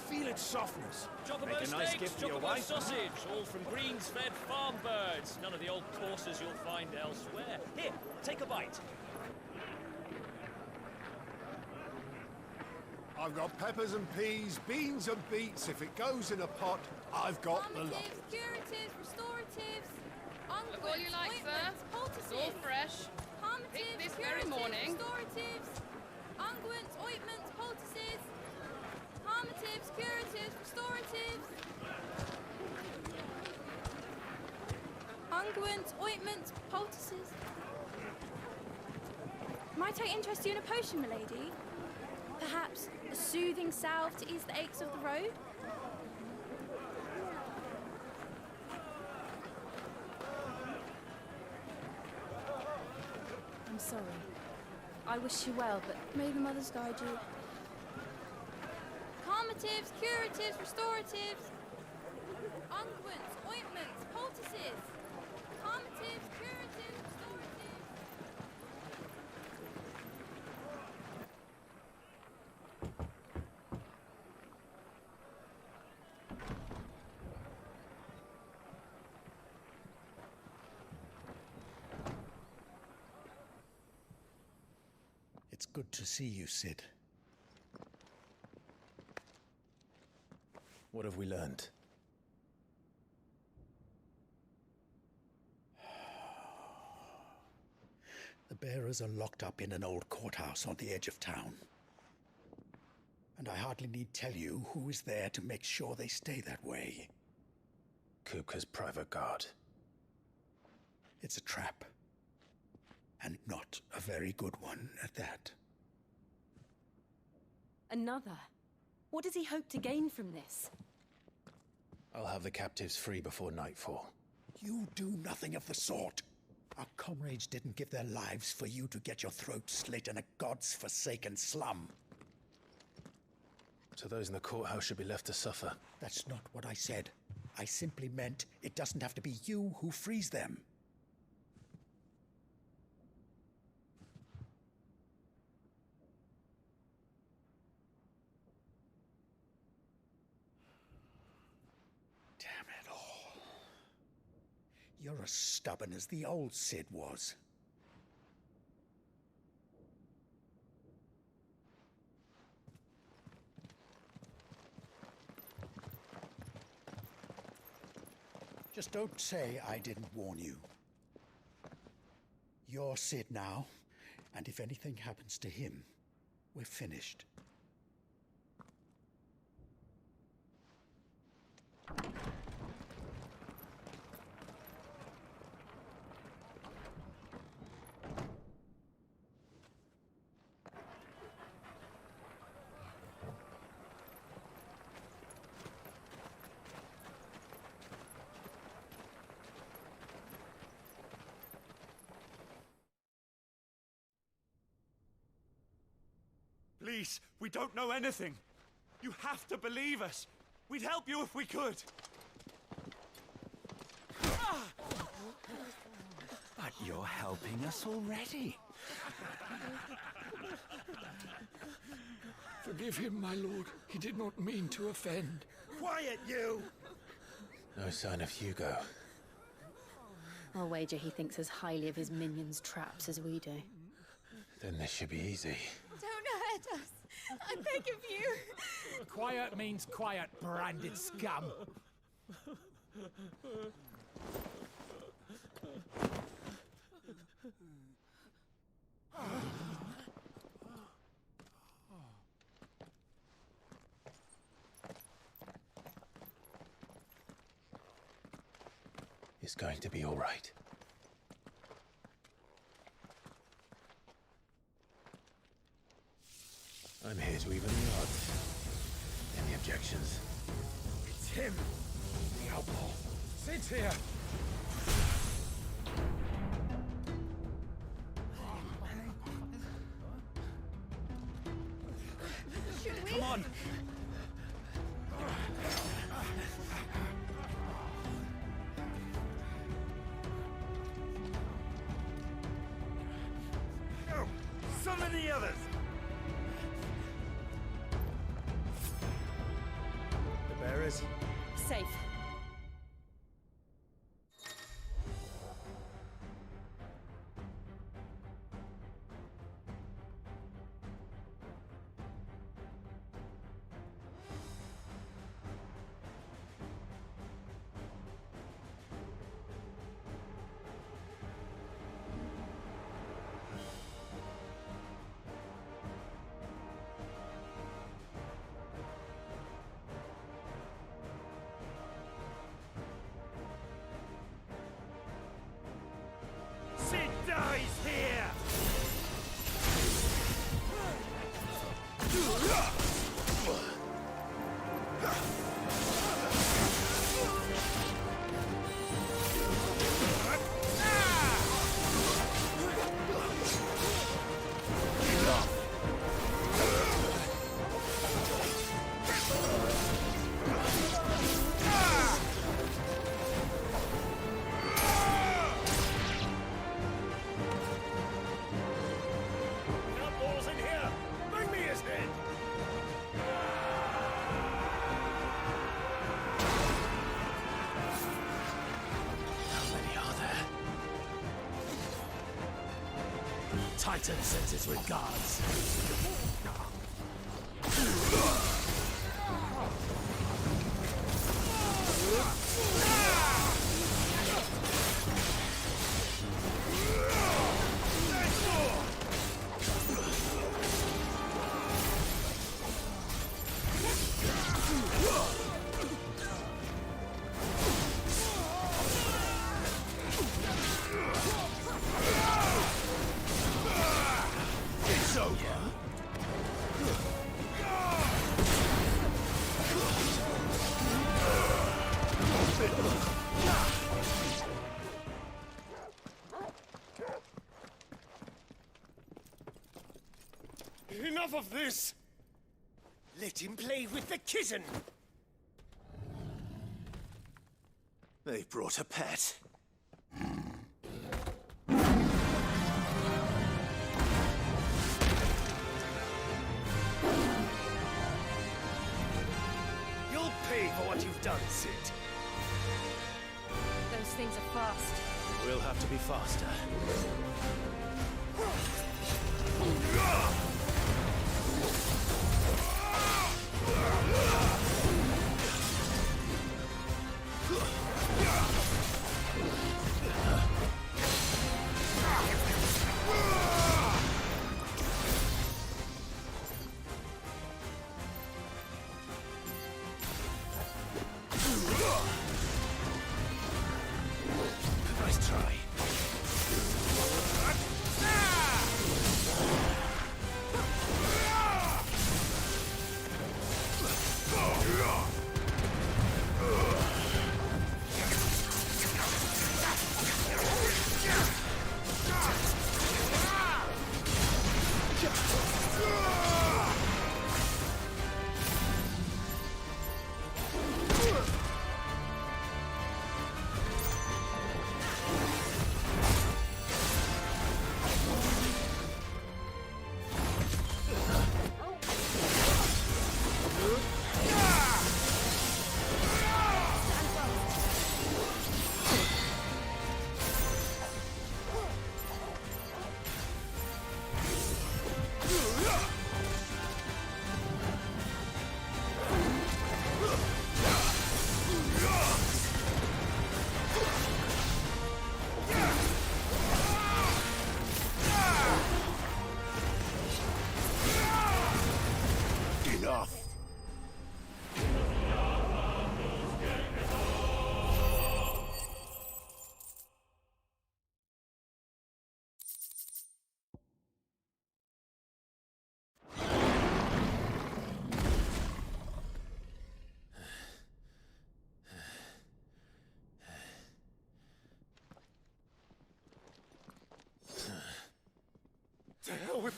feel its softness. Chocobo Make a nice steaks, gift for your chocobo wife. sausage, all from greens-fed farm birds. None of the old courses you'll find elsewhere. Here, take a bite. I've got peppers and peas, beans and beets. If it goes in a pot, I've got the lot. Curatives, restoratives, Look all you like, sir. It's all fresh. Picked this very morning. restoratives, unguents, ointments, poultices, harmatives, curatives, restoratives, unguents, ointments, poultices. Might I interest you in a potion, milady? Perhaps a soothing salve to ease the aches of the road? I'm sorry. I wish you well, but may the mothers guide you. Calmatives, curatives, restoratives, unguents, ointments, poultices. Calmatives, curatives, restoratives. It's good to see you, Sid. What have we learned? The bearers are locked up in an old courthouse on the edge of town. And I hardly need tell you who is there to make sure they stay that way. Kupka's private guard. It's a trap. And not a very good one at that. Another? What does he hope to gain from this? I'll have the captives free before nightfall. You do nothing of the sort. Our comrades didn't give their lives for you to get your throat slit in a god's forsaken slum. So those in the courthouse should be left to suffer. That's not what I said. I simply meant it doesn't have to be you who frees them. Damn it all. You're as stubborn as the old Sid was. Just don't say I didn't warn you. You're Sid now, and if anything happens to him, we're finished. Please, we don't know anything. You have to believe us. We'd help you if we could. But you're helping us already. Forgive him, my lord. He did not mean to offend. Quiet, you! No sign of Hugo. I'll wager he thinks as highly of his minions' traps as we do. Then this should be easy. Don't hurt us. I beg of you. Quiet means quiet, branded scum. It's going to be all right. I'm here to even the odds. Any objections? It's him, the outlaw. Sit here. Come on! Oh, some of the others! The bearers? Safe. Sid dies here! Outlaws in here! Bring me his head! How many are there? Titan sends his regards. It's over! Enough of this! Let him play with the kitten! They've brought a pet. You'll pay for what you've done, Sid. Those things are fast. We'll have to be faster. Nice try.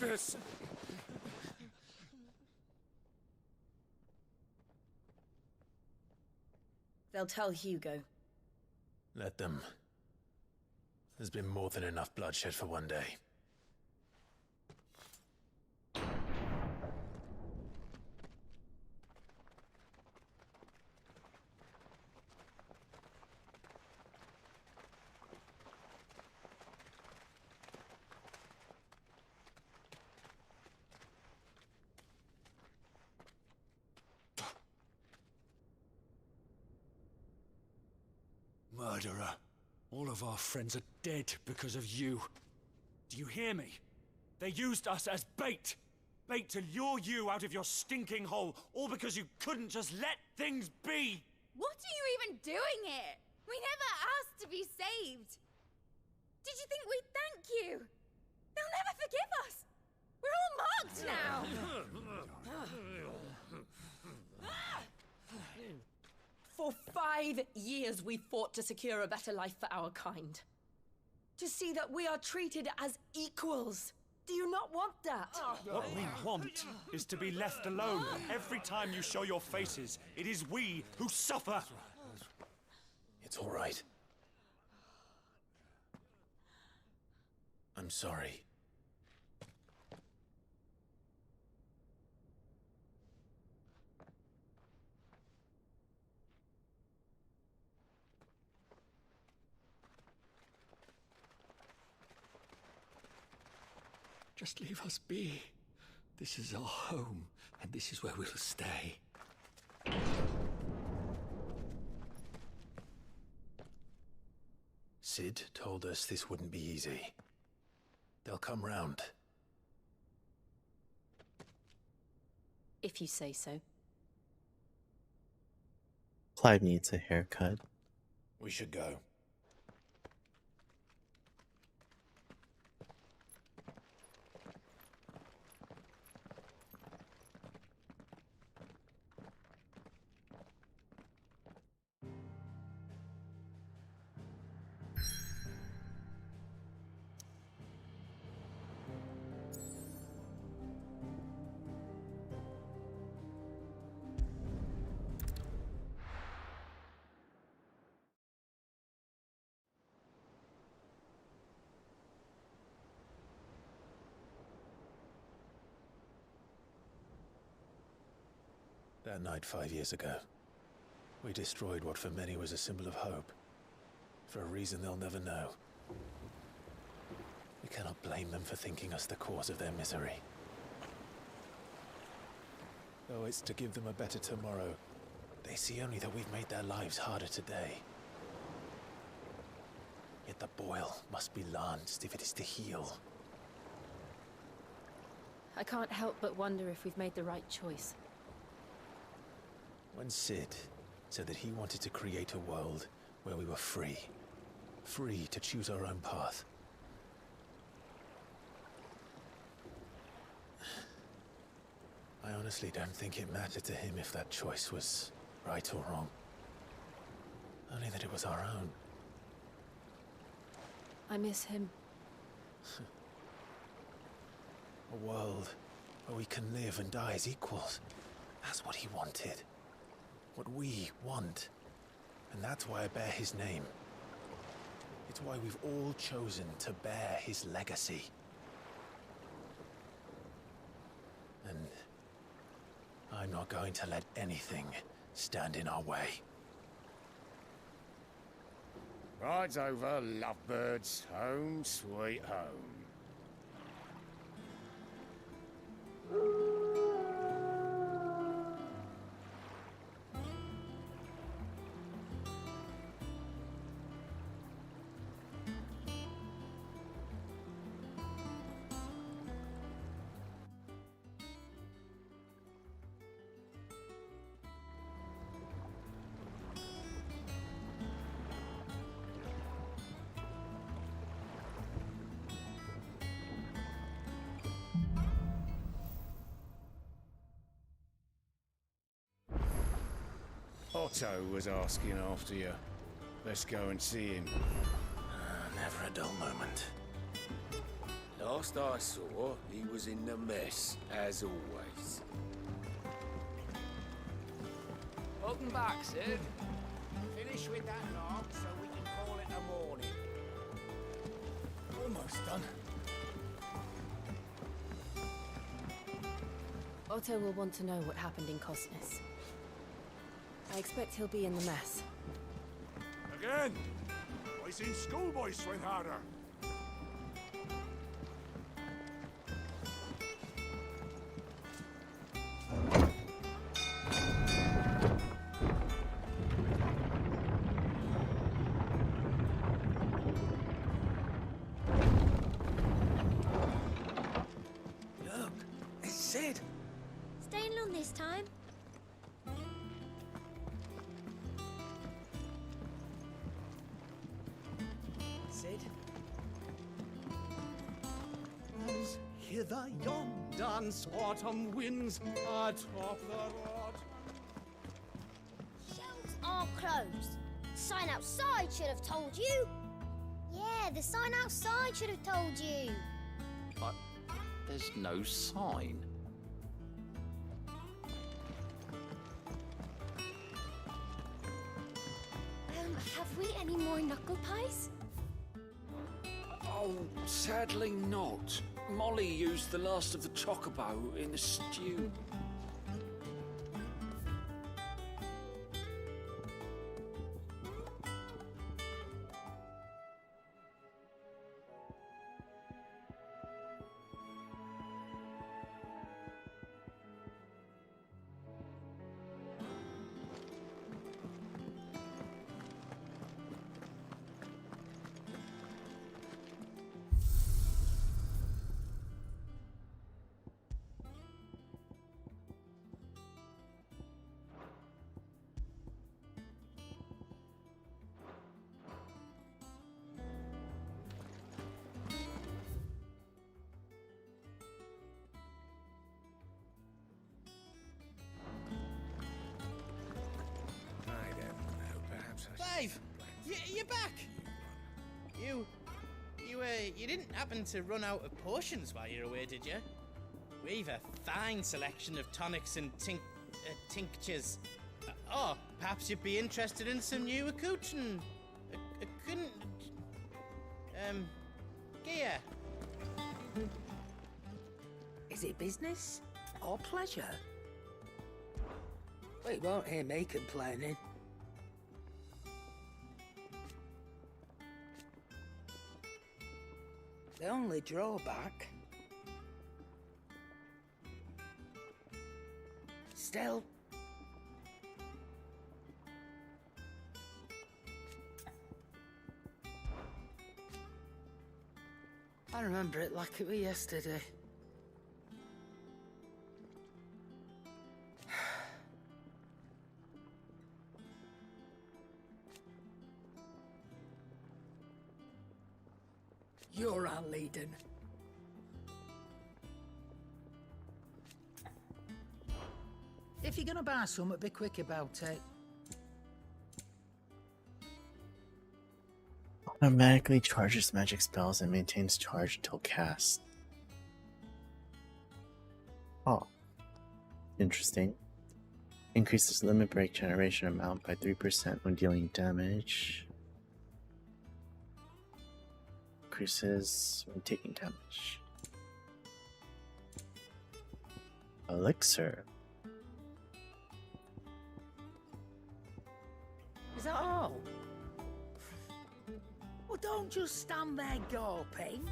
with this. They'll tell Hugo. Let them. There's been more than enough bloodshed for one day. Murderer. All of our friends are dead because of you. Do you hear me? They used us as bait. Bait to lure you out of your stinking hole, all because you couldn't just let things be. What are you even doing here? We never asked to be saved. Did you think we'd thank you? They'll never forgive us. We're all marked now. For 5 years we fought to secure a better life for our kind. To see that we are treated as equals. Do you not want that? What we want is to be left alone. Every time you show your faces, it is we who suffer. It's all right. I'm sorry. Just leave us be. This is our home, and this is where we'll stay. Sid told us this wouldn't be easy. They'll come round. If you say so. Clive needs a haircut. We should go. That night 5 years ago, we destroyed what for many was a symbol of hope. For a reason they'll never know. We cannot blame them for thinking us the cause of their misery. Though it's to give them a better tomorrow, they see only that we've made their lives harder today. Yet the boil must be lanced if it is to heal. I can't help but wonder if we've made the right choice. When Sid said that he wanted to create a world where we were free. Free to choose our own path. I honestly don't think it mattered to him if that choice was right or wrong. Only that it was our own. I miss him. A world where we can live and die as equals. That's what he wanted. What we want. And that's why I bear his name. It's why we've all chosen to bear his legacy. And I'm not going to let anything stand in our way. Rides over, lovebirds. Home, sweet home. Otto was asking after you. Let's go and see him. Never a dull moment. Last I saw, he was in the mess, as always. Welcome back, Sid. Finish with that log so we can call it a morning. Almost done. Otto will want to know what happened in Cosnes. I expect he'll be in the mess. Again! I seen schoolboys swing harder. Look, it's Sid. Staying long this time? Sid? As hither yon dance autumn winds atop the rod. Shelves are closed. Sign outside should have told you. Yeah, the sign outside should have told you. But there's no sign. Have we any more knuckle pies? Oh, sadly not. Molly used the last of the chocobo in the stew. Dave, you're back. You didn't happen to run out of potions while you're away, did you? We've a fine selection of tonics and tinctures. Oh, perhaps you'd be interested in some new accoutrement. Gear. Is it business or pleasure? We won't hear me complaining. The only drawback... Still... I remember it like it was yesterday. You're our leader. If you're gonna buy something, be quick about it. Automatically charges magic spells and maintains charge until cast. Oh. Interesting. Increases limit break generation amount by 3% when dealing damage. Increases when taking damage. Elixir. Is that all? Well, don't just stand there gawping.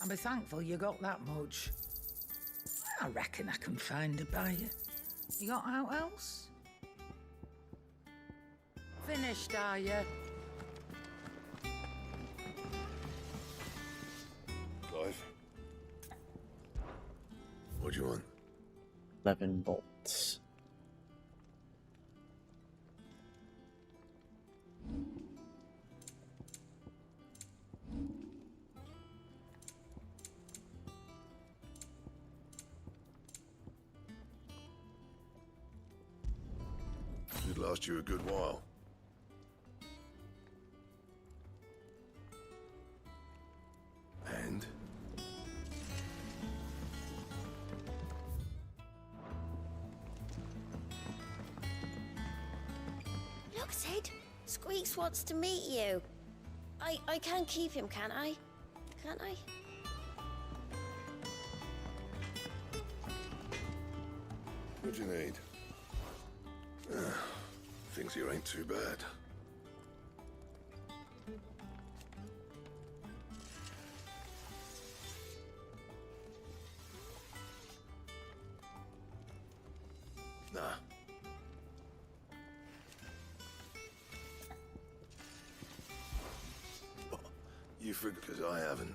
And be thankful you got that much. I reckon I can find a buyer. You got out else? Finished, are you? Clive? What do you want? 11 bolts. Should last you a good while. And? Look, Sid. Squeaks wants to meet you. I can keep him, can't I? Can't I? What do you need? Things here ain't too bad. Nah. You forget, because I haven't.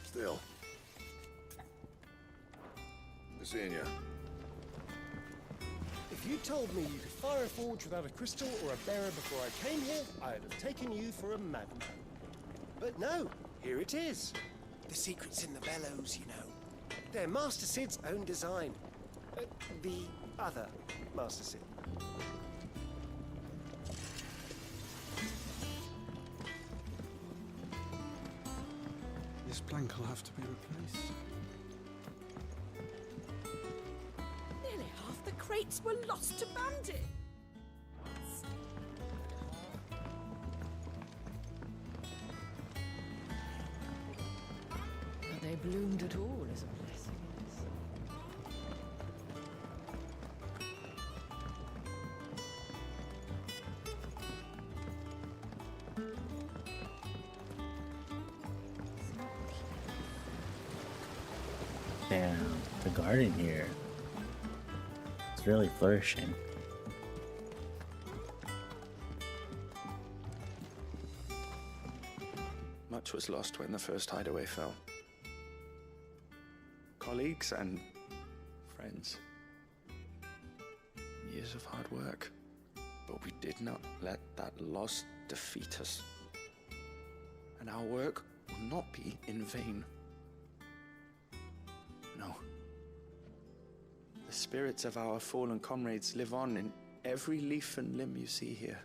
Still. Good seeing you. If you told me you could fire a forge without a crystal or a bearer before I came here, I'd have taken you for a madman. But no, here it is. The secret's in the bellows, you know. They're Master Sid's own design. The other Master Sid. This plank will have to be replaced. Nearly half the crates were lost to bandits. That they bloomed at all is a blessing. Damn, the garden here. It's really flourishing. Much was lost when the first hideaway fell. Colleagues and friends. Years of hard work. But we did not let that loss defeat us. And our work will not be in vain. No. The spirits of our fallen comrades live on in every leaf and limb you see here.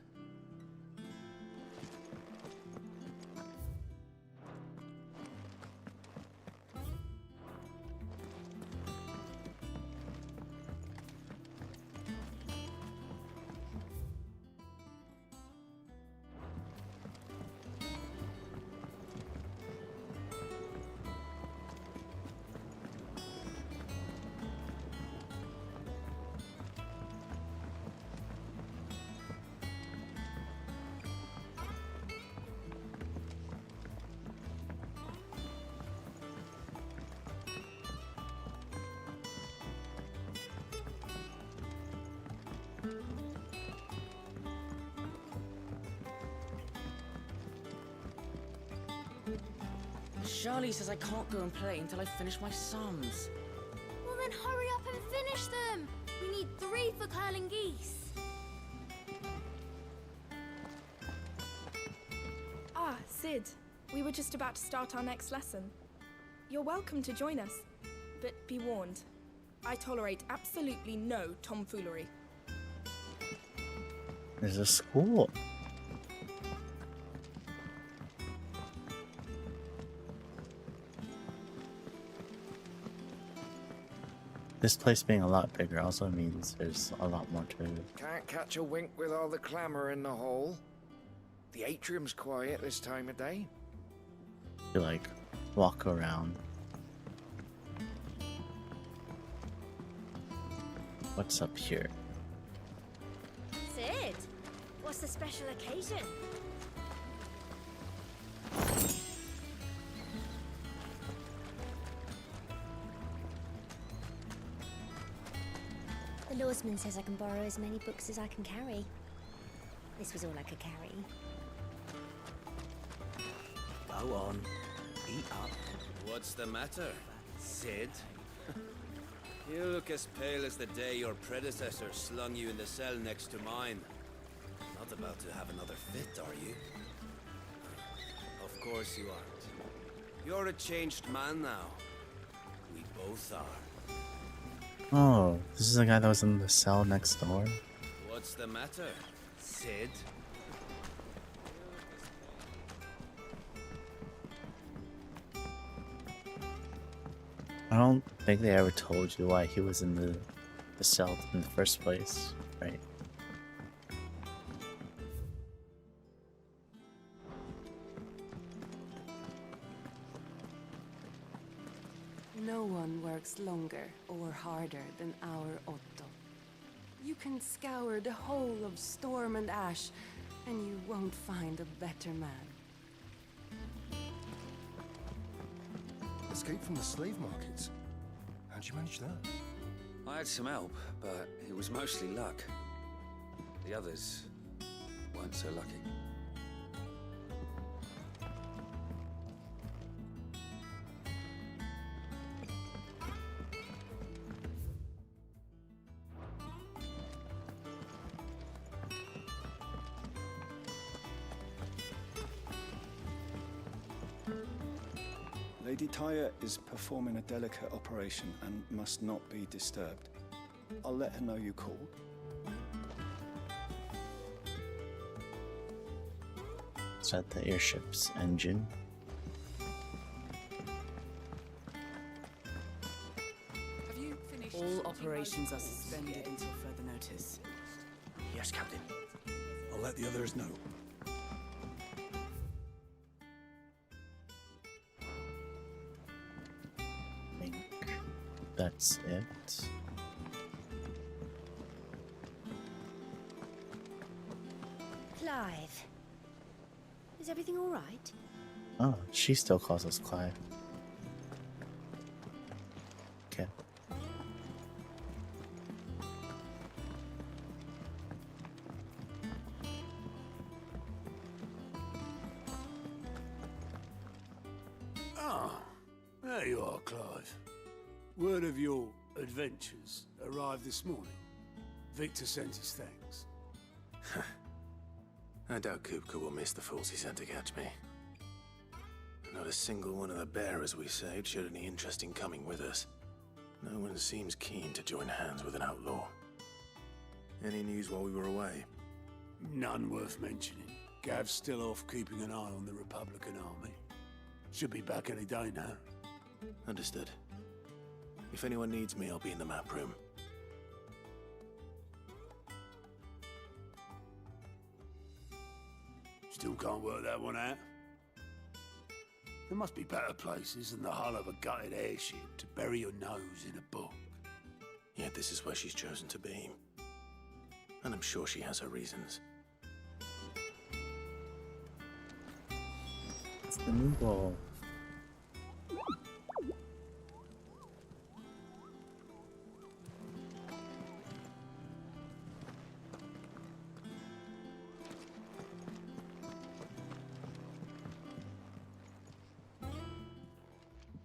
Charlie says I can't go and play until I finish my sums. Well then hurry up and finish them! We need 3 for curling geese. Ah, Sid. We were just about to start our next lesson. You're welcome to join us, but be warned. I tolerate absolutely no tomfoolery. There's a school. This place being a lot bigger also means there's a lot more to it. Can't catch a wink with all the clamour in the hall. The atrium's quiet this time of day. You like walk around. What's up here? Sid, what's the special occasion? The lawsman says I can borrow as many books as I can carry. This was all I could carry. Go on, eat up. What's the matter, Sid? You look as pale as the day your predecessor slung you in the cell next to mine. Not about to have another fit, are you? Of course you aren't. You're a changed man now. We both are. Oh, this is the guy that was in the cell next door? What's the matter, Sid? I don't think they ever told you why he was in the cell in the first place, right? No one works longer or harder than our Otto. You can scour the whole of Storm and Ash, and you won't find a better man. Escape from the slave markets. How'd you manage that? I had some help, but it was mostly luck. The others weren't so lucky. Lady Tyre is performing a delicate operation and must not be disturbed. I'll let her know you called. Is that the airship's engine? Have you finished? All operations are suspended until further notice. Yes, Captain. I'll let the others know. That's it. Clive. Is everything all right? Oh, she still calls us Clive. Okay. Ah, there you are, Clive. Word of your adventures arrived this morning. Victor sent his thanks. I doubt Kupka will miss the fools he sent to catch me. Not a single one of the bearers we saved showed any interest in coming with us. No one seems keen to join hands with an outlaw. Any news while we were away? None worth mentioning. Gav's still off keeping an eye on the Republican army. Should be back any day now. Understood. If anyone needs me, I'll be in the map room. Still can't work that one out? There must be better places than the hull of a gutted airship to bury your nose in a book. Yet this is where she's chosen to be. And I'm sure she has her reasons. It's the new ball.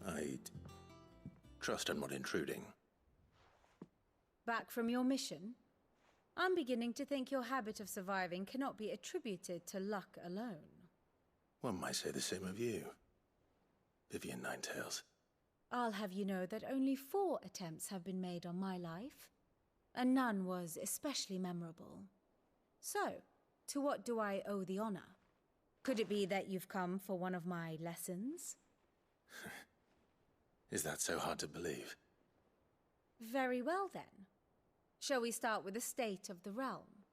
I'd trust I'm not intruding. Back from your mission? I'm beginning to think your habit of surviving cannot be attributed to luck alone. One might say the same of you, Vivian Ninetails. I'll have you know that only 4 attempts have been made on my life, and none was especially memorable. So, to what do I owe the honor? Could it be that you've come for one of my lessons? Is that so hard to believe? Very well then. Shall we start with the state of the realm?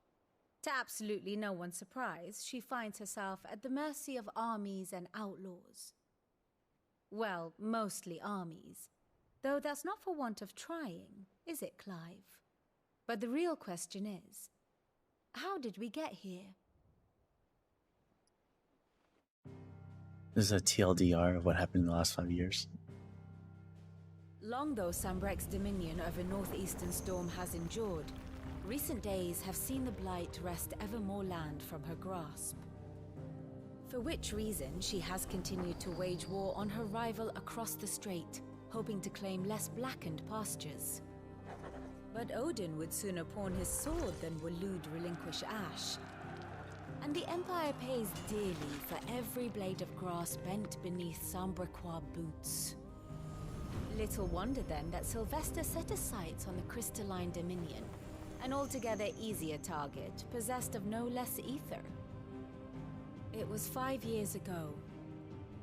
To absolutely no one's surprise, she finds herself at the mercy of armies and outlaws. Well, mostly armies. Though that's not for want of trying, is it, Clive? But the real question is, how did we get here? This is a TLDR of what happened in the last 5 years. Long though Sambrek's dominion over northeastern Storm has endured, recent days have seen the Blight wrest ever more land from her grasp. For which reason she has continued to wage war on her rival across the strait, hoping to claim less blackened pastures. But Odin would sooner pawn his sword than Waloed relinquish Ash. And the Empire pays dearly for every blade of grass bent beneath Sambrequois boots. Little wonder then that Sylvester set his sights on the crystalline dominion, an altogether easier target, possessed of no less ether. It was 5 years ago,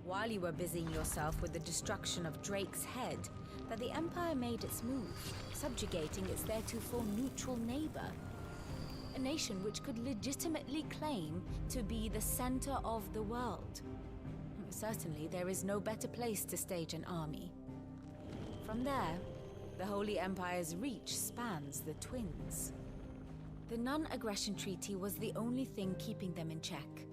while you were busying yourself with the destruction of Drake's head, that the Empire made its move, subjugating its theretofore neutral neighbor. A nation which could legitimately claim to be the center of the world. Certainly, there is no better place to stage an army. From there, the Holy Empire's reach spans the Twins. The non-aggression treaty was the only thing keeping them in check.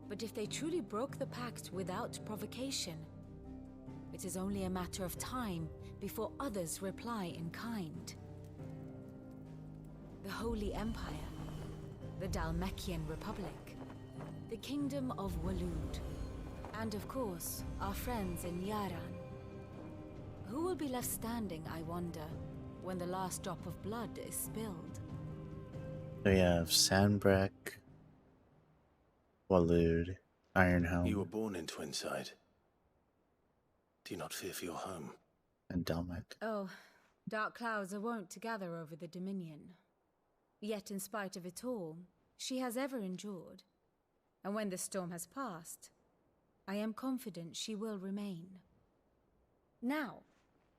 But if they truly broke the pact without provocation, it is only a matter of time before others reply in kind. The Holy Empire, the Dhalmekian Republic, the Kingdom of Waloed, and of course, our friends in Yaran. Who will be left standing, I wonder, when the last drop of blood is spilled? So you have Sandbreck, Waloed, Ironhelm. You were born in Twinside. Do you not fear for your home? And Delmek. Oh, dark clouds are wont to gather over the Dominion. Yet in spite of it all, she has ever endured. And when the storm has passed, I am confident she will remain. Now,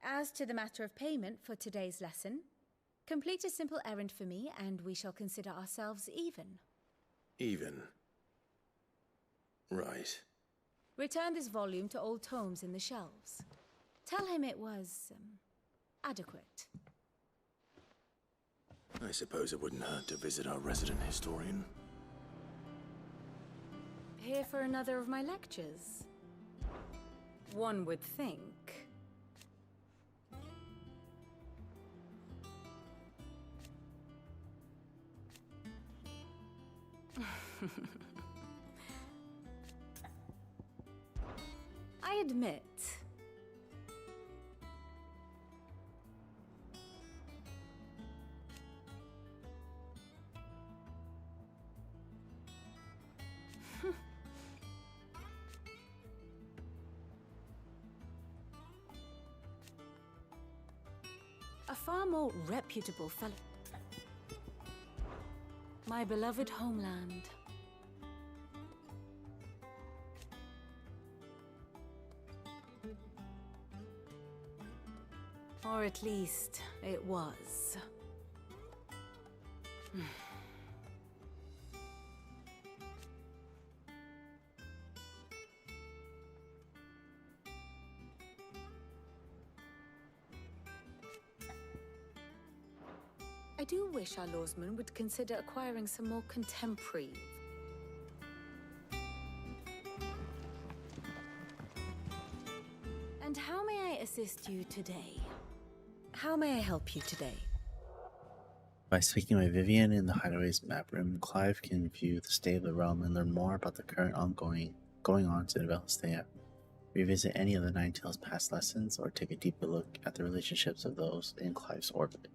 as to the matter of payment for today's lesson, complete a simple errand for me and we shall consider ourselves even. Even? Right. Return this volume to old tomes in the shelves. Tell him it was, adequate. I suppose it wouldn't hurt to visit our resident historian. Here for another of my lectures? One would think. I admit. A far more reputable fellow. My beloved homeland. Or at least, it was. I do wish our lawsman would consider acquiring some more contemporary. And how may I assist you today? How may I help you today? By speaking with Vivian in the Hideaway's map room, Clive can view the state of the realm and learn more about the current going on to Valisthea. Revisit any of the Nine Tails' past lessons, or take a deeper look at the relationships of those in Clive's orbit.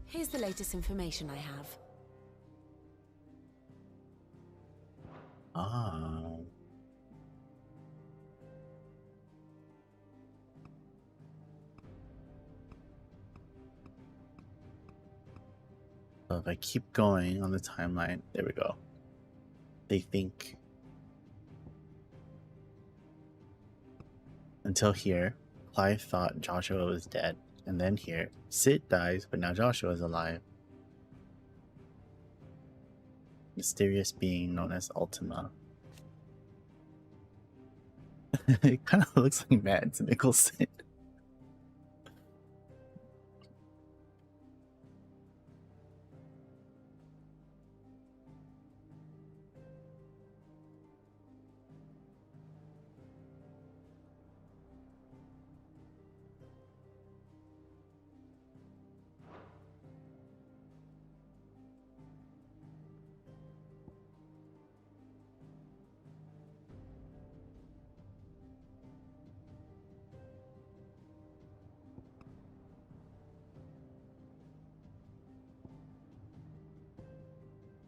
Here's the latest information I have. Ah. So if I keep going on the timeline, there we go. They think until here, Clive thought Joshua was dead, and then here, Sid dies, but now Joshua is alive. Mysterious being known as Ultima. It kind of looks like Mads Mikkelsen.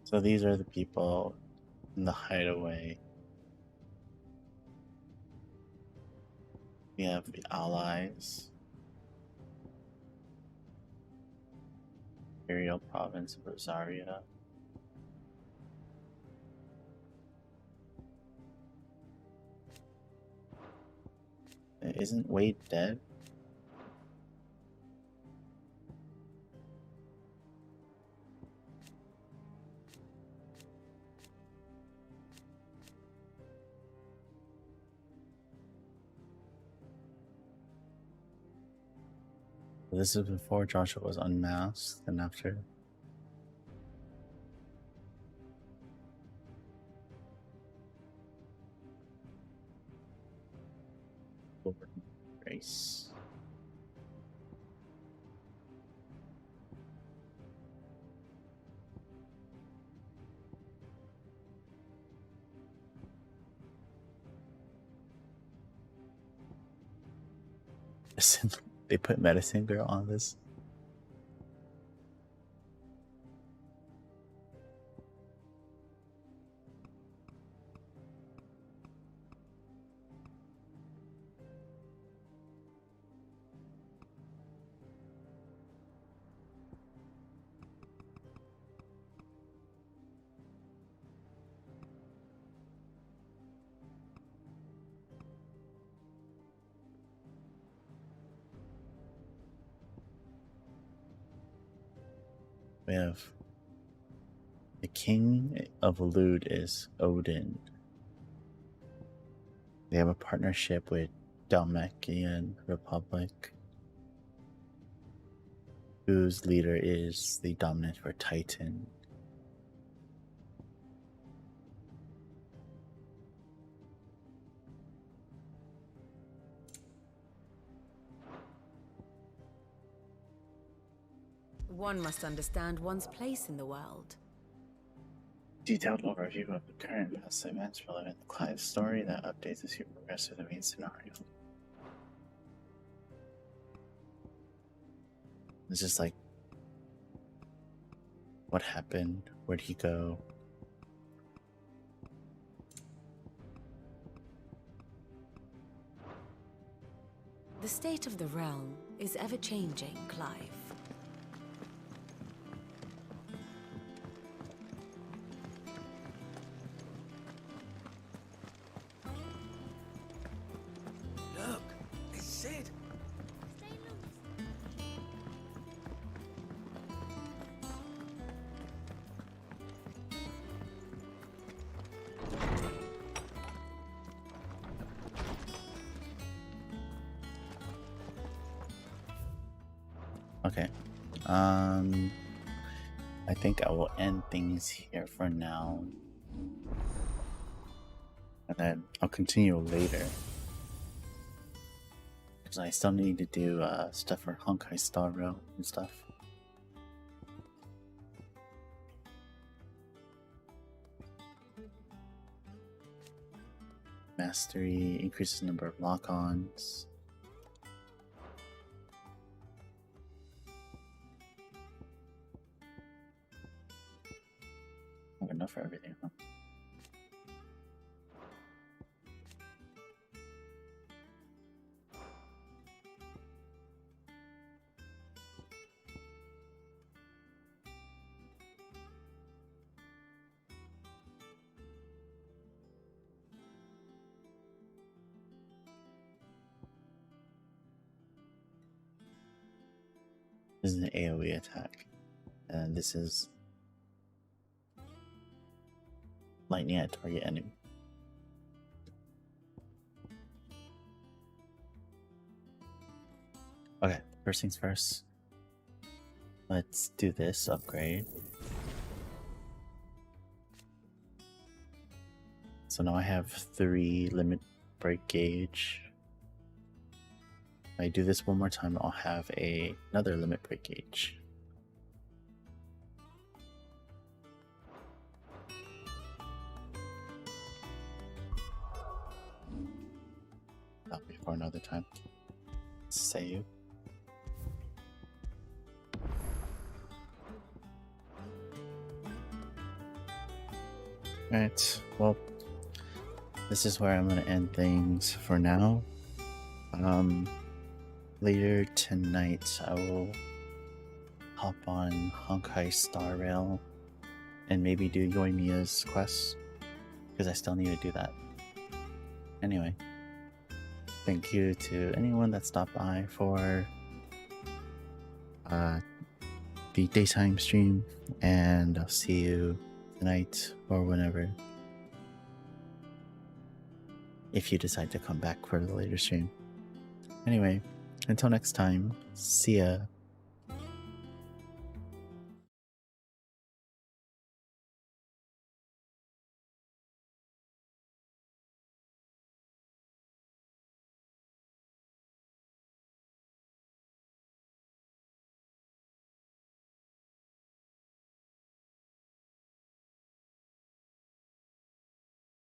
So these are the people in the Hideaway We have the allies. Imperial province of Rosaria. Isn't Wade dead? This is before Joshua was unmasked and after. Race. They put Medicine Girl on this. We have the king of Lud is Odin. They have a partnership with Dalmatian Republic, whose leader is the Dominator Titan. One must understand one's place in the world. Detailed overview of the current past events relevant to Clive's story that updates as you progress through the main scenario. It's just like, what happened? Where'd he go? The state of the realm is ever-changing, Clive. Look, it's Sid. Okay. I think I will end things here for now. And then I'll continue later. Because I still need to do stuff for Honkai Star Rail and stuff. Mastery increases the number of lock-ons. Enough for everything, huh? This is an AoE attack, and this is lightning at target enemy. Okay, first things first. Let's do this upgrade. So now I have 3 limit break gauge. If I do this one more time, I'll have another limit break gauge. For another time. Save. Alright, well, this is where I'm going to end things for now. Later tonight, I will hop on Honkai Star Rail and maybe do Yoimiya's quest, because I still need to do that. Anyway, thank you to anyone that stopped by for the daytime stream, and I'll see you tonight or whenever, if you decide to come back for the later stream. Anyway, until next time, see ya.